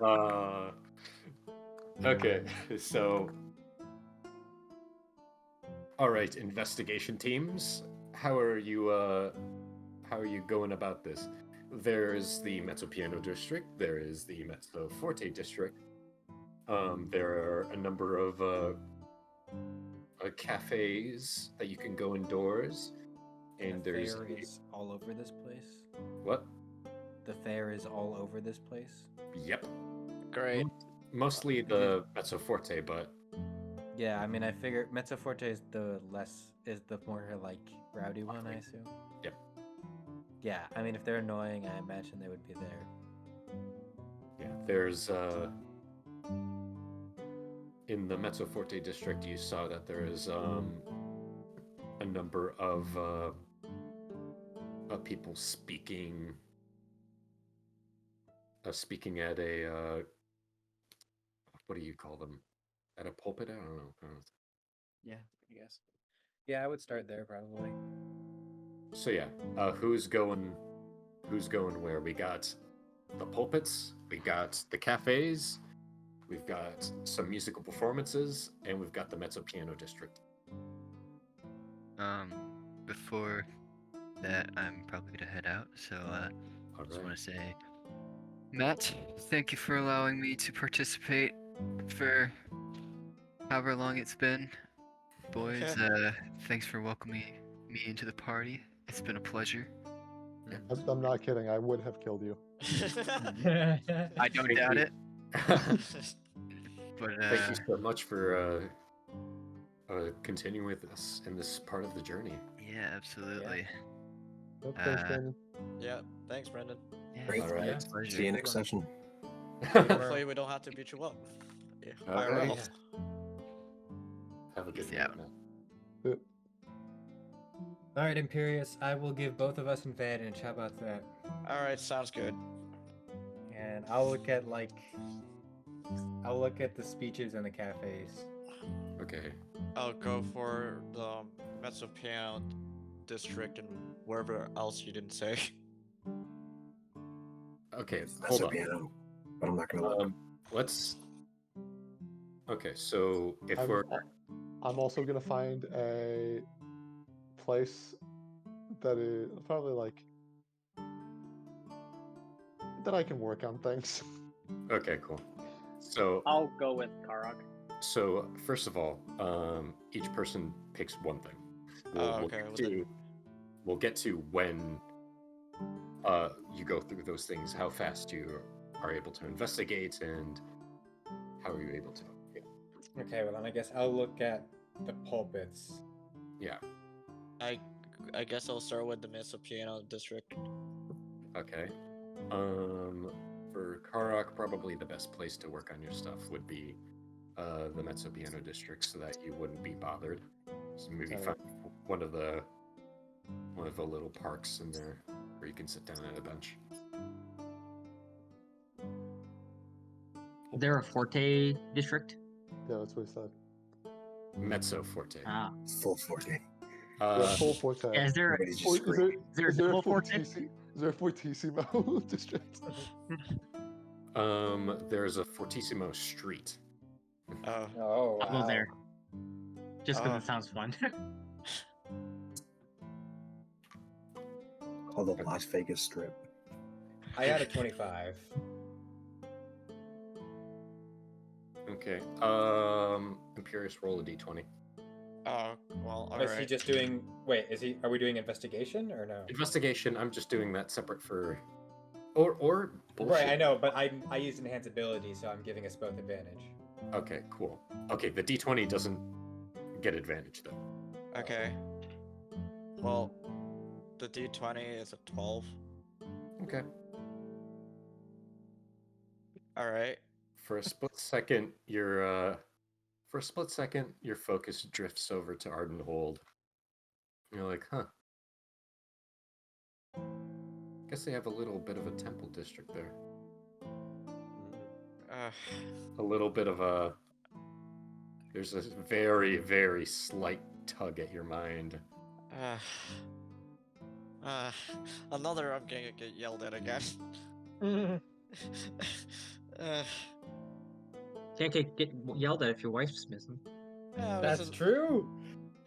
Oh. Okay, so. All right, investigation teams. How are you going about this? There's the Mezzo Piano district. There is the Mezzo Forte district. There are a number of cafes that you can go indoors, and The there's fair is all over this place. what? The fair is all over this place. Yep. Great. Mostly the Mezzo Forte, but Yeah, I mean, I figure Mezzo Forte is the more like rowdy one, I assume. Yep. Yeah, I mean, if they're annoying, I imagine they would be there. yeah, there's in the Mezzo Forte district, you saw that there is a number of people speaking at a what do you call them? At a pulpit? I don't know. Yeah, I guess. Yeah, I would start there probably. So yeah, who's going where? We got the pulpits, we got the cafes, we've got some musical performances, and we've got the Mezzo Piano district. Before that, I'm probably gonna head out. So I just want to say, Matt, thank you for allowing me to participate for however long it's been. Boys, thanks for welcoming me into the party. It's been a pleasure. I'm not kidding. I would have killed you. I don't doubt it. But Thank you so much for continuing with us in this part of the journey. yeah, absolutely. Yep, thanks, Brandon. Yeah, thanks, Brendan. Yeah, Great. All right. it's a pleasure. See you next session. Hopefully we don't have to beat you up. Yeah, All IRL. right. Have a good Peace night, out. man. All right, Imperious, I will give both of us advantage. How about that? All right, sounds good. And I'll look at the speeches in the cafes. Okay. I'll go for the Mezzo Piano district and wherever else you didn't say. Okay, That's hold a on. piano. but I'm not gonna look. Let's. Okay, so if I'm, we're I'm also gonna find a place that is probably like that I can work on things. okay, cool. So I'll go with Karok. So first of all, each person picks one thing. Okay, We'll get to when you go through those things, how fast you are able to investigate, and how are you able to. Yeah. Okay, well then I guess I'll look at the pulpits. Yeah. I guess I'll start with the Mesa Piano District. Okay. For Karok, probably the best place to work on your stuff would be the Mezzo Piano District, so that you wouldn't be bothered. So maybe find one of the little parks in there where you can sit down at a bench. Is there a Forte district? Yeah, that's what he said. Mezzo Forte. Ah. Full Forte. Yeah, full Forte. Yeah, is there Everybody's just Or screaming. is there a full Forte? Is there a Fortissimo district? There's a Fortissimo Street. Oh, Oh, I'll go there. Just because Ah. it sounds fun. Called the Las Vegas Strip. I got a 25. Okay. Imperious, roll a d20. oh, well, Is he alright. just doing? Wait, are we doing investigation or no? Investigation. I'm just doing that separate for, or bullshit. Right, I know, but I used enhance ability, so I'm giving us both advantage. Okay, cool. Okay, the d20 doesn't get advantage though. Okay. Well, the D20 is a 12. Okay. Alright. For a split second, your focus drifts over to Ardenhold. You're like, huh. Guess they have a little bit of a temple district there. A little bit of a. There's a very, very slight tug at your mind. Another I'm gonna get yelled at again. Can't get yelled at if your wife's missing. Yeah, That's true.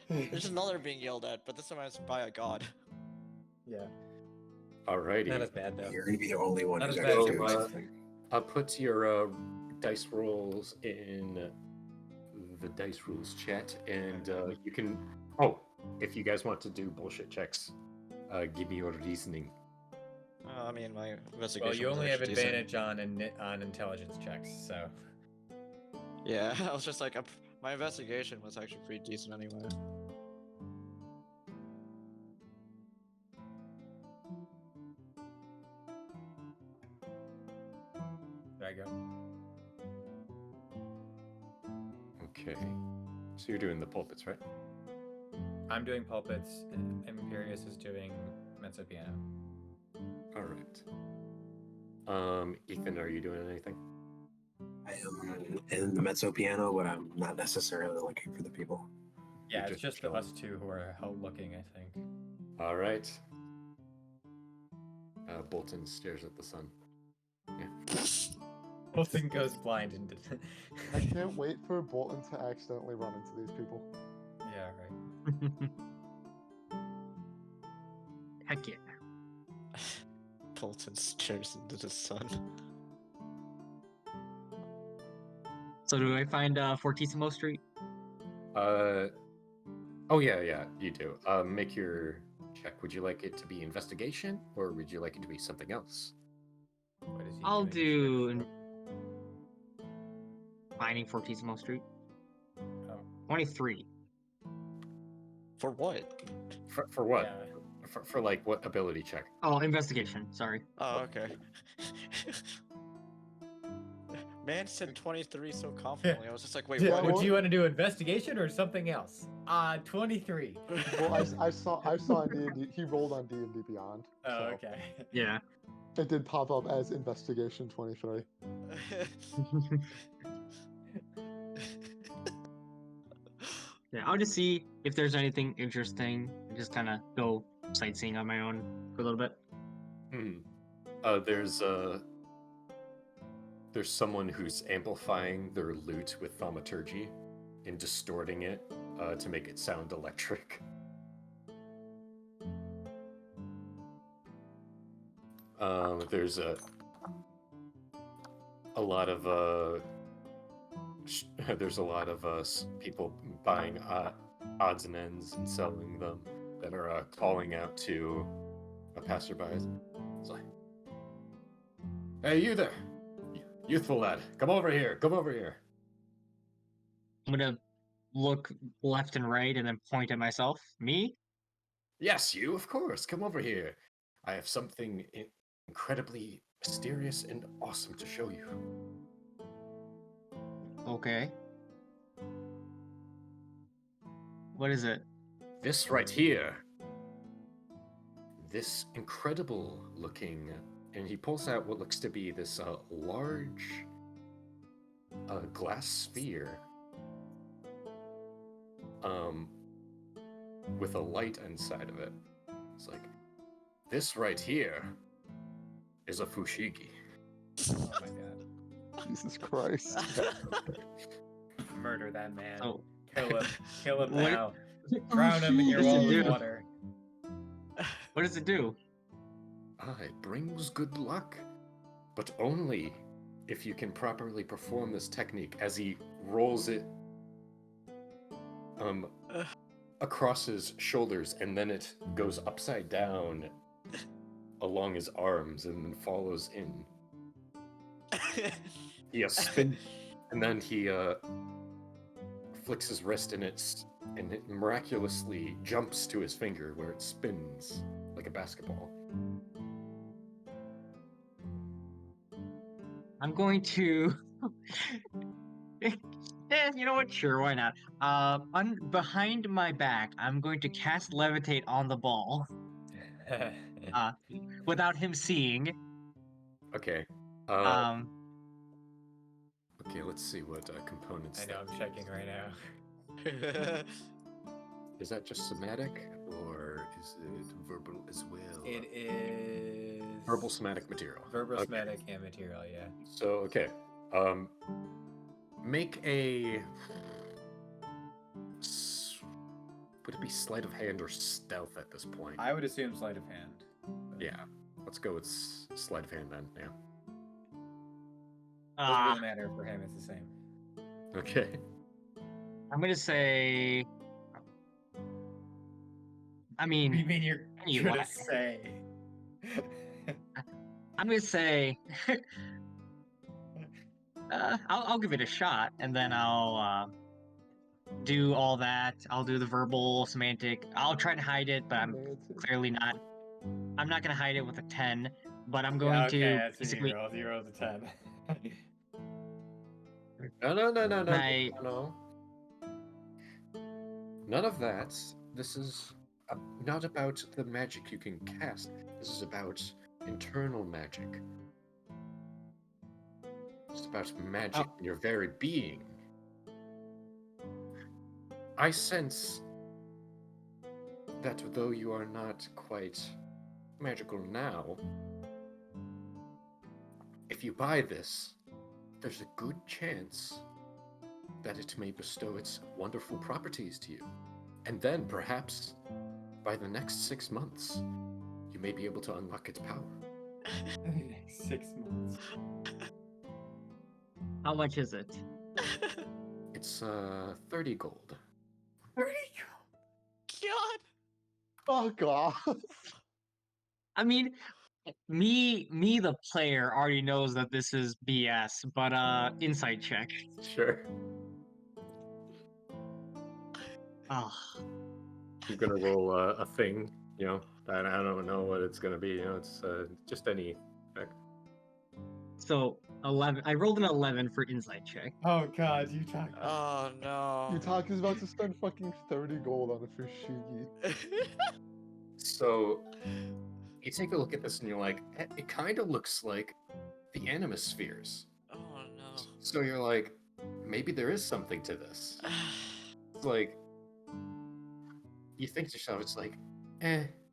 There's another being yelled at, but this time it's by a god. Yeah, Alrighty. not as bad though. You're gonna be the only one Not who's as actually bad doing as your something. Put your dice rolls in the dice rules chat, and you can. Oh, if you guys want to do bullshit checks, give me your reasoning. I mean, my investigation. Well, you was only have actually decent. advantage on intelligence checks, so. Yeah, I was just like, my investigation was actually pretty decent anyway. There I go. Okay. So you're doing the pulpits, right? I'm doing pulpits, and Imperius is doing mezzo piano. All right. Ethan, are you doing anything? I am in the mezzo piano, but I'm not necessarily looking for the people. Yeah, You're it's just just us two who are out looking, I think. All right. Bolton stares at the sun. Yeah. Bolton goes blind and. I can't wait for Bolton to accidentally run into these people. Yeah, right. Heck yeah. Bolton stares into the sun. So do I find Fortissimo Street? Oh yeah, you do. Make your check. Would you like it to be investigation, or would you like it to be something else? What is he I'll doing? do finding Fortissimo Street. Oh. 23. For what? For what? Yeah. For like what ability check? Oh, investigation. Sorry. Oh, okay. Man said 23 so confidently. I was just like, wait, Yeah, what? well- Would you want to do investigation or something else? 23. Well, I saw in D&D, he rolled on D&D Beyond. Oh, so okay. Yeah. It did pop up as investigation 23. Yeah, I'll just see if there's anything interesting. Just kind of go sightseeing on my own for a little bit. There's there's someone who's amplifying their lute with thaumaturgy and distorting it to make it sound electric. There's a lot of there's a lot of people buying odds and ends and selling them that are calling out to passerby. It's like, hey, you there, youthful lad, come over here, come over here. I'm gonna look left and right and then point at myself. Me? Yes, you, of course, come over here. I have something incredibly mysterious and awesome to show you. Okay. What is it? This right here. This incredible looking, and he pulls out what looks to be this large glass sphere with a light inside of it. It's like, this right here is a fushigi. Oh my god. Jesus Christ. Murder that man. Oh. Kill him What- now. Drown him in your What does it own do? water. What does it do? It brings good luck, but only if you can properly perform this technique. As he rolls it across his shoulders, and then it goes upside down along his arms and then follows in. He spin, and then he flicks his wrist, and it miraculously jumps to his finger where it spins like a basketball. I'm going to. You know what? Sure, why not? Behind my back, I'm going to cast levitate on the ball, without him seeing. Okay. Um, Okay, let's see what components. I know, I'm checking right now. Is that just somatic, or is it verbal as well? It is Verbal somatic material. Verbal Okay. somatic and material, yeah. So, okay. Make a... Would it be sleight of hand or stealth at this point? I would assume sleight of hand. Yeah. Let's go with sleight of hand then, yeah. Doesn't really matter for him, it's the same. Okay. I'm gonna say. I mean, You mean you're anyway. gonna say? I'm gonna say. I'll give it a shot, and then I'll do all that. I'll do the verbal, semantic. I'll try to hide it, but I'm clearly not. I'm not gonna hide it with a 10, but I'm going Yeah, okay, to that's basically. 0 to 10. No. None of that. This is not about the magic you can cast. This is about internal magic. It's about magic in your very being. I sense that though you are not quite magical now, if you buy this, there's a good chance that it may bestow its wonderful properties to you. And then, perhaps, by the next 6 months, you may be able to unlock its power. 6 months. How much is it? It's 30 gold. 30 God. Fuck off. I mean, me, the player, already knows that this is BS, but insight check. Sure. Oh, I'm gonna roll a thing, you know. I don't know what it's gonna be, you know. It's just any. so 11. I rolled an 11 for insight check. Oh god, you talk. Oh no. Utaki's about to spend fucking 30 gold on a fushigi. So you take a look at this and you're like, it kind of looks like the animus spheres. Oh no. So you're like, maybe there is something to this. It's like, you think to yourself, it's like,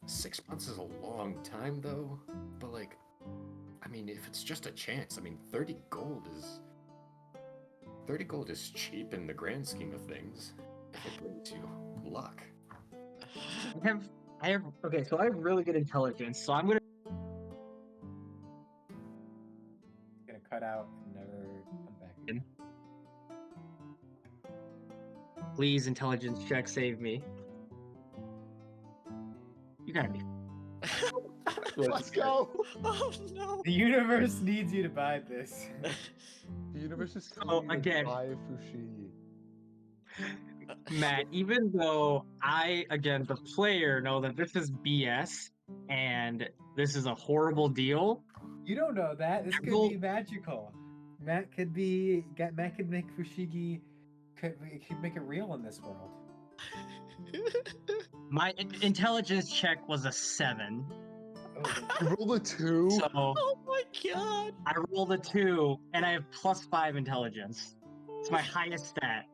6 months is a long time though, but like, I mean, if it's just a chance, I mean, 30 gold is cheap in the grand scheme of things. If it brings you luck. Okay, so I have really good intelligence, so I'm gonna Cut out and never come back again. please intelligence check save me. You gotta be. Let's go. Oh no. The universe needs you to buy this. The universe is Oh, telling you to again. buy Fushigi. Matt, even though I, again, the player, know that this is BS and this is a horrible deal, You don't know that. This could Well- be magical. Matt could make Fushigi could make it real in this world. my intelligence check was a 7. Oh, I rolled a 2. So Oh my god. I rolled a 2 and I have +5 intelligence. It's my highest stat.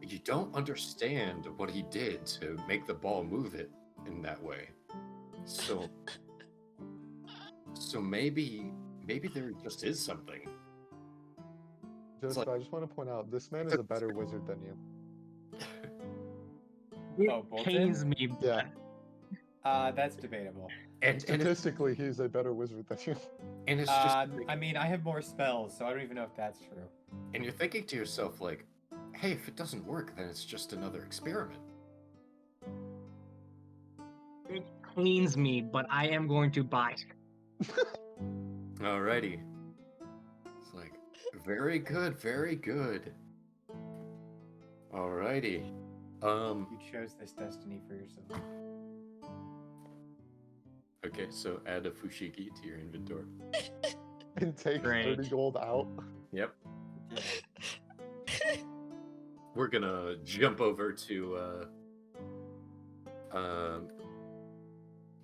You don't understand what he did to make the ball move it in that way. So maybe there just is something. Joseph, I just want to point out, this man is a better wizard than you. It Oh, Bolton? pains me. Yeah. that's debatable. And Statistically, he's a better wizard than you. it's just I mean, I have more spells, so I don't even know if that's true. and you're thinking to yourself like, hey, if it doesn't work, then it's just another experiment. It pains me, but I am going to buy it. Alrighty. It's like, very good, very good. Alrighty. You chose this destiny for yourself. Okay, so add a fushigi to your inventory. And take Great. 30 gold out. Yep. We're gonna jump over to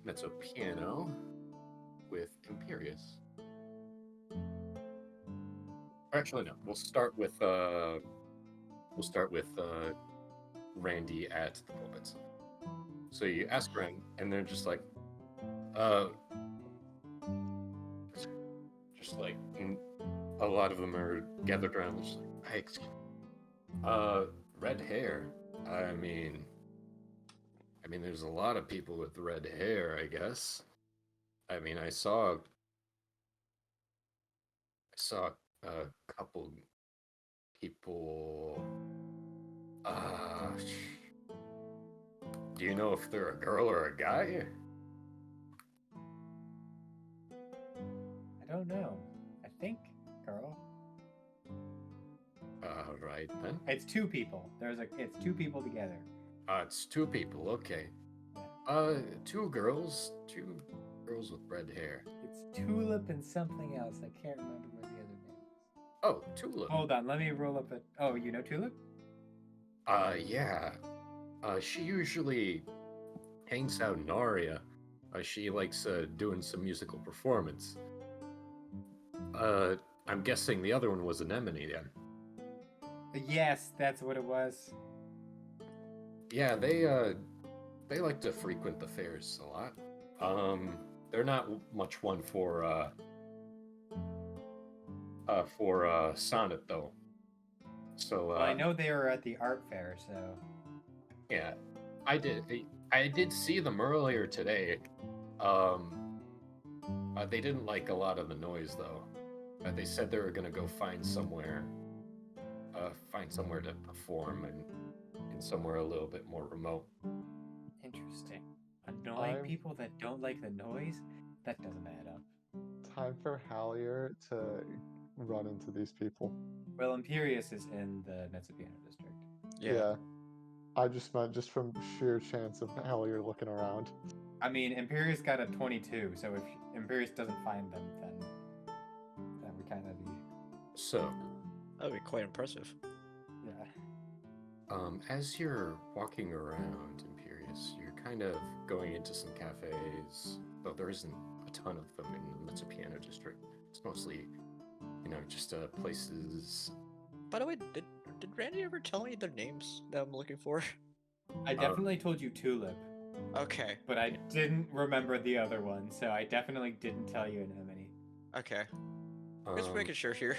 mezzo piano with Imperius. Actually, no. We'll start with Randy at the pulpits. So you ask Ren, and they're just like, just like a lot of them are gathered around, just like, hey, excuse red hair. I mean, there's a lot of people with red hair, I guess. I mean, I saw a couple people. Do you know if they're a girl or a guy? I don't know. I think, girl. Right then. It's 2 people. It's 2 people together. It's 2 people. Okay. 2 girls with red hair. It's Tulip and something else. I can't remember what the other name is. Oh, Tulip. Hold on, let me roll up it. Oh, you know Tulip? Yeah. She usually hangs out in Aria. She likes doing some musical performance. I'm guessing the other one was Anemone then. Yes, that's what it was. Yeah, they like to frequent the fairs a lot. They're not much one for sonnet though. So Well, I know they were at the art fair, so yeah, I did see them earlier today. They didn't like a lot of the noise though. They said they were gonna go find somewhere to perform and somewhere a little bit more remote. interesting. Annoying I'm- people that don't like the noise? That doesn't add up. Time for Hallier to run into these people. Well, Imperius is in the Metsupiano district. Yeah. I just meant just from sheer chance of Hallier looking around. I mean, Imperius got a 22, so if Imperius doesn't find them, then that would kind of be... So, That'd be quite impressive. Yeah. as you're walking around Imperius, you're kind of going into some cafes, though there isn't a ton of them in the Metsupiano district. It's mostly, just places. By the way, did Randy ever tell me the names that I'm looking for? I definitely told you Tulip, Okay. but I didn't remember the other one, so I definitely didn't tell you Anemone. Okay. Just Um, making sure here.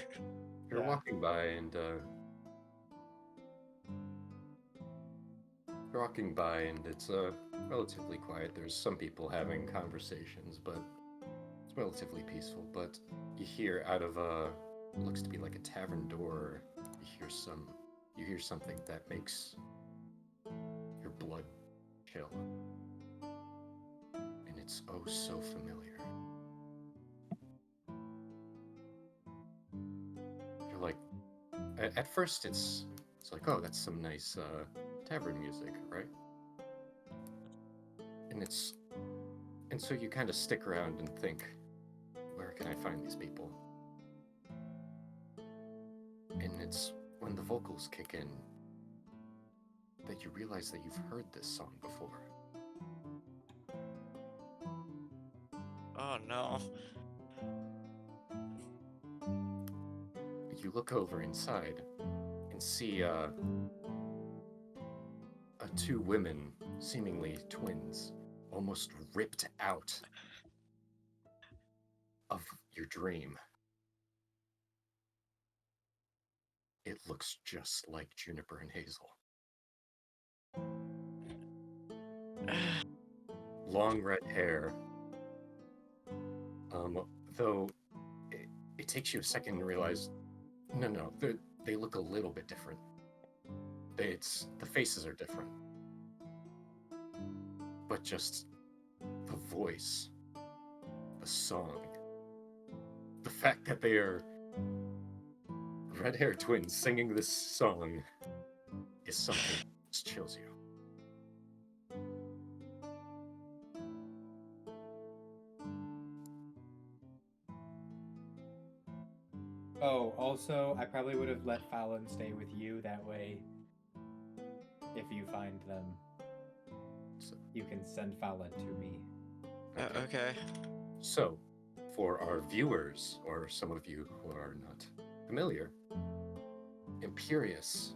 You're Yeah. walking by and it's relatively quiet. There's some people having conversations, but it's relatively peaceful. But you hear out of what looks to be like a tavern door, you hear something that makes your blood chill. And it's oh so familiar. You're like at first it's like, oh, that's some nice tavern music, right? And so you kind of stick around and think, where can I find these people? And it's when the vocals kick in that you realize that you've heard this song before. Oh no. You look over inside and see two women, seemingly twins, almost ripped out of your dream. It looks just like Juniper and Hazel. Long red hair. Though it takes you a second to realize, no, they look a little bit different. The faces are different. But just the voice, the song, the fact that they are red-haired twins singing this song is something that just chills you. Oh, also, I probably would have let Fallon stay with you. That way, if you find them, you can send Fallon to me. Okay. So, for our viewers, or some of you who are not familiar, Imperius,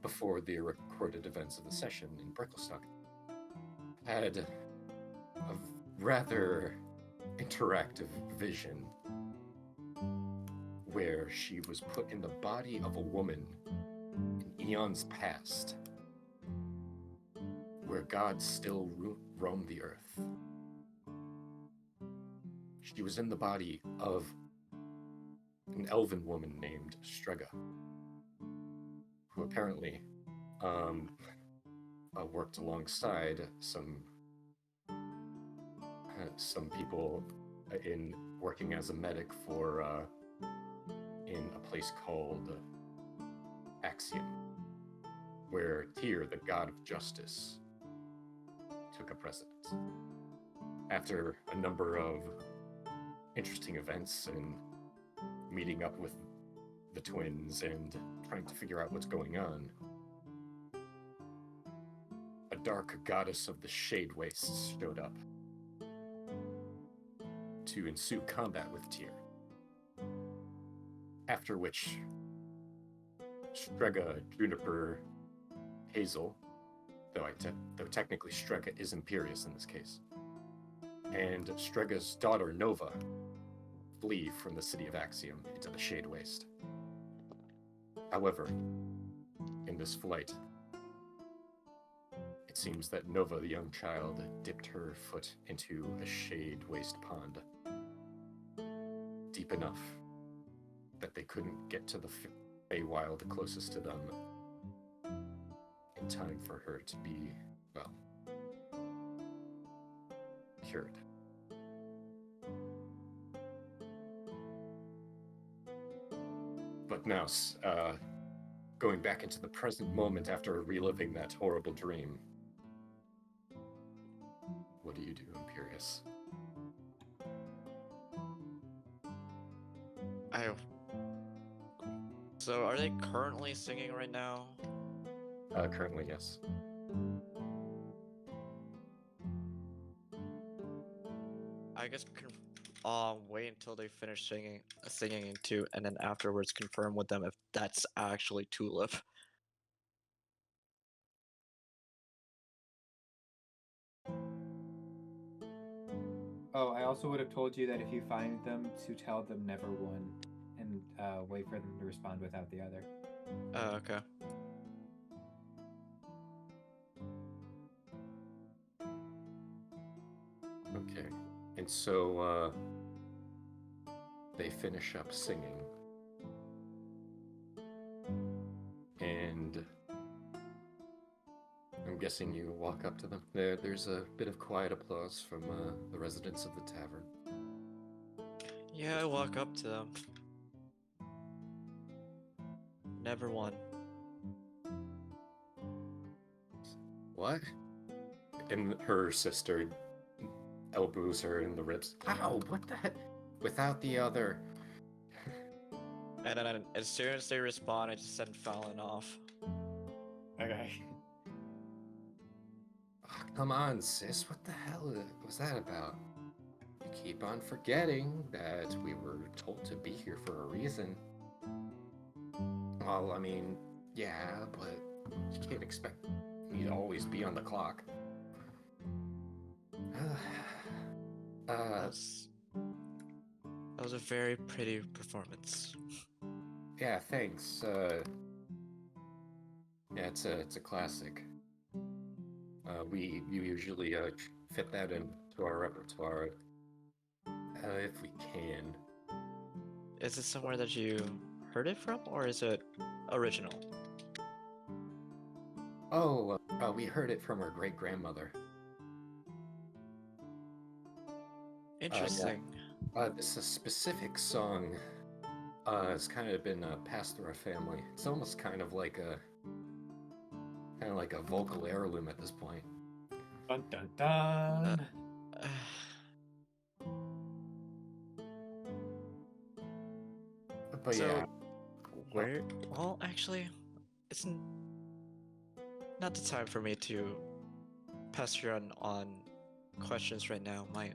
before the recorded events of the session in Bricklestock, had a rather interactive vision where she was put in the body of a woman in eons past, where gods still roam the earth. She was in the body of an elven woman named Strega, who apparently worked alongside some people in working as a medic for in a place called Axiom, where Tyr, the god of justice, took a precedence. After a number of interesting events and meeting up with the twins and trying to figure out what's going on, a dark goddess of the Shade Wastes showed up to ensue combat with Tyr. After which, Strega, Juniper, Hazel, though technically Strega is Imperius in this case, and Strega's daughter Nova flee from the city of Axiom into the Shade Waste. However, in this flight, it seems that Nova, the young child, dipped her foot into a Shade Waste pond deep enough that they couldn't get to the Feywild closest to them in time for her to be, well, cured. But now, going back into the present moment after reliving that horrible dream, what do you do, Imperius? So are they currently singing right now? Currently, yes. I guess wait until they finish singing into, and then afterwards confirm with them if that's actually Tulip. Oh, I also would have told you that if you find them, to tell them never one, and wait for them to respond without the other. Oh, okay. Okay. And so they finish up singing. And I'm guessing you walk up to them. There's a bit of quiet applause from the residents of the tavern. Yeah, I walk up to them. Never won. What? And her sister elbows her in the ribs. Ow, what the heck? Without the other. And then as soon as they respond, I just send Fallon off. Okay. Oh, come on, sis. What the hell was that about? You keep on forgetting that we were told to be here for a reason. Well, I mean, yeah, but you can't expect me to always be on the clock. That was a very pretty performance. Yeah, thanks. Yeah, it's a classic. We usually fit that into our repertoire if we can. Is it somewhere that you heard it from, or is it original? Oh, we heard it from our great-grandmother. Interesting. This a specific song has kind of been passed through our family. It's almost kind of like a vocal heirloom at this point. Dun dun dun. But So, yeah, where? Well, actually, it's not the time for me to pester on questions right now. My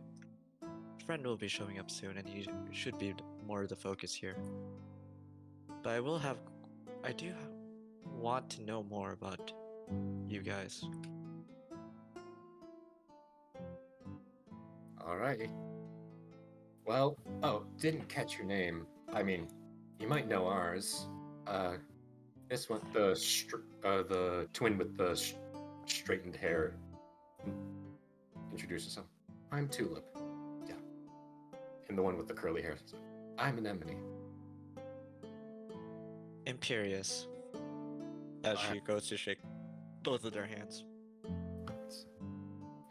friend will be showing up soon, and he should be more the focus here. But I do want to know more about you guys. alrighty. Well, didn't catch your name. I mean, you might know ours. This one, the twin with the straightened hair. Introduce yourself. I'm Tulip. Yeah. And the one with the curly hair. I'm Anemone. Imperious. As she goes to shake both of their hands.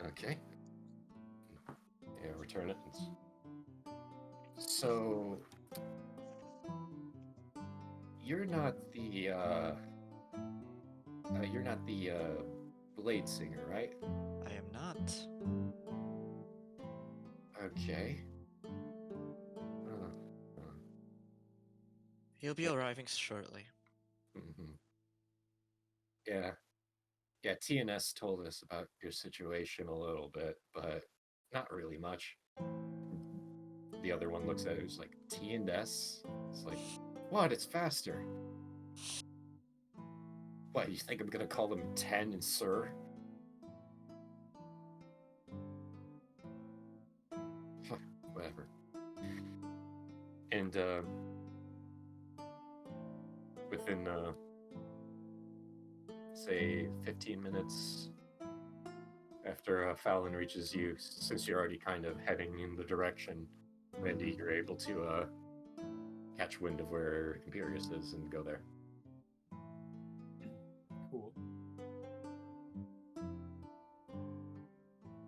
Okay. Yeah, return it. So, you're not the blade singer, right? I am not. Okay. He'll be arriving shortly. Mm-hmm. Yeah. Yeah, TNS told us about your situation a little bit, but not really much. The other one looks at it, it's like, TNS? It's like, what? It's faster. What, you think I'm gonna call them 10 and sir? Whatever. And, within, say 15 minutes after Fallon reaches you, since you're already kind of heading in the direction, Randy, you're able to catch wind of where Imperius is and go there. Cool.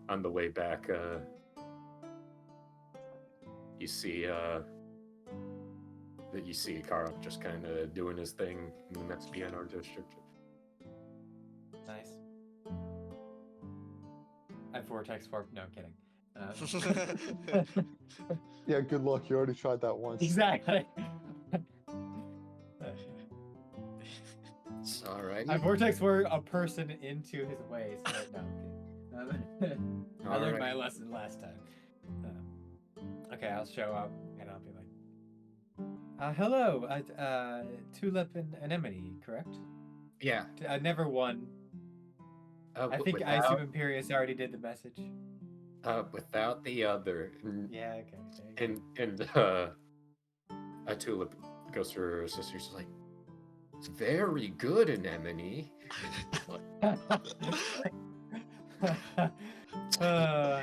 On the way back, you see Carl just kind of doing his thing in the next piano district. Nice. I vortex warp. No, I'm kidding. Yeah, good luck. You already tried that once. Exactly. It's alright. I vortex warp a person into his way. So no, I'm kidding. I learned my lesson last time. Okay, I'll show up and I'll be like, hello, Tulip and Anemone, correct? Yeah. Never won. I think I assume Imperius already did the message. without the other. Yeah, okay. And a Tulip goes to her sister. She's like, it's very good, Anemone. Uh,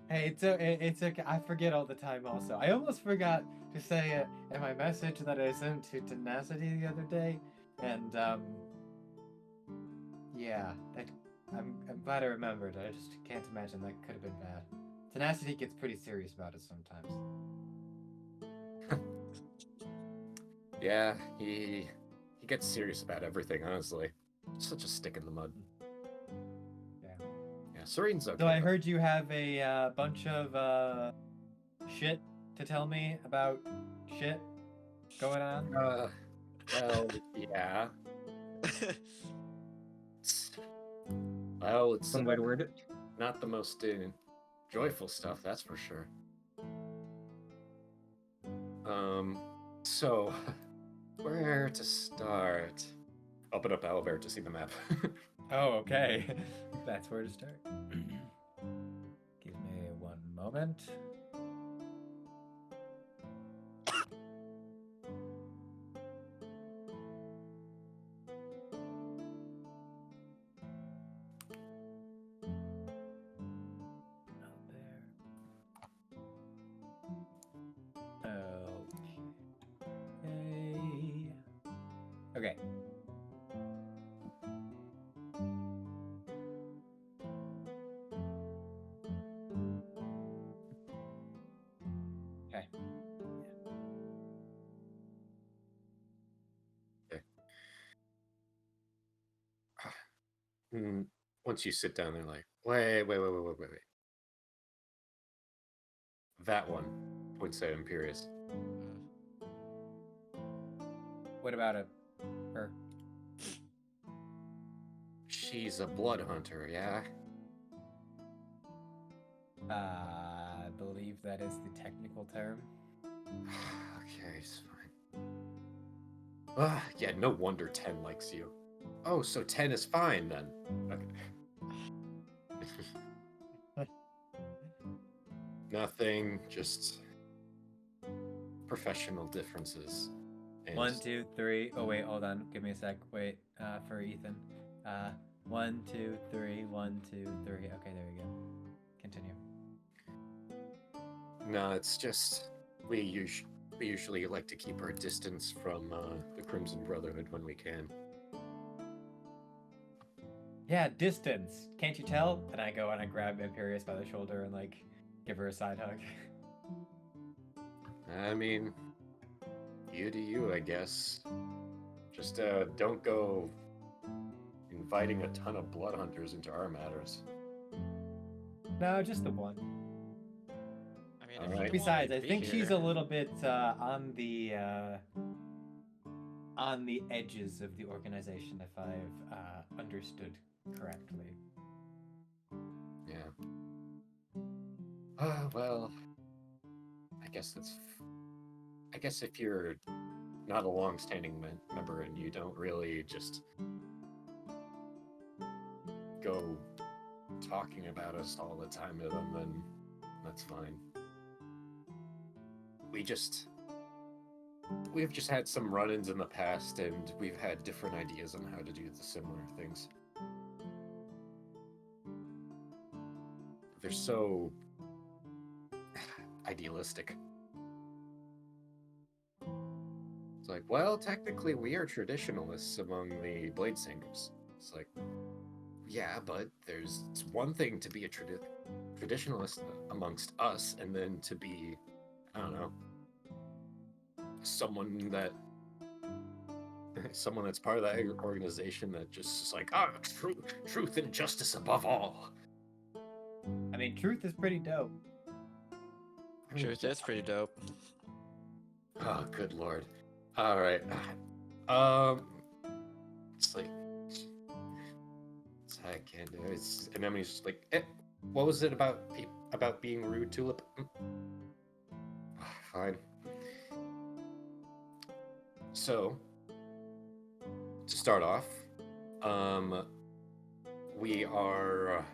hey, it's okay. I forget all the time. Also, I almost forgot to say it in my message that I sent to Tenacity the other day, and yeah, I'm glad I remembered. I just can't imagine that could have been bad. Tenacity gets pretty serious about it sometimes. Yeah, he gets serious about everything. Honestly, such a stick in the mud. Yeah. Yeah, Serene's okay. So I though. heard you have a bunch of shit to tell me about shit going on. Well, yeah. Well, it's One way to word it. not the most joyful stuff, that's for sure. So where to start? Open up Owlbear to see the map. Oh, okay. That's where to start. Give me one moment. Okay. Okay. Once you sit down, they're like, wait. That one points at Imperius. What about it? Her? She's a blood hunter, yeah? I believe that is the technical term. Okay, it's fine. Yeah, no wonder 10 likes you. Oh, so 10 is fine then. Okay. Nothing, just professional differences. And 1, 2, 3. Oh wait, hold on. Give me a sec. Wait, for Ethan. 1, 2, 3. 1, 2, 3. Okay, there we go. Continue. No, it's just we usually like to keep our distance from the Crimson Brotherhood when we can. Yeah, distance. Can't you tell? And I go and I grab Imperius by the shoulder and like give her a side hug. I mean, you do you, I guess. Just don't go inviting a ton of blood hunters into our matters. No, just the one. I mean, All if you right. don't Besides, wanna I be think she's here- a little bit on the edges of the organization, if I've understood correctly. Yeah. Well, I guess if you're not a long-standing member and you don't really just go talking about us all the time to them, then that's fine. We've just had some run-ins in the past, and we've had different ideas on how to do the similar things. They're so idealistic. It's like, well, technically we are traditionalists among the Blade Singers. It's like, yeah, but there's one thing to be a traditionalist amongst us, and then to be, I don't know, someone that's part of that organization that just is like, truth and justice above all. I mean, truth is pretty dope. Truth is pretty dope. Oh, good lord. All right. It's like, I can't do it. And then he's just like, what was it about being rude, Tulip? Fine. So, to start off, we are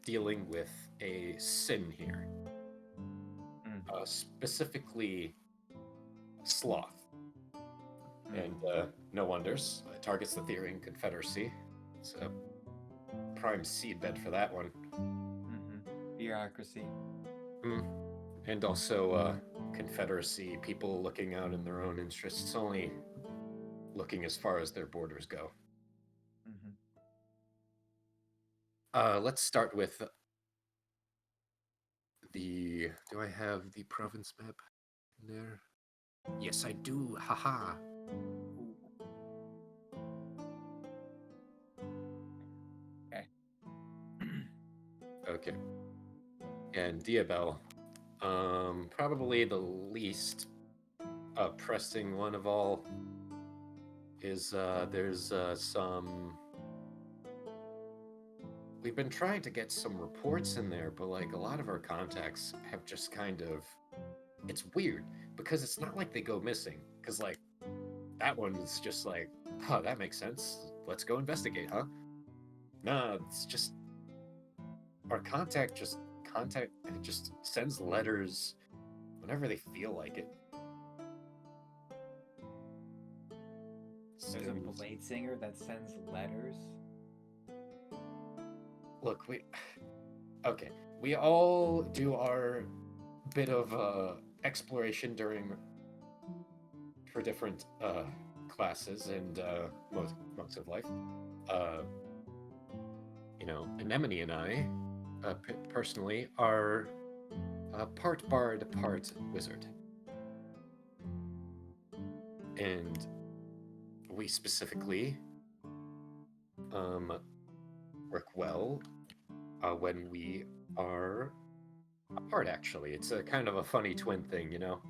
dealing with a sin here, Mm. specifically sloth. Mm. And no wonders. It targets the Therian Confederacy. It's a prime seedbed for that one. Bureaucracy. And also Confederacy, people looking out in their own interests, only looking as far as their borders go. Let's start with the... Do I have the province map in there? Yes, I do. Haha. Okay. Okay. And Diabel, probably the least pressing one of all is there's some... We've been trying to get some reports in there, but like a lot of our contacts have just kind of... It's weird because it's not like they go missing, because like that one is just like, huh, that makes sense. Let's go investigate, huh? Nah, it's just our contact just sends letters whenever they feel like it. There's a blade singer that sends letters. Look, okay, we all do our bit of exploration for different classes and modes of life. You know, Anemone and I, personally, are part bard, part wizard, and we specifically work well when we are apart. Actually, it's a kind of a funny twin thing, you know.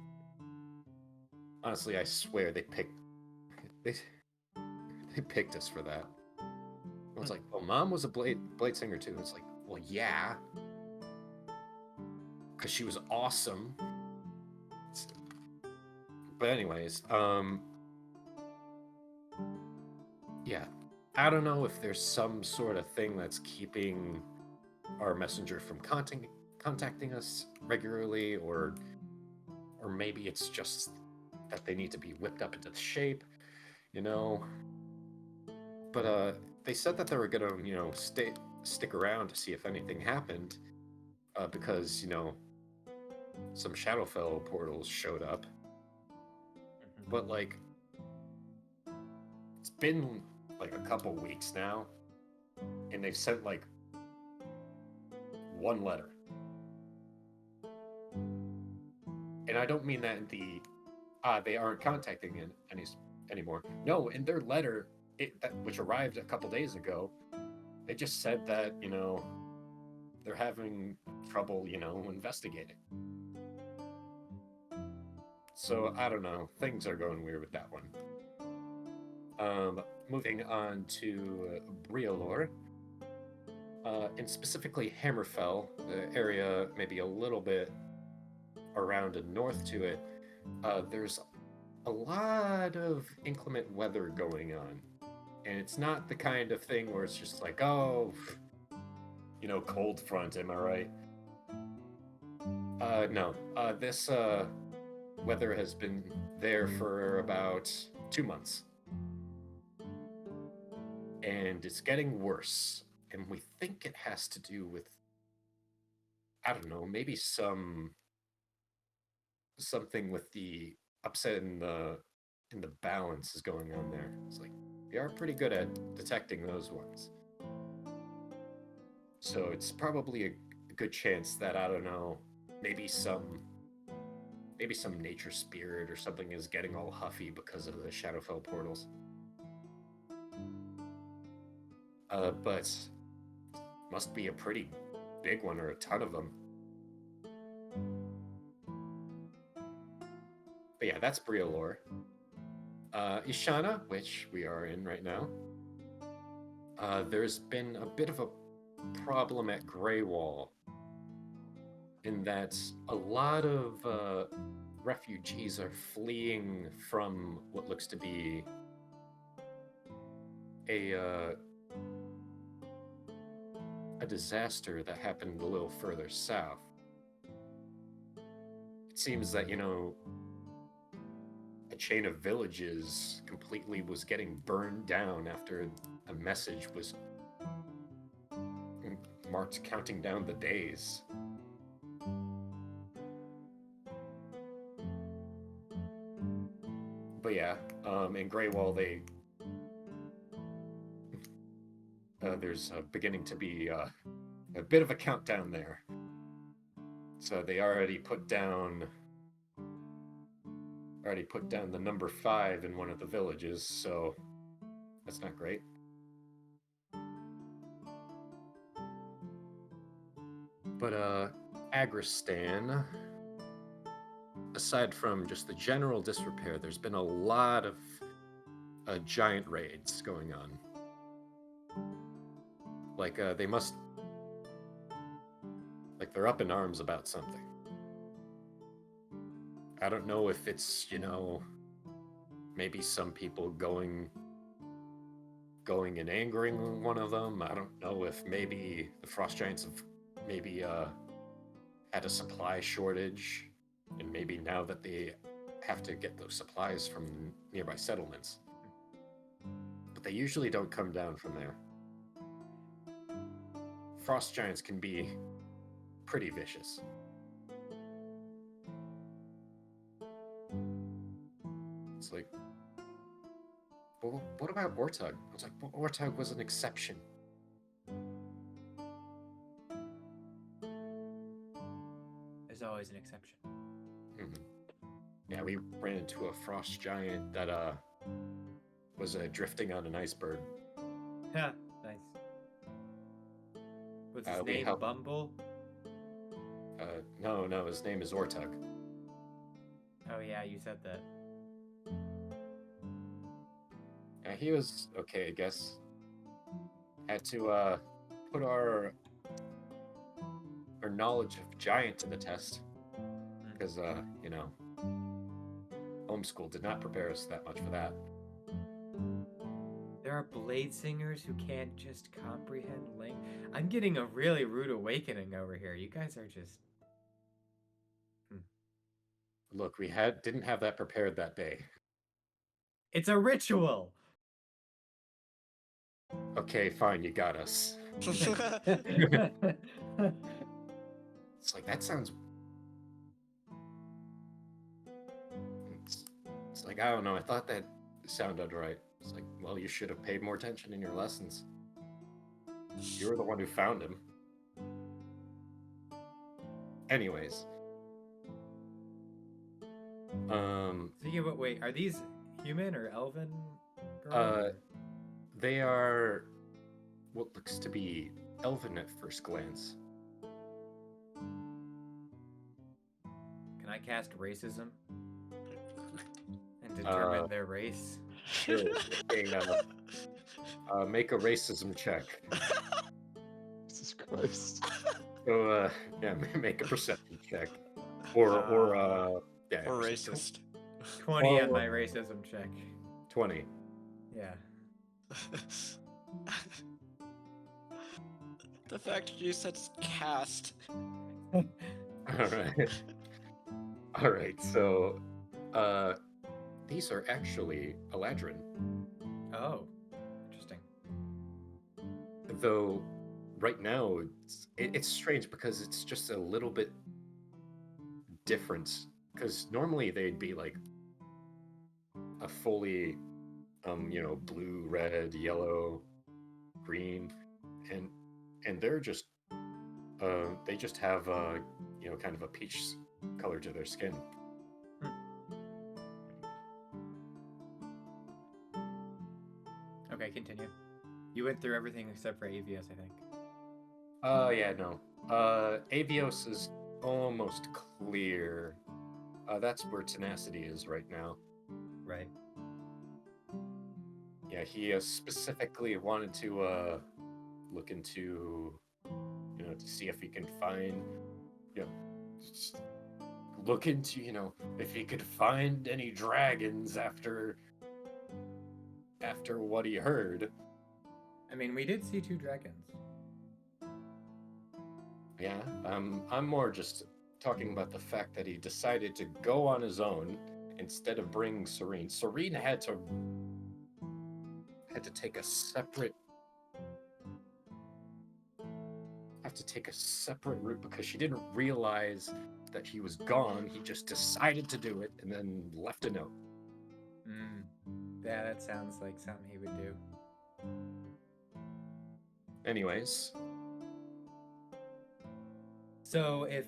Honestly, I swear they picked us for that. I was like, well, Mom was a blade singer too. It's like, well, yeah, because she was awesome. But anyways, yeah, I don't know if there's some sort of thing that's keeping our messenger from contacting us regularly, or maybe it's just that they need to be whipped up into the shape, you know. But they said that they were gonna, you know, stick around to see if anything happened, because, you know, some Shadowfell portals showed up. But like, it's been like a couple weeks now, and they've sent like one letter. And I don't mean that in the they aren't contacting anymore. No, in their letter, which arrived a couple days ago, they just said that, you know, they're having trouble, you know, investigating. So I don't know, things are going weird with that one. Moving on to Briolor, and specifically Hammerfell, the area maybe a little bit around and north to it. There's a lot of inclement weather going on, and it's not the kind of thing where it's just like, oh, you know, cold front, am I right? No, this weather has been there for about 2 months, and it's getting worse, and we think it has to do with, I don't know, maybe something with the upset in the balance is going on there. It's like we are pretty good at detecting those ones, so it's probably a good chance that, I don't know, maybe some nature spirit or something is getting all huffy because of the Shadowfell portals. But must be a pretty big one, or a ton of them. But yeah, that's Briolor. Ishana, which we are in right now, there's been a bit of a problem at Greywall, in that a lot of refugees are fleeing from what looks to be a a disaster that happened a little further south. It seems that, a chain of villages completely was getting burned down after a message was marked counting down the days. But yeah, in Greywall, there's beginning to be a bit of a countdown there. So they already put down the number 5 in one of the villages, so that's not great. But Agristan, aside from just the general disrepair, there's been a lot of giant raids going on. Like they're up in arms about something. I don't know if it's, maybe some people going and angering one of them. I don't know if maybe the Frost Giants have maybe had a supply shortage, and maybe now that they have to get those supplies from nearby settlements. But they usually don't come down from there. Frost Giants can be pretty vicious. It's like, well, what about Ortug? I was like, well, Ortug was an exception. There's always an exception. Mm-hmm. Yeah, we ran into a Frost Giant that was drifting on an iceberg. Ha, nice. What's his name? Bumble? No, his name is Ortug. Oh yeah, you said that. Yeah, he was okay, I guess. Had to put our knowledge of Giant to the test. Because, homeschool did not prepare us that much for that. There are blade singers who can't just comprehend language. I'm getting a really rude awakening over here. You guys are just... Look, we didn't have that prepared that day. It's a ritual! Okay, fine, you got us. It's like, that sounds... It's like, I don't know, I thought that sounded right. It's like, well, you should have paid more attention in your lessons. You were the one who found him. Anyways. Speaking of, wait, are these human or elven girls? They are what looks to be elven at first glance. Can I cast racism? And determine their race? Sure. Make a racism check. Jesus Christ. So, yeah, make a perception check. Or racist. 20 on my racism check. 20. Yeah. The fact you said cast. Alright, so these are actually Eladrin. Oh, interesting. Though right now it's strange because it's just a little bit different, because normally they'd be like a fully blue, red, yellow, green, and they're just they just have kind of a peach color to their skin. Okay, continue. You went through everything except for Avios, I think. Yeah, no. Avios is almost clear. That's where Tenacity is right now. Right. Yeah, he specifically wanted to look into, to see if he can find, look into, if he could find any dragons after what he heard. I mean, we did see 2 dragons. Yeah, I'm more just talking about the fact that he decided to go on his own instead of bringing Serene. Serene had to take a separate route because she didn't realize that he was gone. He just decided to do it and then left a note. Yeah, that sounds like something he would do. Anyways, So if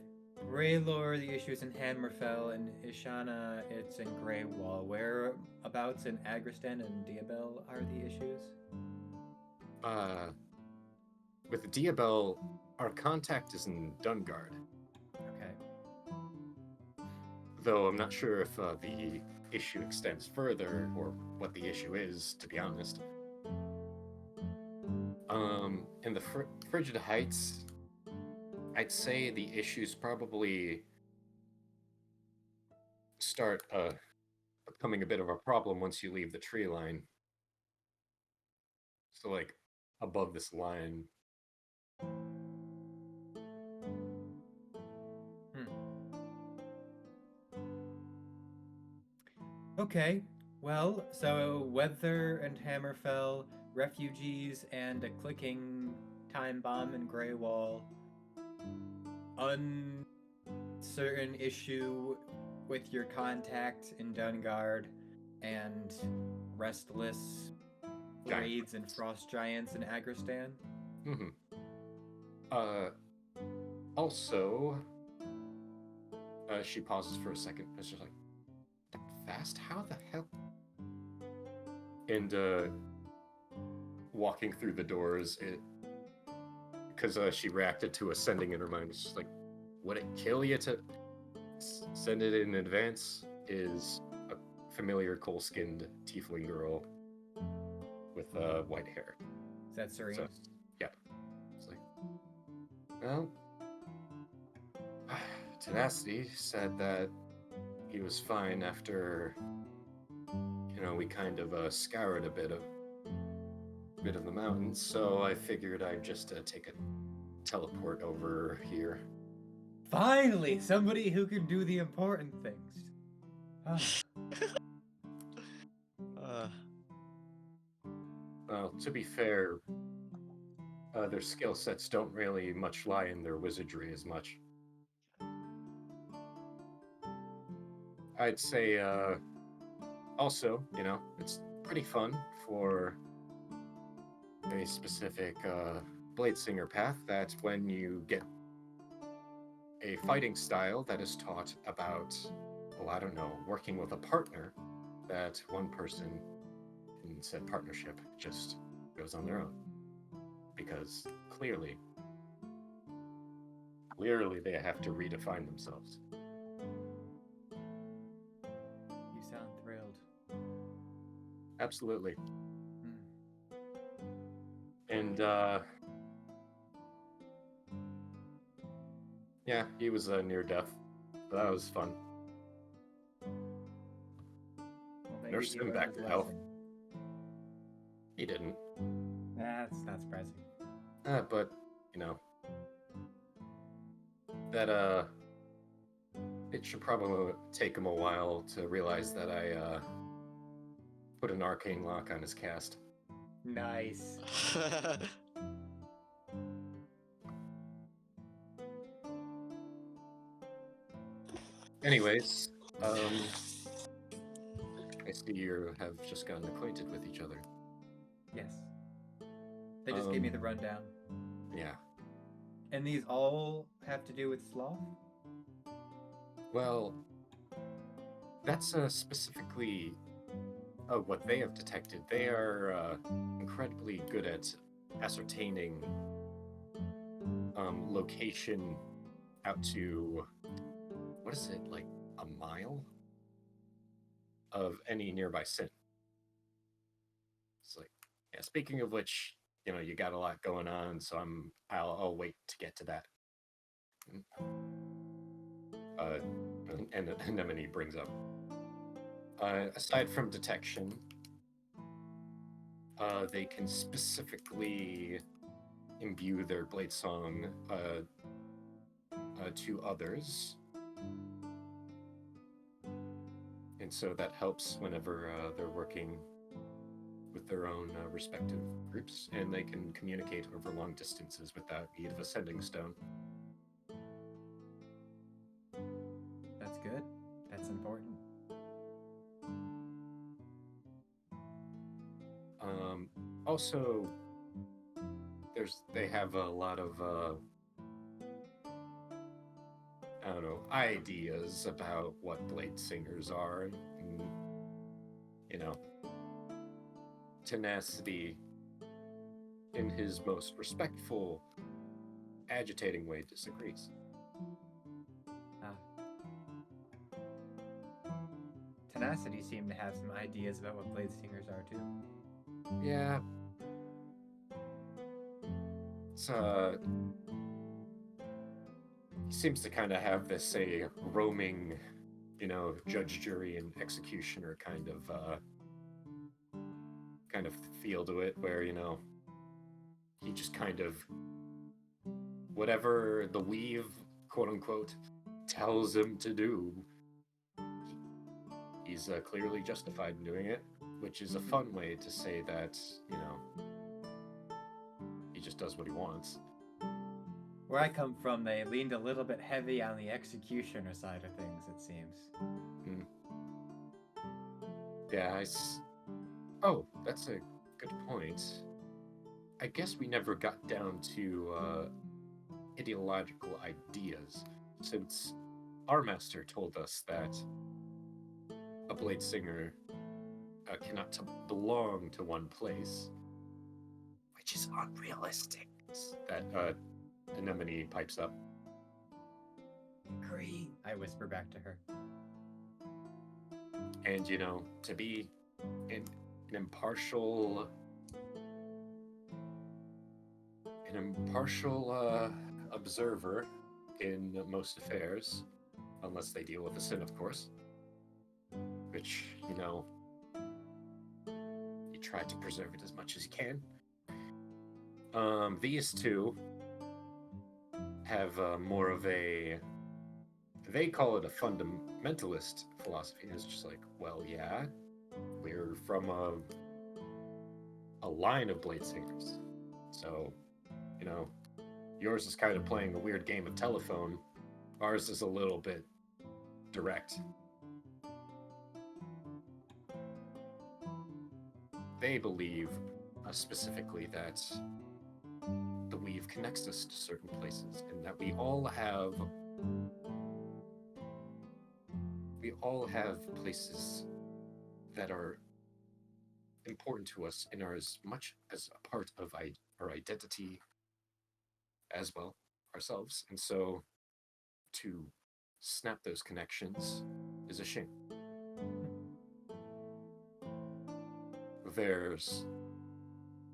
Raylor, the issue is in Hammerfell, and Ishana, it's in Grey Wall, whereabouts in Agristan and Diabel are the issues? with Diabel, our contact is in Dungard. Okay. Though I'm not sure if the issue extends further or what the issue is, to be honest. In the Frigid Heights, I'd say the issues probably start becoming a bit of a problem once you leave the tree line. So, like, above this line. Okay, well, so Weather and Hammerfell, refugees and a clicking time bomb in Grey Wall, uncertain issue with your contact in Dungard, and restless raids and frost giants in Agristan. Also, she pauses for a second. It's just like, that fast? How the hell? And walking through the doors, because she reacted to a sending in her mind. It's just like, would it kill you to send it in advance? Is a familiar coal-skinned tiefling girl with white hair. Is that Serene? So, yeah. It's like, well, Tenacity said that he was fine after, we kind of scoured a bit of the mountains, so I figured I'd just take a teleport over here. Finally, somebody who can do the important things. Well, to be fair, their skill sets don't really much lie in their wizardry as much. I'd say, also, it's pretty fun for a specific Bladesinger path that when you get a fighting style that is taught about, working with a partner, that one person in said partnership just goes on their own. Because clearly they have to redefine themselves. You sound thrilled. Absolutely. And yeah, he was near death. But that was fun. Well, Nursed he him learned back his to health. lesson. He didn't. That's not surprising. But that it should probably take him a while to realize that I put an arcane lock on his cast. Nice. Anyways, I see you have just gotten acquainted with each other. Yes. They just gave me the rundown. Yeah. And these all have to do with sloth? Well, that's specifically what they have detected. They are incredibly good at ascertaining location out to, what is it, like a mile of any nearby sin. It's like, yeah, speaking of which, you got a lot going on, so I'll wait to get to that. And Anemone brings up, aside from detection, they can specifically imbue their blade song to others. And so that helps whenever they're working with their own respective groups, and they can communicate over long distances without need of a sending stone. That's good. That's important. Also, they have a lot of I don't know, ideas about what blade singers are, and, you know, Tenacity, in his most respectful, agitating way, disagrees. Tenacity seemed to have some ideas about what blade singers are too. Yeah. It's, he seems to kind of have this, say, roaming, judge, jury, and executioner kind of feel to it, where, he just kind of, whatever the weave, quote unquote, tells him to do, he's clearly justified in doing it, which is a fun way to say that, he just does what he wants. Where I come from, they leaned a little bit heavy on the executioner side of things, it seems. Yeah, oh, that's a good point. I guess we never got down to ideological ideas, since our master told us that a blade singer cannot belong to one place, which is unrealistic. That Anemone pipes up. Agree, I whisper back to her. And, to be an impartial observer in most affairs, unless they deal with a sin, of course, which, you try to preserve it as much as you can. These two have more of they call it a fundamentalist philosophy. It's just like, well, yeah, we're from a line of blade singers, so yours is kind of playing a weird game of telephone. Ours is a little bit direct. They believe specifically that the weave connects us to certain places, and that we all have places that are important to us and are as much as a part of our identity as well ourselves. And so to snap those connections is a shame.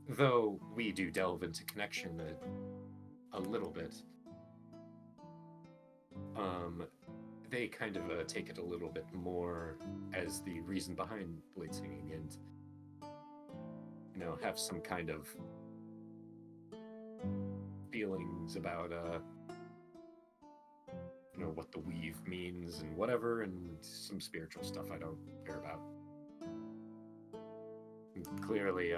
Though we do delve into connection a little bit, they kind of take it a little bit more as the reason behind blade singing, and have some kind of feelings about what the weave means and whatever, and some spiritual stuff I don't care about. And clearly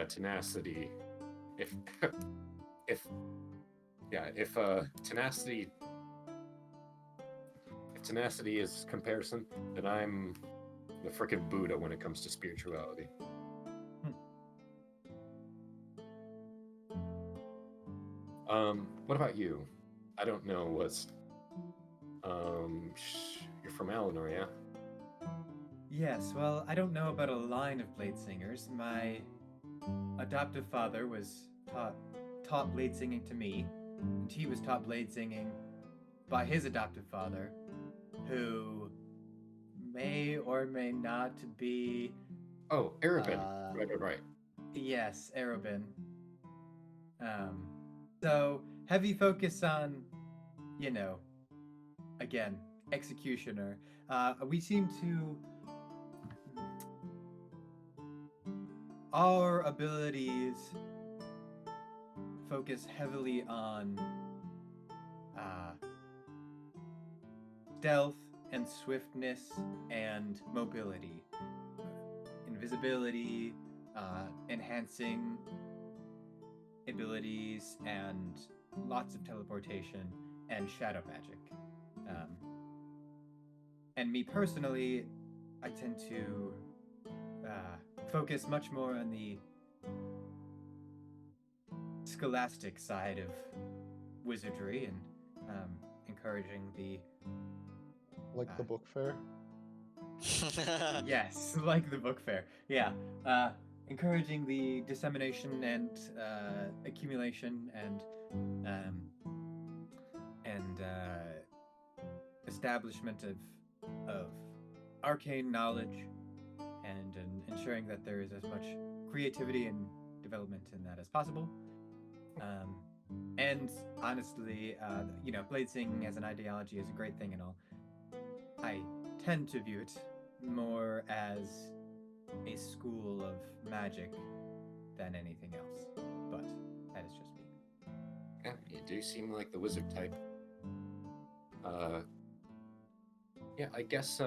Tenacity, if Tenacity is comparison, then I'm the frickin' Buddha when it comes to spirituality. What about you? I don't know what's you're from Eleanor, yeah? Yes, well, I don't know about a line of blade singers. My adoptive father was taught blade singing to me, and he was taught blade singing by his adoptive father, who may or may not be... Oh, Arabin. Right. Yes, Arabin. So, heavy focus on, again, executioner. We seem to... Our abilities focus heavily on stealth and swiftness and mobility, invisibility, enhancing abilities, and lots of teleportation and shadow magic. And me personally, I tend to focus much more on the scholastic side of wizardry and encouraging the Like the book fair. yes, like the book fair. Yeah, encouraging the dissemination and accumulation and establishment of arcane knowledge, and ensuring that there is as much creativity and development in that as possible. And honestly, blade singing as an ideology is a great thing and all. I tend to view it more as a school of magic than anything else, but that is just me. Yeah, you do seem like the wizard type. Yeah, I guess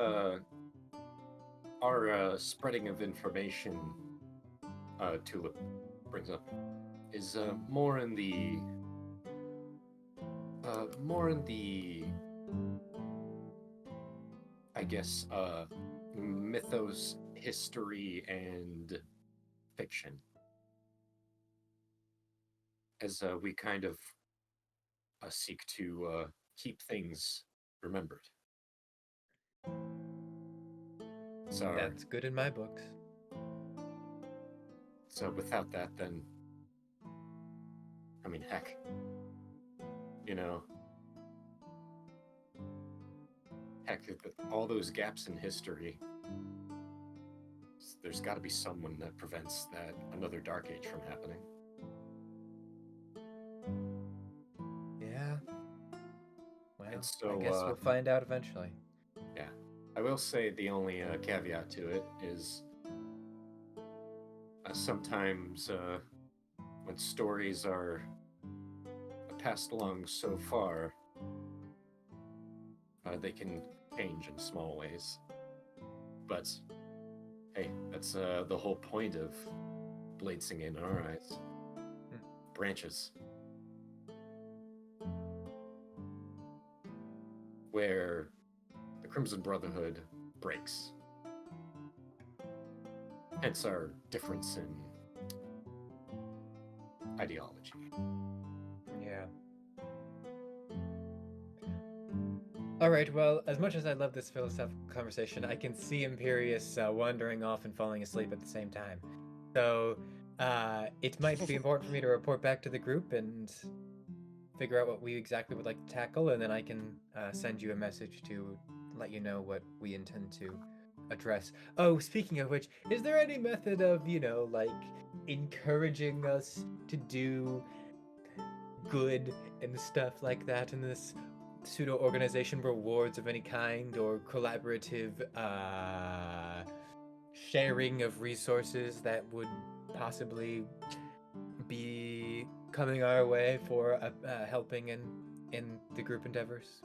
our spreading of information Tulip brings up is more in the I guess mythos, history, and fiction, as we kind of seek to keep things remembered. So That's good in my books. So without that, then, I mean, heck, all those gaps in history, there's got to be someone that prevents that another Dark Age from happening. Yeah. Well, And so, I guess we'll find out eventually. Yeah. I will say the only caveat to it is sometimes when stories are passed along so far, they can change in small ways. But hey, that's the whole point of blade singing in our eyes. Branches. Where the Crimson Brotherhood breaks. Hence our difference in ideology. Yeah. All right, well, as much as I love this philosophical conversation, I can see Imperius wandering off and falling asleep at the same time. So it might be important for me to report back to the group and figure out what we exactly would like to tackle, and then I can send you a message to let you know what we intend to address. Oh, speaking of which, is there any method of, encouraging us to do good and stuff like that in this pseudo-organization, rewards of any kind, or collaborative sharing of resources that would possibly be coming our way for helping in the group endeavors?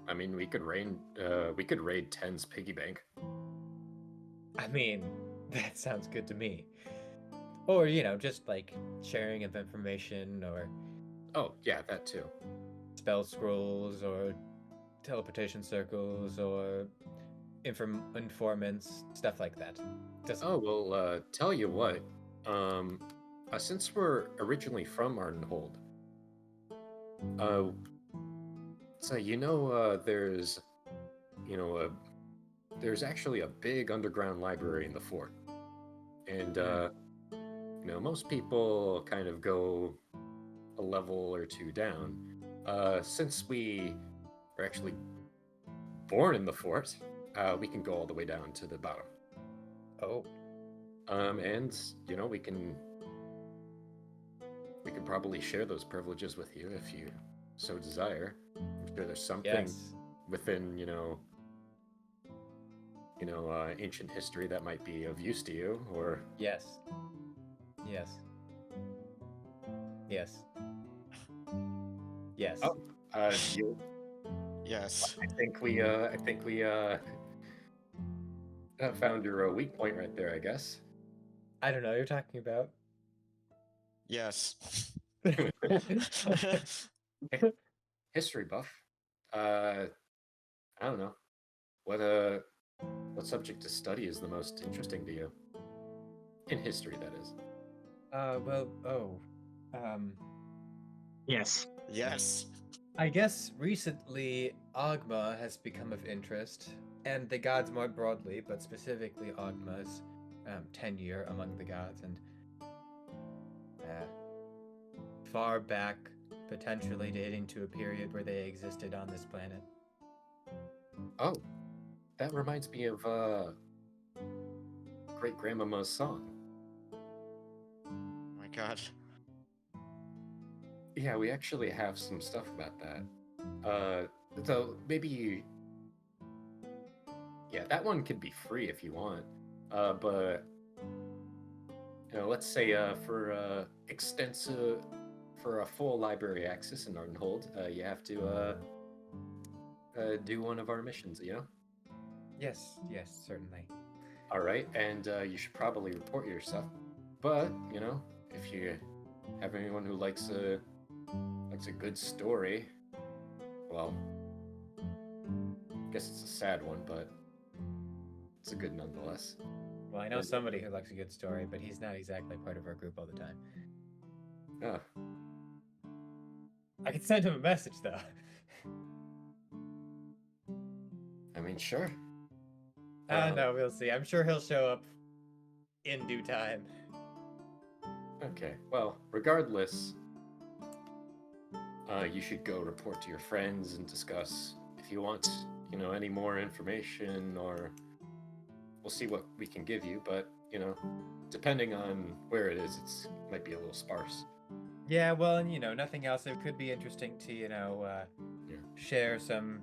I mean, we could raid 10's piggy bank. I mean, that sounds good to me. Or, just like sharing of information, or Oh, yeah, that too. spell scrolls, or teleportation circles, or informants, stuff like that. Oh, well, tell you what. Since we're originally from Ardenhold, so there's actually a big underground library in the fort, and most people kind of go a level or two down. Since we are actually born in the fort, we can go all the way down to the bottom. Oh. And we can probably share those privileges with you if you so desire. I'm sure there's something within ancient history that might be of use to you, or Yes. Yes. Yes. Oh, you, Yes. I think we found your weak point right there, I guess. I don't know what you're talking about. Yes. History buff. I don't know. What subject to study is the most interesting to you? In history, that is. Yes. Yes. I guess recently Ogma has become of interest, and the gods more broadly, but specifically Ogma's tenure among the gods, and far back, potentially dating to a period where they existed on this planet. Oh, that reminds me of great grandmama's song. Oh my god. Yeah, we actually have some stuff about that. Though maybe, yeah, that one could be free if you want. But let's say for extensive, for a full library access in Ardenhold, you have to do one of our missions. Yes, certainly. All right, and you should probably report your stuff. But if you have anyone who likes a good story, well, I guess it's a sad one, but it's a good nonetheless. Well, I know somebody who likes a good story, but he's not exactly part of our group all the time. Oh, I can send him a message, though. I mean, sure. No, we'll see. I'm sure he'll show up in due time. Okay, well, regardless, you should go report to your friends and discuss if you want, any more information, or we'll see what we can give you, but, depending on where it is, it might be a little sparse. Yeah, well, and nothing else. It could be interesting to, share some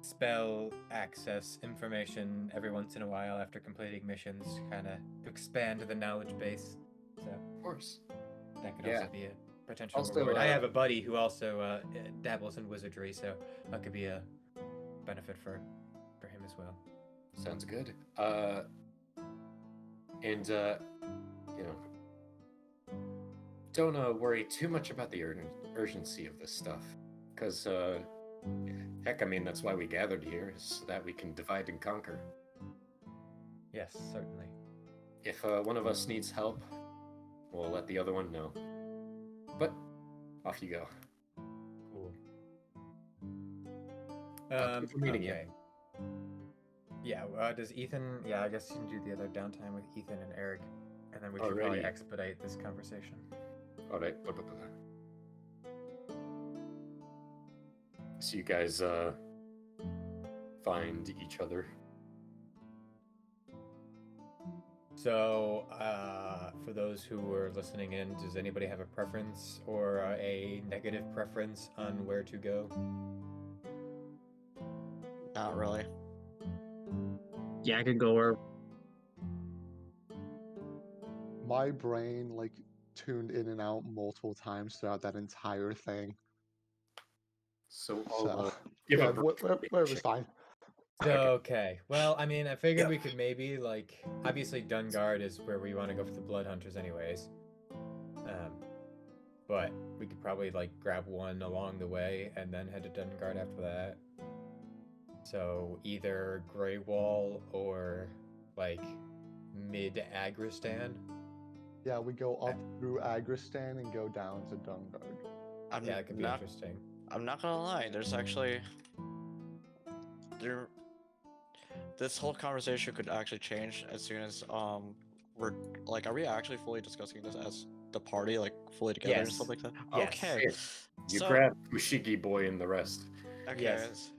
spell access information every once in a while after completing missions, kind of expand the knowledge base. So, Of course. that could Yeah. also be a potential Also, reward. I have a buddy who also dabbles in wizardry, so that could be a benefit for him as well. Sounds good. And don't worry too much about the urgency of this stuff, because heck, I mean, that's why we gathered here, is so that we can divide and conquer. Yes, certainly. If one of us needs help, we'll let the other one know. But off you go. Cool. Thanks for meeting you. Okay. Yeah, does Ethan... Yeah, I guess you can do the other downtime with Ethan and Eric, and then we should probably Alrighty. expedite this conversation. All right. So you guys find each other. So, for those who are listening in, does anybody have a preference or a negative preference on where to go? Not really. Yeah, I could go where. My brain tuned in and out multiple times throughout that entire thing. So So I'll give yeah, a whatever's fine. Okay. Well, I mean, I figured we could maybe, obviously Dungard is where we want to go for the Blood Hunters anyways. But we could probably, grab one along the way and then head to Dungard after that. So either Grey Wall or, mid-Agristan. Yeah, we go up through Agristan and go down to Dungard. Yeah, it could be interesting. I'm not gonna lie. There's actually this whole conversation could actually change as soon as we're are we actually fully discussing this as the party, fully together and stuff like that? Yes. Okay. You So- grab Fushigi Boy and the rest. Okay. Yes.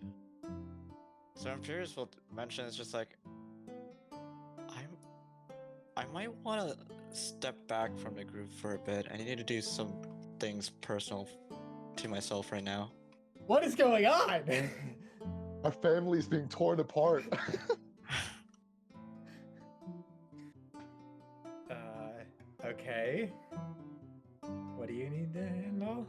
So I'm curious what mention is just I might want to step back from the group for a bit. I need to do some things personal to myself right now. What is going on? Our family's being torn apart. Okay. What do you need to handle?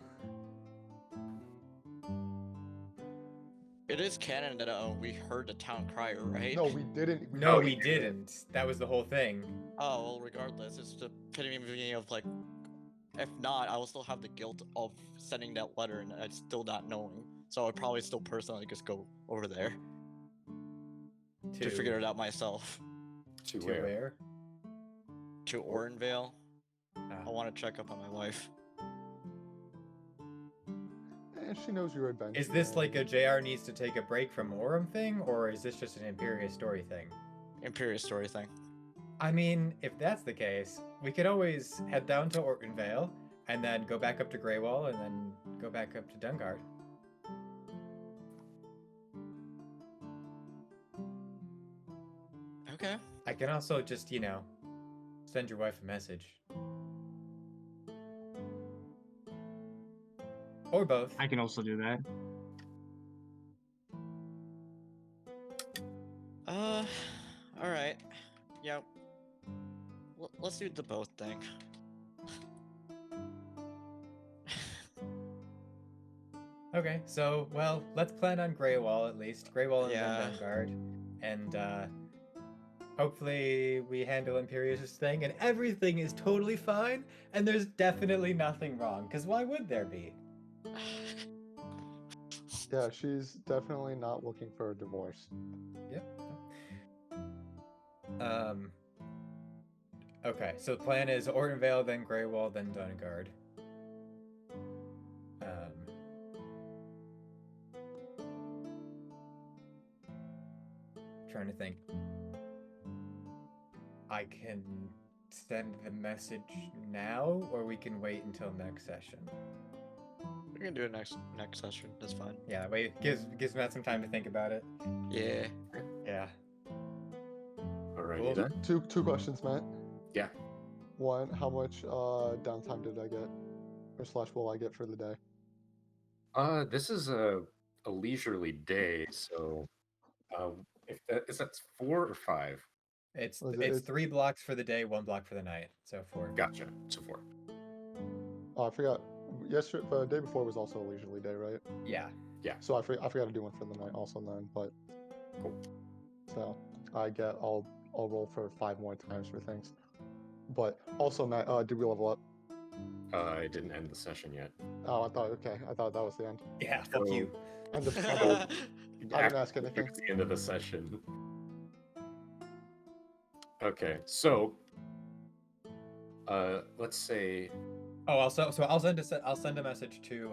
It is canon that we heard the town crier, right? No, we didn't. No, we didn't. That was the whole thing. Oh, well, regardless, it's the epitome of like, if not, I will still have the guilt of sending that letter and I still not knowing. So I'd probably still personally just go over there to figure it out myself. To To where? where? To Orenvale. I want to check up on my wife. And she knows your adventure. Is this like a JR needs to take a break from Auram thing, or is this just an Imperious story thing? Imperious story thing. I mean, if that's the case, we could always head down to Ortonvale and then go back up to Greywall and then go back up to Dungard. Okay. I can also just, send your wife a message. Or both. I can also do that. All right. Yeah. Let's do the both thing. Okay, so, well, let's plan on Greywall at least. Greywall and Yeah. then Dungard. And, hopefully we handle Imperious's thing and everything is totally fine and there's definitely nothing wrong. Because why would there be? Yeah, she's definitely not looking for a divorce. Yep. Okay, so the plan is Ortonvale, then Greywall, then Dungard. Trying to think. I can send the message now, or we can wait until next session. We can do it next session. That's fine. Yeah, that way it gives Matt some time to think about it. Yeah. Yeah. Alrighty Cool. then. Two questions, Matt. Yeah. One, how much downtime did I get, or / will I get for the day? This is a leisurely day, so if that's 4 or 5. It's Was it- it's it's- 3 blocks for the day, 1 block for the night. So 4. Gotcha. So 4. Oh, I forgot. Yesterday, the day before was also a leisurely day, right? Yeah. So I forgot to do one for the night also then, but Cool. so I'll roll for 5 more times for things. But also, Matt, did we level up? I didn't end the session yet. Oh, I thought that was the end. Yeah, fuck So- you. I didn't ask anything. It's the end of the session. Okay, so let's say Oh, also, so I'll send a message to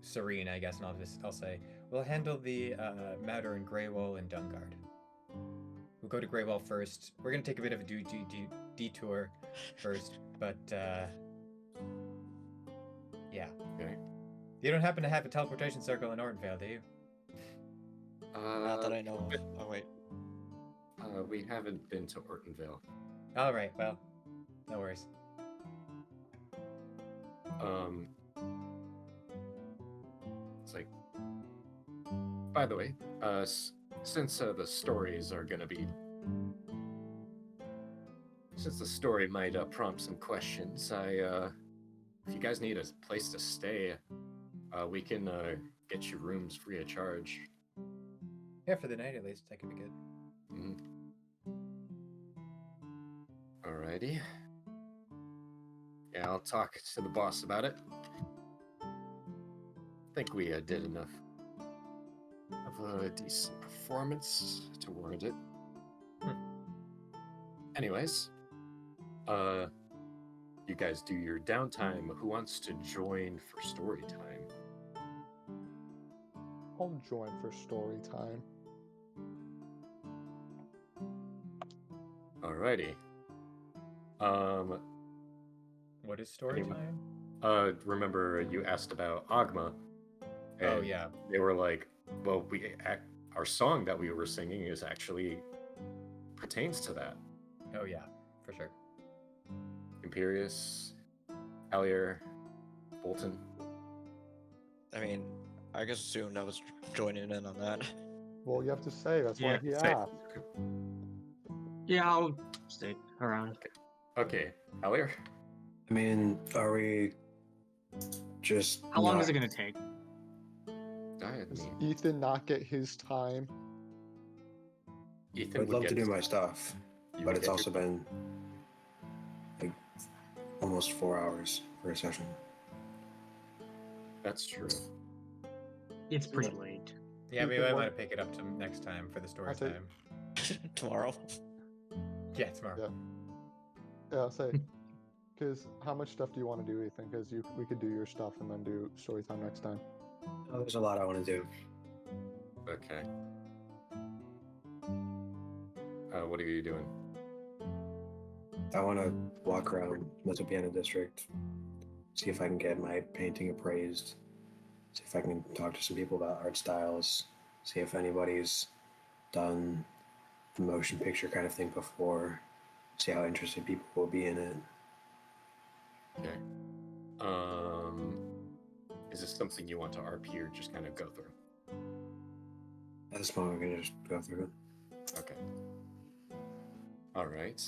Serene, I guess, and I'll say we'll handle the matter in Greywall and Dungard. We'll go to Greywall first. We're gonna take a bit of a detour first, but yeah. Okay. You don't happen to have a teleportation circle in Ortonvale, do you? Not that I know of. Oh wait. We haven't been to Ortonvale. All right. Well, no worries. It's like, by the way, since the stories are gonna be, since the story might prompt some questions, if you guys need a place to stay, we can get you rooms free of charge. Yeah, for the night at least, that could be good. Mhm. Alrighty. Yeah, I'll talk to the boss about it. I think we did enough of a decent performance to warrant it. Anyways, you guys do your downtime. Who wants to join for story time? I'll join for story time. Alrighty. What is story Anyway. time? Remember you asked about Agma? Oh and yeah. They were like, well, our song that we were singing is actually pertains to that. Oh yeah, for sure. Imperious, Allier, Bolton. I mean, I just assumed I was joining in on that. Well, you have to say. That's why Yeah, he say. asked. Yeah, I'll stay around. Okay, Allier. I mean, are we just How long not... is it gonna take? Does Ethan not get his time? Ethan I'd would love get to do his my time. stuff, You but would it's get your also been like almost 4 hours for a session. That's true. It's pretty late. Yeah, we Ethan, might what- want to pick it up to next time for the story I'll take- time. Tomorrow. Yeah, tomorrow. Yeah, I'll say. Because how much stuff do you want to do, Ethan? Because we could do your stuff and then do story time next time. Oh, there's a lot I want to do. Okay. What are you doing? I want to walk around Mesopiano District, see if I can get my painting appraised, see if I can talk to some people about art styles, see if anybody's done the motion picture kind of thing before, see how interested people will be in it. Okay. Is this something you want to RP or just kind of go through? At this moment, we're gonna just go through it. Okay. All right.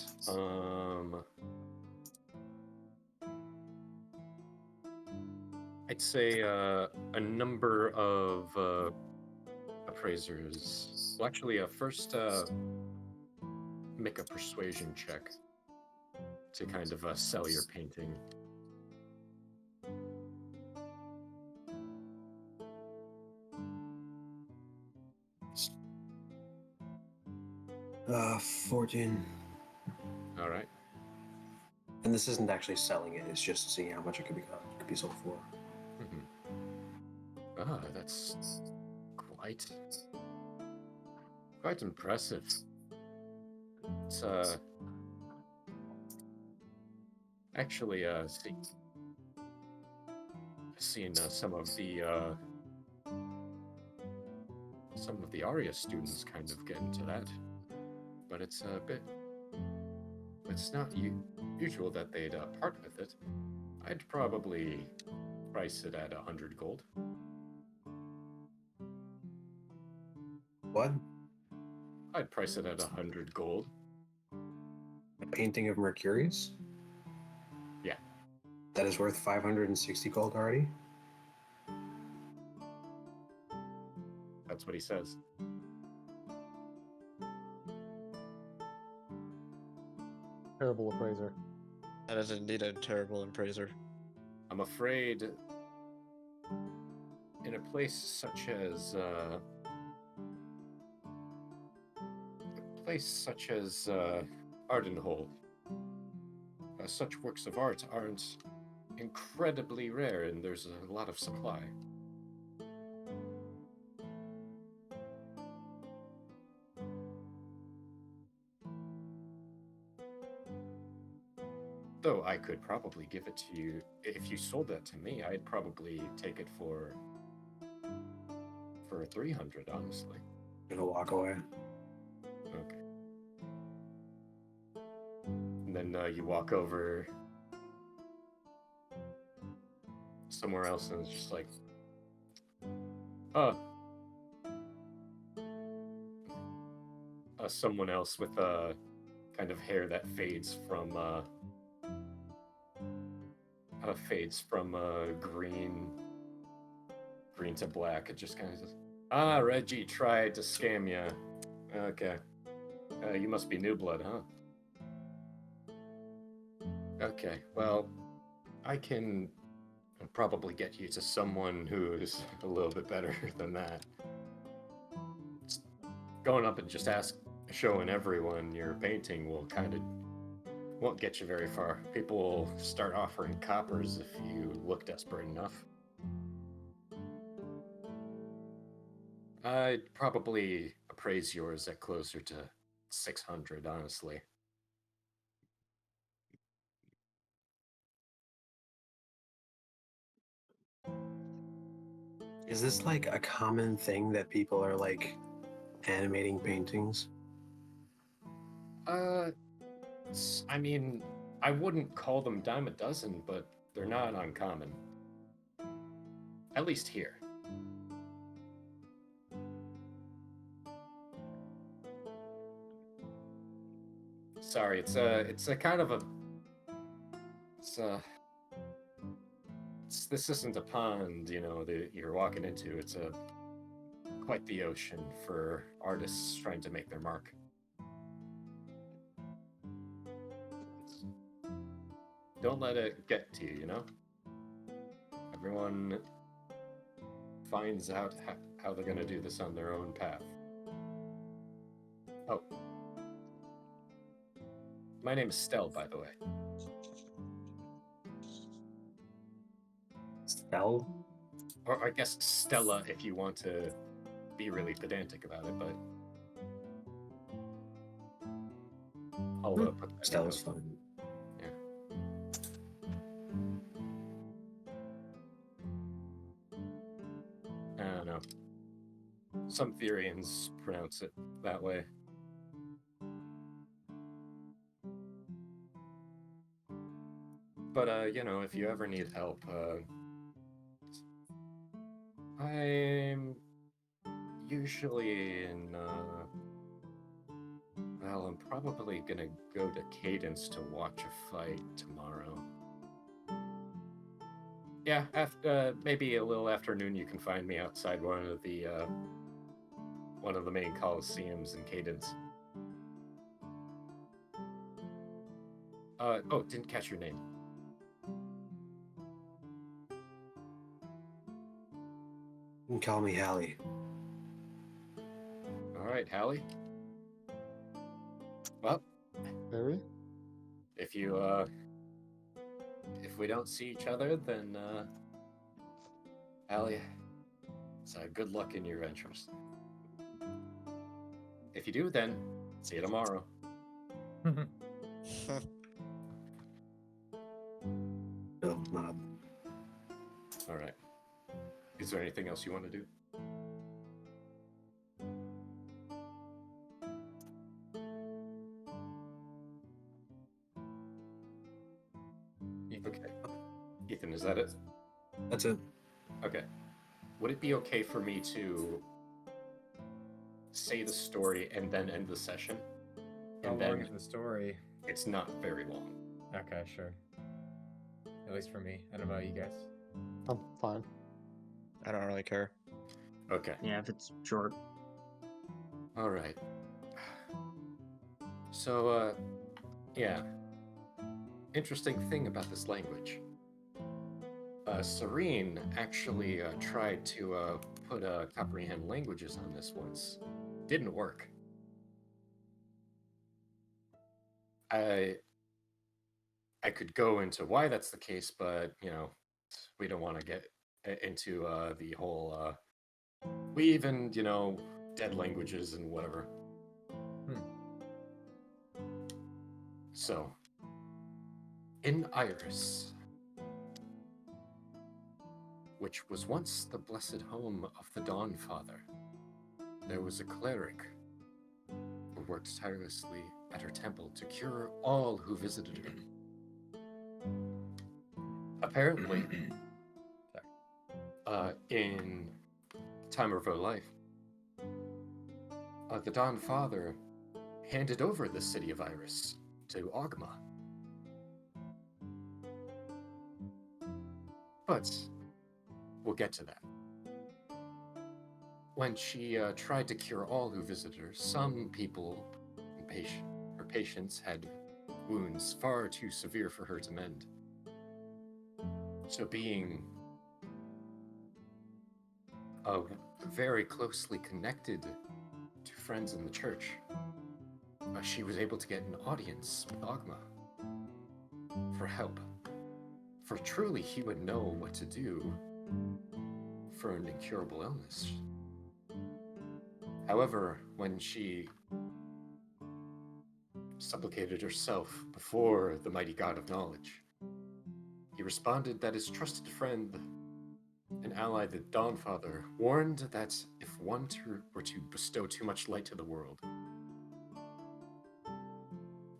I'd say a number of appraisers. Well, actually, first make a persuasion check to kind of sell your painting. 14. All right. And this isn't actually selling it; it's just seeing how much it could be sold for. Ah, that's quite impressive. It's actually seeing some of the Aria students kind of get into that, but it's a bit. It's not usual that they'd part with it. I'd probably price it at 100 gold. What? I'd price it at 100 gold. A painting of Mercurius? Yeah. That is worth 560 gold already? That's what he says. Terrible appraiser. That is indeed a terrible appraiser. I'm afraid in a place such as Ardenhold, such works of art aren't incredibly rare, and there's a lot of supply. Though I could probably give it to you if you sold that to me. I'd probably take it for 300, honestly. I'm gonna walk away. Okay. And then you walk over somewhere else, and it's just like, someone else with kind of hair that fades from green to black. It just kind of says, Reggie tried to scam you. Okay. You must be new blood, huh? Okay, well, I can probably get you to someone who's a little bit better than that. Just going up and just showing everyone your painting won't get you very far. People will start offering coppers if you look desperate enough. I'd probably appraise yours at closer to 600, honestly. Is this like a common thing that people are like animating paintings? I mean, I wouldn't call them dime a dozen, but they're not uncommon. At least here. Sorry, it's a kind of a this isn't a pond, that you're walking into. It's quite the ocean for artists trying to make their mark. Don't let it get to you, Everyone finds out how they're going to do this on their own path. Oh. My name is Stell, by the way. Stell? Or I guess Stella, if you want to be really pedantic about it, but I'll put that in Stella's the note. fun. I don't know. Some Therians pronounce it that way. But, if you ever need help, I'm usually in, well, I'm probably gonna go to Cadence to watch a fight tomorrow. Yeah, maybe a little afternoon you can find me outside one of the main coliseums in Cadence. Didn't catch your name. You can call me Hallie. All right, Hallie. Well, Harry? if we don't see each other, then Hallie, it's good luck in your ventures. If you do, then see you tomorrow. Oh, Mom. All right. Is there anything else you want to do? Okay. Ethan, is that it? That's it. Okay. Would it be okay for me to say the story and then end the session? How And long then is the story? it's not very long. Okay, sure. At least for me. I don't know you guys. I'm fine. I don't really care. Okay. Yeah, if it's short. All right. So, yeah. Interesting thing about this language. Serene actually tried to put comprehend languages on this once. Didn't work. I could go into why that's the case, but we don't want to get into the whole we even dead languages and whatever. So in Iris, which was once the blessed home of the Dawn Father, there was a cleric who worked tirelessly at her temple to cure all who visited her. Apparently, in the time of her life, the Dawn Father handed over the city of Iris to Ogma. But we'll get to that. When she tried to cure all who visited her, some people, her patients, had wounds far too severe for her to mend. So being very closely connected to friends in the church, she was able to get an audience with Ogma for help. For truly he would know what to do for an incurable illness. However, when she supplicated herself before the mighty god of knowledge, he responded that his trusted friend and ally, the Dawnfather, warned that if one were to bestow too much light to the world,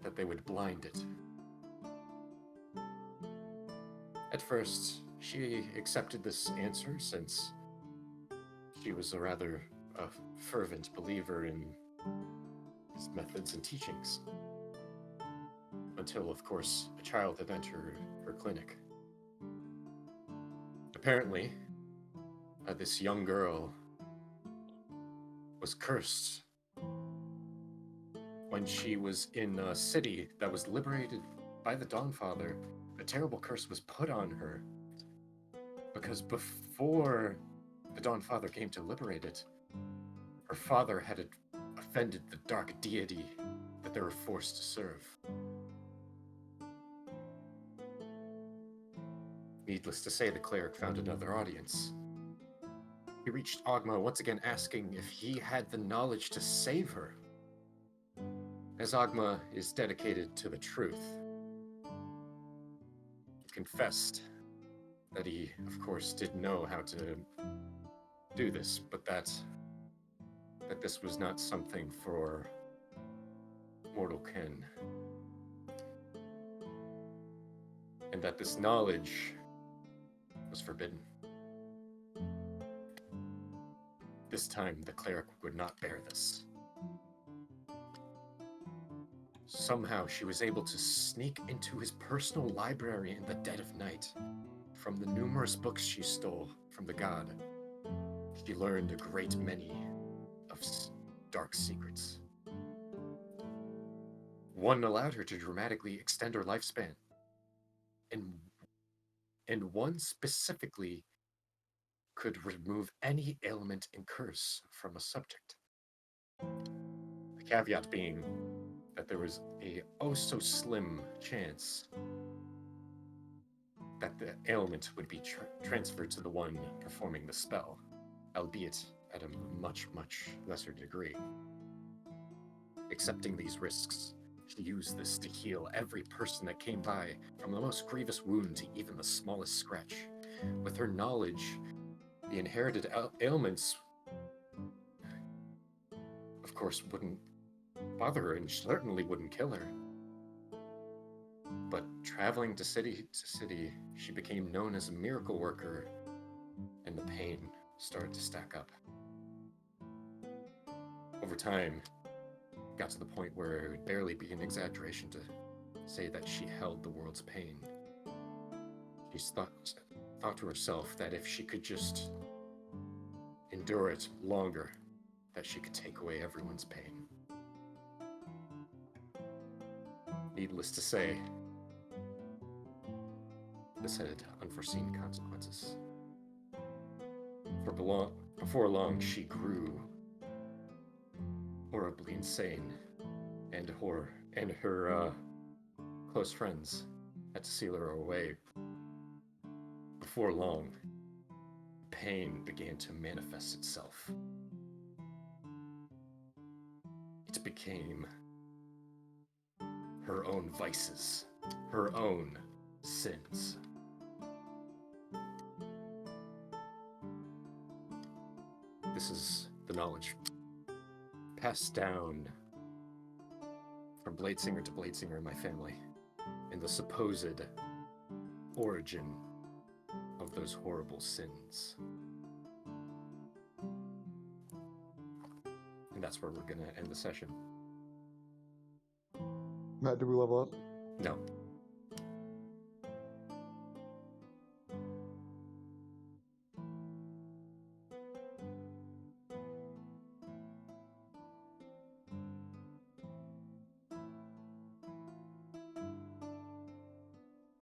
that they would blind it. At first, she accepted this answer since she was a rather fervent believer in his methods and teachings. Until, of course, a child had entered her clinic. apparently, this young girl was cursed when she was in a city that was liberated by the Dawnfather. A terrible curse was put on her because before the Dawnfather came to liberate it, her father had offended the dark deity that they were forced to serve. Needless to say, the cleric found another audience. He reached Ogma once again asking if he had the knowledge to save her. As Ogma is dedicated to the truth, he confessed that he, of course, didn't know how to do this, but that this was not something for mortal kin. And that this knowledge was forbidden. This time, the cleric would not bear this. Somehow, she was able to sneak into his personal library in the dead of night. From the numerous books she stole from the god, she learned a great many of dark secrets. One allowed her to dramatically extend her lifespan, and one specifically could remove any ailment and curse from a subject. The caveat being that there was a oh-so-slim chance that the ailment would be transferred to the one performing the spell, albeit at a much, much lesser degree. Accepting these risks, she used this to heal every person that came by, from the most grievous wound to even the smallest scratch. With her knowledge, the inherited ailments, of course, wouldn't bother her and certainly wouldn't kill her. But traveling to city to city, she became known as a miracle worker, and the pain started to stack up. Over time, it got to the point where it would barely be an exaggeration to say that she held the world's pain. She thought to herself that if she could just endure it longer, that she could take away everyone's pain. Needless to say, this had unforeseen consequences. Before long, she grew horribly insane, and her close friends had to seal her away. Before long, pain began to manifest itself. It became her own vices, her own sins. This is the knowledge passed down from Bladesinger to Bladesinger in my family, and the supposed origin of those horrible sins. And that's where we're gonna end the session. Matt, did we level up? No.